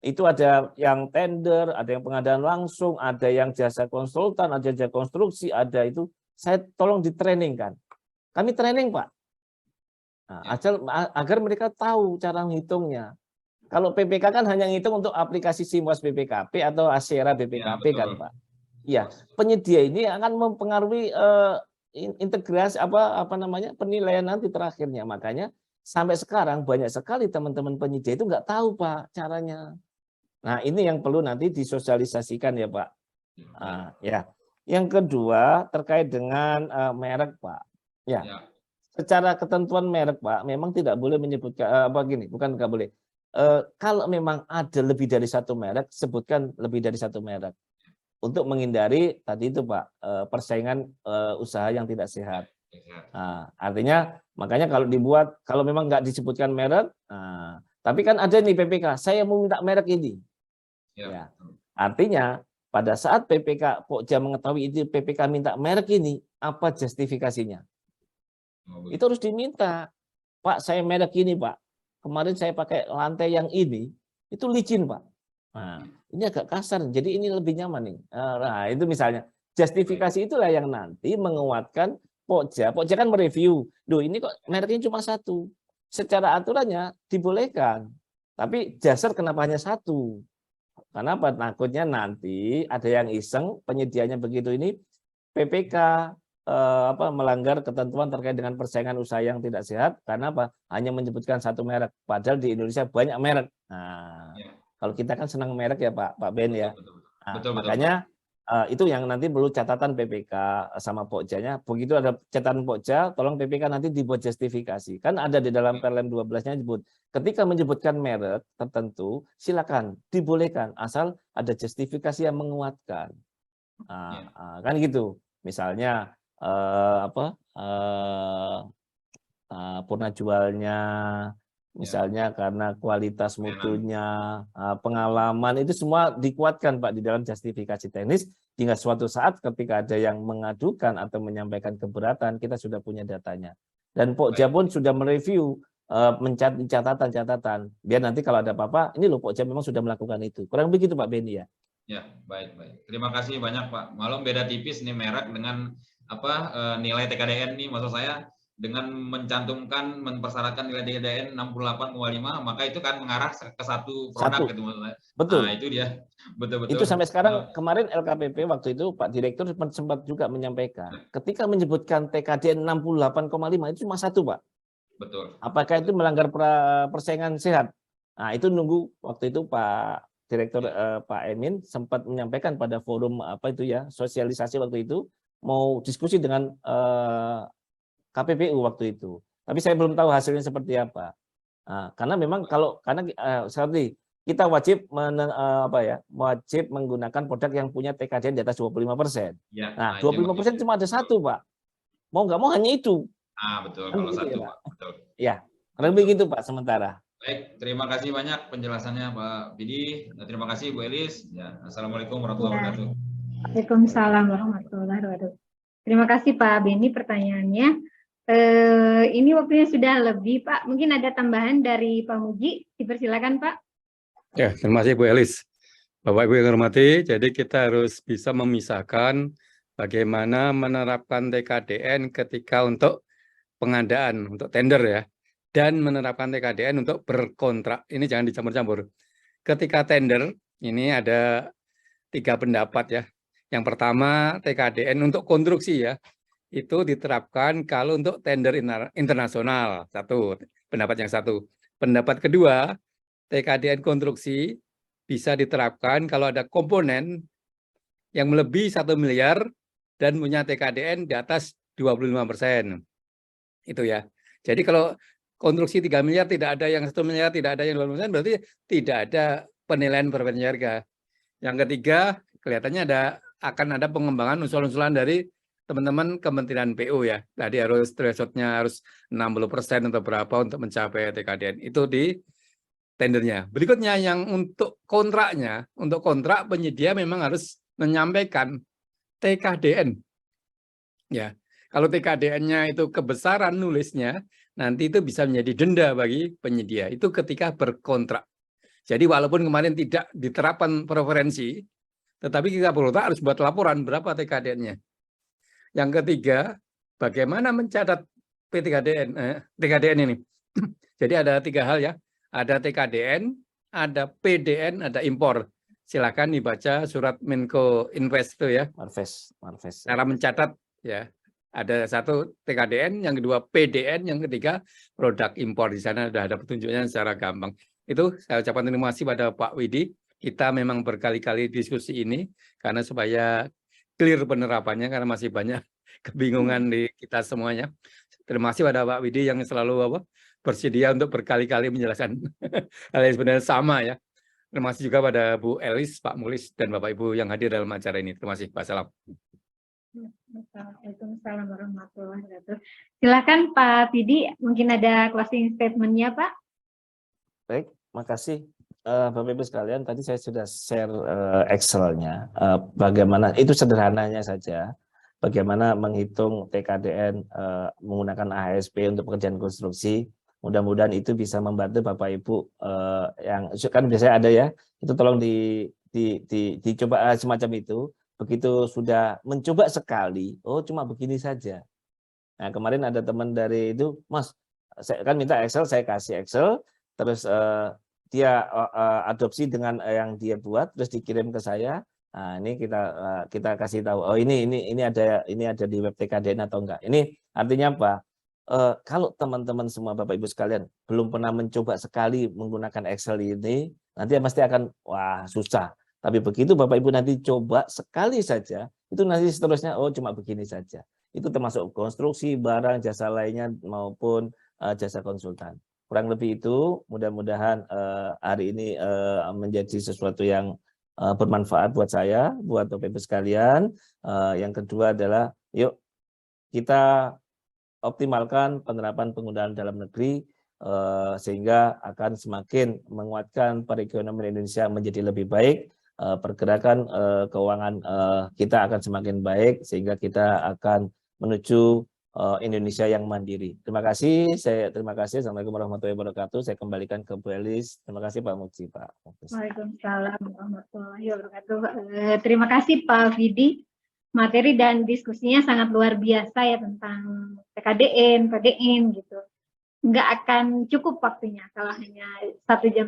Itu ada yang tender, ada yang pengadaan langsung, ada yang jasa konsultan, ada jasa konstruksi, ada itu. Saya tolong di training kan. Kami training Pak. Nah, agar mereka tahu cara menghitungnya. Kalau PPK kan hanya ngitung untuk aplikasi SIMWAS BPKP atau Asyera BPKP kan Pak. Iya, penyedia ini akan mempengaruhi integrasi penilaian nanti terakhirnya. Makanya sampai sekarang banyak sekali teman-teman penyedia itu nggak tahu Pak caranya. Nah, ini yang perlu nanti disosialisasikan ya Pak. Ya. Yang kedua terkait dengan merek Pak. Ya. Secara ketentuan merek Pak, memang tidak boleh menyebutkan bukan nggak boleh. Kalau memang ada lebih dari satu merek, sebutkan lebih dari satu merek. Untuk menghindari tadi itu Pak, persaingan usaha yang tidak sehat. Nah, artinya makanya kalau memang nggak disebutkan merek, tapi kan ada nih PPK, saya mau minta merek ini. Ya. Artinya pada saat PPK Pokja mengetahui itu PPK minta merek ini, apa justifikasinya? Itu harus diminta. Pak, saya merek ini Pak. Kemarin saya pakai lantai yang ini, itu licin Pak. Nah, ini agak kasar, jadi ini lebih nyaman nih. Nah, itu misalnya. Justifikasi itulah yang nanti menguatkan Pokja. Pokja kan mereview. Duh, ini kok mereknya cuma satu. Secara aturannya dibolehkan. Tapi jasar kenapa hanya satu? Kenapa? Takutnya nanti ada yang iseng penyedianya begitu ini PPK melanggar ketentuan terkait dengan persaingan usaha yang tidak sehat karena apa? Hanya menyebutkan satu merek. Padahal di Indonesia banyak merek. Nah, kalau kita kan senang merek ya Pak Ben ya. Nah, makanya itu yang nanti perlu catatan PPK sama Pokjanya. Begitu ada catatan Pokja, tolong PPK nanti dibuat justifikasi. Kan ada di dalam Perlem 12-nya disebut, ketika menyebutkan merek tertentu, silakan dibolehkan asal ada justifikasi yang menguatkan. Kan gitu. Misalnya purna jualnya, misalnya karena kualitas mutunya, pengalaman, itu semua dikuatkan Pak di dalam justifikasi teknis, hingga suatu saat ketika ada yang mengadukan atau menyampaikan keberatan, kita sudah punya datanya. Dan Pokja pun sudah mereview, mencatat catatan, biar nanti kalau ada apa-apa, ini loh Pokja memang sudah melakukan itu. Kurang begitu Pak Beni ya. Ya, baik. Terima kasih banyak Pak. Malam beda tipis nih merek dengan nilai TKDN nih, maksud saya dengan mencantumkan mempersyaratkan nilai TKDN 68,5 maka itu kan mengarah ke satu produk gitu maksudnya. Betul. Nah, itu dia. Betul-betul. Itu sampai sekarang kemarin LKPP waktu itu Pak Direktur sempat juga menyampaikan ketika menyebutkan TKDN 68,5 itu cuma satu Pak. Betul. Apakah itu melanggar persaingan sehat? Nah, itu nunggu waktu itu Pak Direktur Pak Emin sempat menyampaikan pada forum apa itu ya, sosialisasi waktu itu mau diskusi dengan KPPU waktu itu. Tapi saya belum tahu hasilnya seperti apa. Nah, karena memang seperti kita wajib wajib menggunakan produk yang punya TKDN di atas 25%. Ya, nah, 25% cuma ada satu, Pak. Mau nggak mau hanya itu. Betul, kan kalau begitu, satu, ya, Pak. Betul. Ya, kurang begitu, Pak, sementara. Baik, terima kasih banyak penjelasannya Pak Bidi. Terima kasih Bu Elis. Ya, Assalamualaikum warahmatullahi wabarakatuh. Waalaikumsalam warahmatullahi wabarakatuh. Terima kasih Pak Beni pertanyaannya. Ini waktunya sudah lebih Pak. Mungkin ada tambahan dari Pak Muji. Dipersilakan Pak. Ya, terima kasih Bu Elis. Bapak Ibu yang hormati, jadi kita harus bisa memisahkan bagaimana menerapkan TKDN ketika untuk pengadaan, untuk tender ya, dan menerapkan TKDN untuk berkontrak. Ini jangan dicampur-campur. Ketika tender, ini ada 3 pendapat ya. Yang pertama, TKDN untuk konstruksi ya, itu diterapkan kalau untuk tender internasional. Satu, pendapat yang satu. Pendapat kedua, TKDN konstruksi bisa diterapkan kalau ada komponen yang melebihi 1 miliar dan punya TKDN di atas 25%. Itu ya. Jadi kalau konstruksi 3 miliar tidak ada yang 1 miliar, tidak ada yang 20%, berarti tidak ada penilaian perbandingan harga. Yang ketiga, kelihatannya akan ada pengembangan usul-usulan dari teman-teman Kementerian PU ya. Tadi harus threshold-nya harus 60% atau berapa untuk mencapai TKDN. Itu di tendernya. Berikutnya yang untuk kontraknya, untuk kontrak penyedia memang harus menyampaikan TKDN. Ya, kalau TKDN-nya itu kebesaran nulisnya, nanti itu bisa menjadi denda bagi penyedia. Itu ketika berkontrak. Jadi walaupun kemarin tidak diterapkan preferensi, tetapi kita harus buat laporan berapa TKDN-nya. Yang ketiga, bagaimana mencatat TKDN ini. Jadi ada 3 hal ya. Ada TKDN, ada PDN, ada impor. Silakan dibaca surat Menko Invest itu ya. Marves. Cara mencatat ya. Ada 1 TKDN, yang kedua PDN, yang ketiga produk impor. Di sana sudah ada petunjuknya secara gampang. Itu saya ucapkan terima kasih pada Pak Widi. Kita memang berkali-kali diskusi ini karena supaya clear penerapannya karena masih banyak kebingungan di kita semuanya. Terima kasih pada Pak Widi yang selalu bersedia untuk berkali-kali menjelaskan hal yang sebenarnya sama ya. Terima kasih juga pada Bu Elis, Pak Mulis, dan Bapak Ibu yang hadir dalam acara ini. Terima kasih. Wassalam. Waalaikumsalam warahmatullahi wabarakatuh. Silakan Pak Pidi, mungkin ada closing statement-nya Pak. Baik, makasih. Bapak Ibu sekalian, tadi saya sudah share Excel-nya. Bagaimana, itu sederhananya saja. Bagaimana menghitung TKDN menggunakan AHSP untuk pekerjaan konstruksi. Mudah-mudahan itu bisa membantu Bapak Ibu yang kan biasanya ada ya, itu tolong dicoba semacam itu. Begitu sudah mencoba sekali, oh cuma begini saja. Nah kemarin ada teman dari itu, Mas, saya kan minta Excel, saya kasih Excel, terus dia adopsi dengan yang dia buat, terus dikirim ke saya. Nah ini kita kasih tahu, oh ini ada di web TKDN atau enggak. Ini artinya apa? Kalau teman-teman semua Bapak Ibu sekalian belum pernah mencoba sekali menggunakan Excel ini, nanti pasti akan wah susah. Tapi begitu Bapak Ibu nanti coba sekali saja, itu nanti seterusnya oh cuma begini saja. Itu termasuk konstruksi, barang, jasa lainnya maupun jasa konsultan. Kurang lebih itu, mudah-mudahan hari ini menjadi sesuatu yang bermanfaat buat saya, buat Bapak Ibu sekalian. Yang kedua adalah yuk kita optimalkan penerapan penggunaan dalam negeri sehingga akan semakin menguatkan perekonomian Indonesia menjadi lebih baik, pergerakan keuangan kita akan semakin baik sehingga kita akan menuju Indonesia yang mandiri. Terima kasih. Terima kasih. Assalamualaikum warahmatullahi wabarakatuh. Saya kembalikan ke Bu Elis. Terima kasih Pak Muji, Pak. Waalaikumsalam warahmatullahi wabarakatuh. Terima kasih Pak Vidi. Materi dan diskusinya sangat luar biasa ya tentang TKDN. TKDN, PDN gitu. Nggak akan cukup waktunya kalau hanya 1,5 jam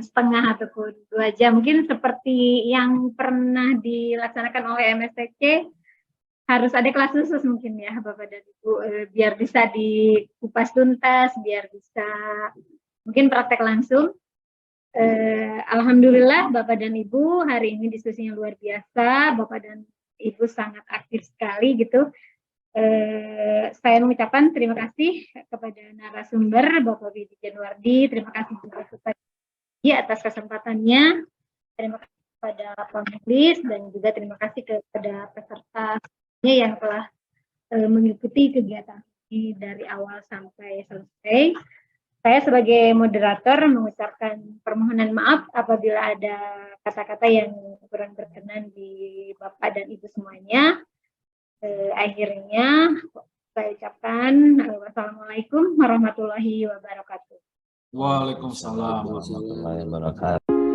ataupun 2 jam. Mungkin seperti yang pernah dilaksanakan oleh MSTC, harus ada kelas khusus mungkin ya Bapak dan Ibu, biar bisa dikupas tuntas, biar bisa mungkin praktek langsung. Alhamdulillah Bapak dan Ibu hari ini diskusinya luar biasa, Bapak dan Ibu sangat aktif sekali gitu. Saya mengucapkan terima kasih kepada narasumber Bapak Widi Januardi, terima kasih juga kepada dia atas kesempatannya, terima kasih kepada Pak Mukhlis, dan juga terima kasih kepada peserta yang telah mengikuti kegiatan ini dari awal sampai selesai. Saya sebagai moderator mengucapkan permohonan maaf apabila ada kata-kata yang kurang berkenan di Bapak dan Ibu semuanya. Akhirnya saya ucapkan wassalamualaikum warahmatullahi wabarakatuh. Waalaikumsalam warahmatullahi wabarakatuh.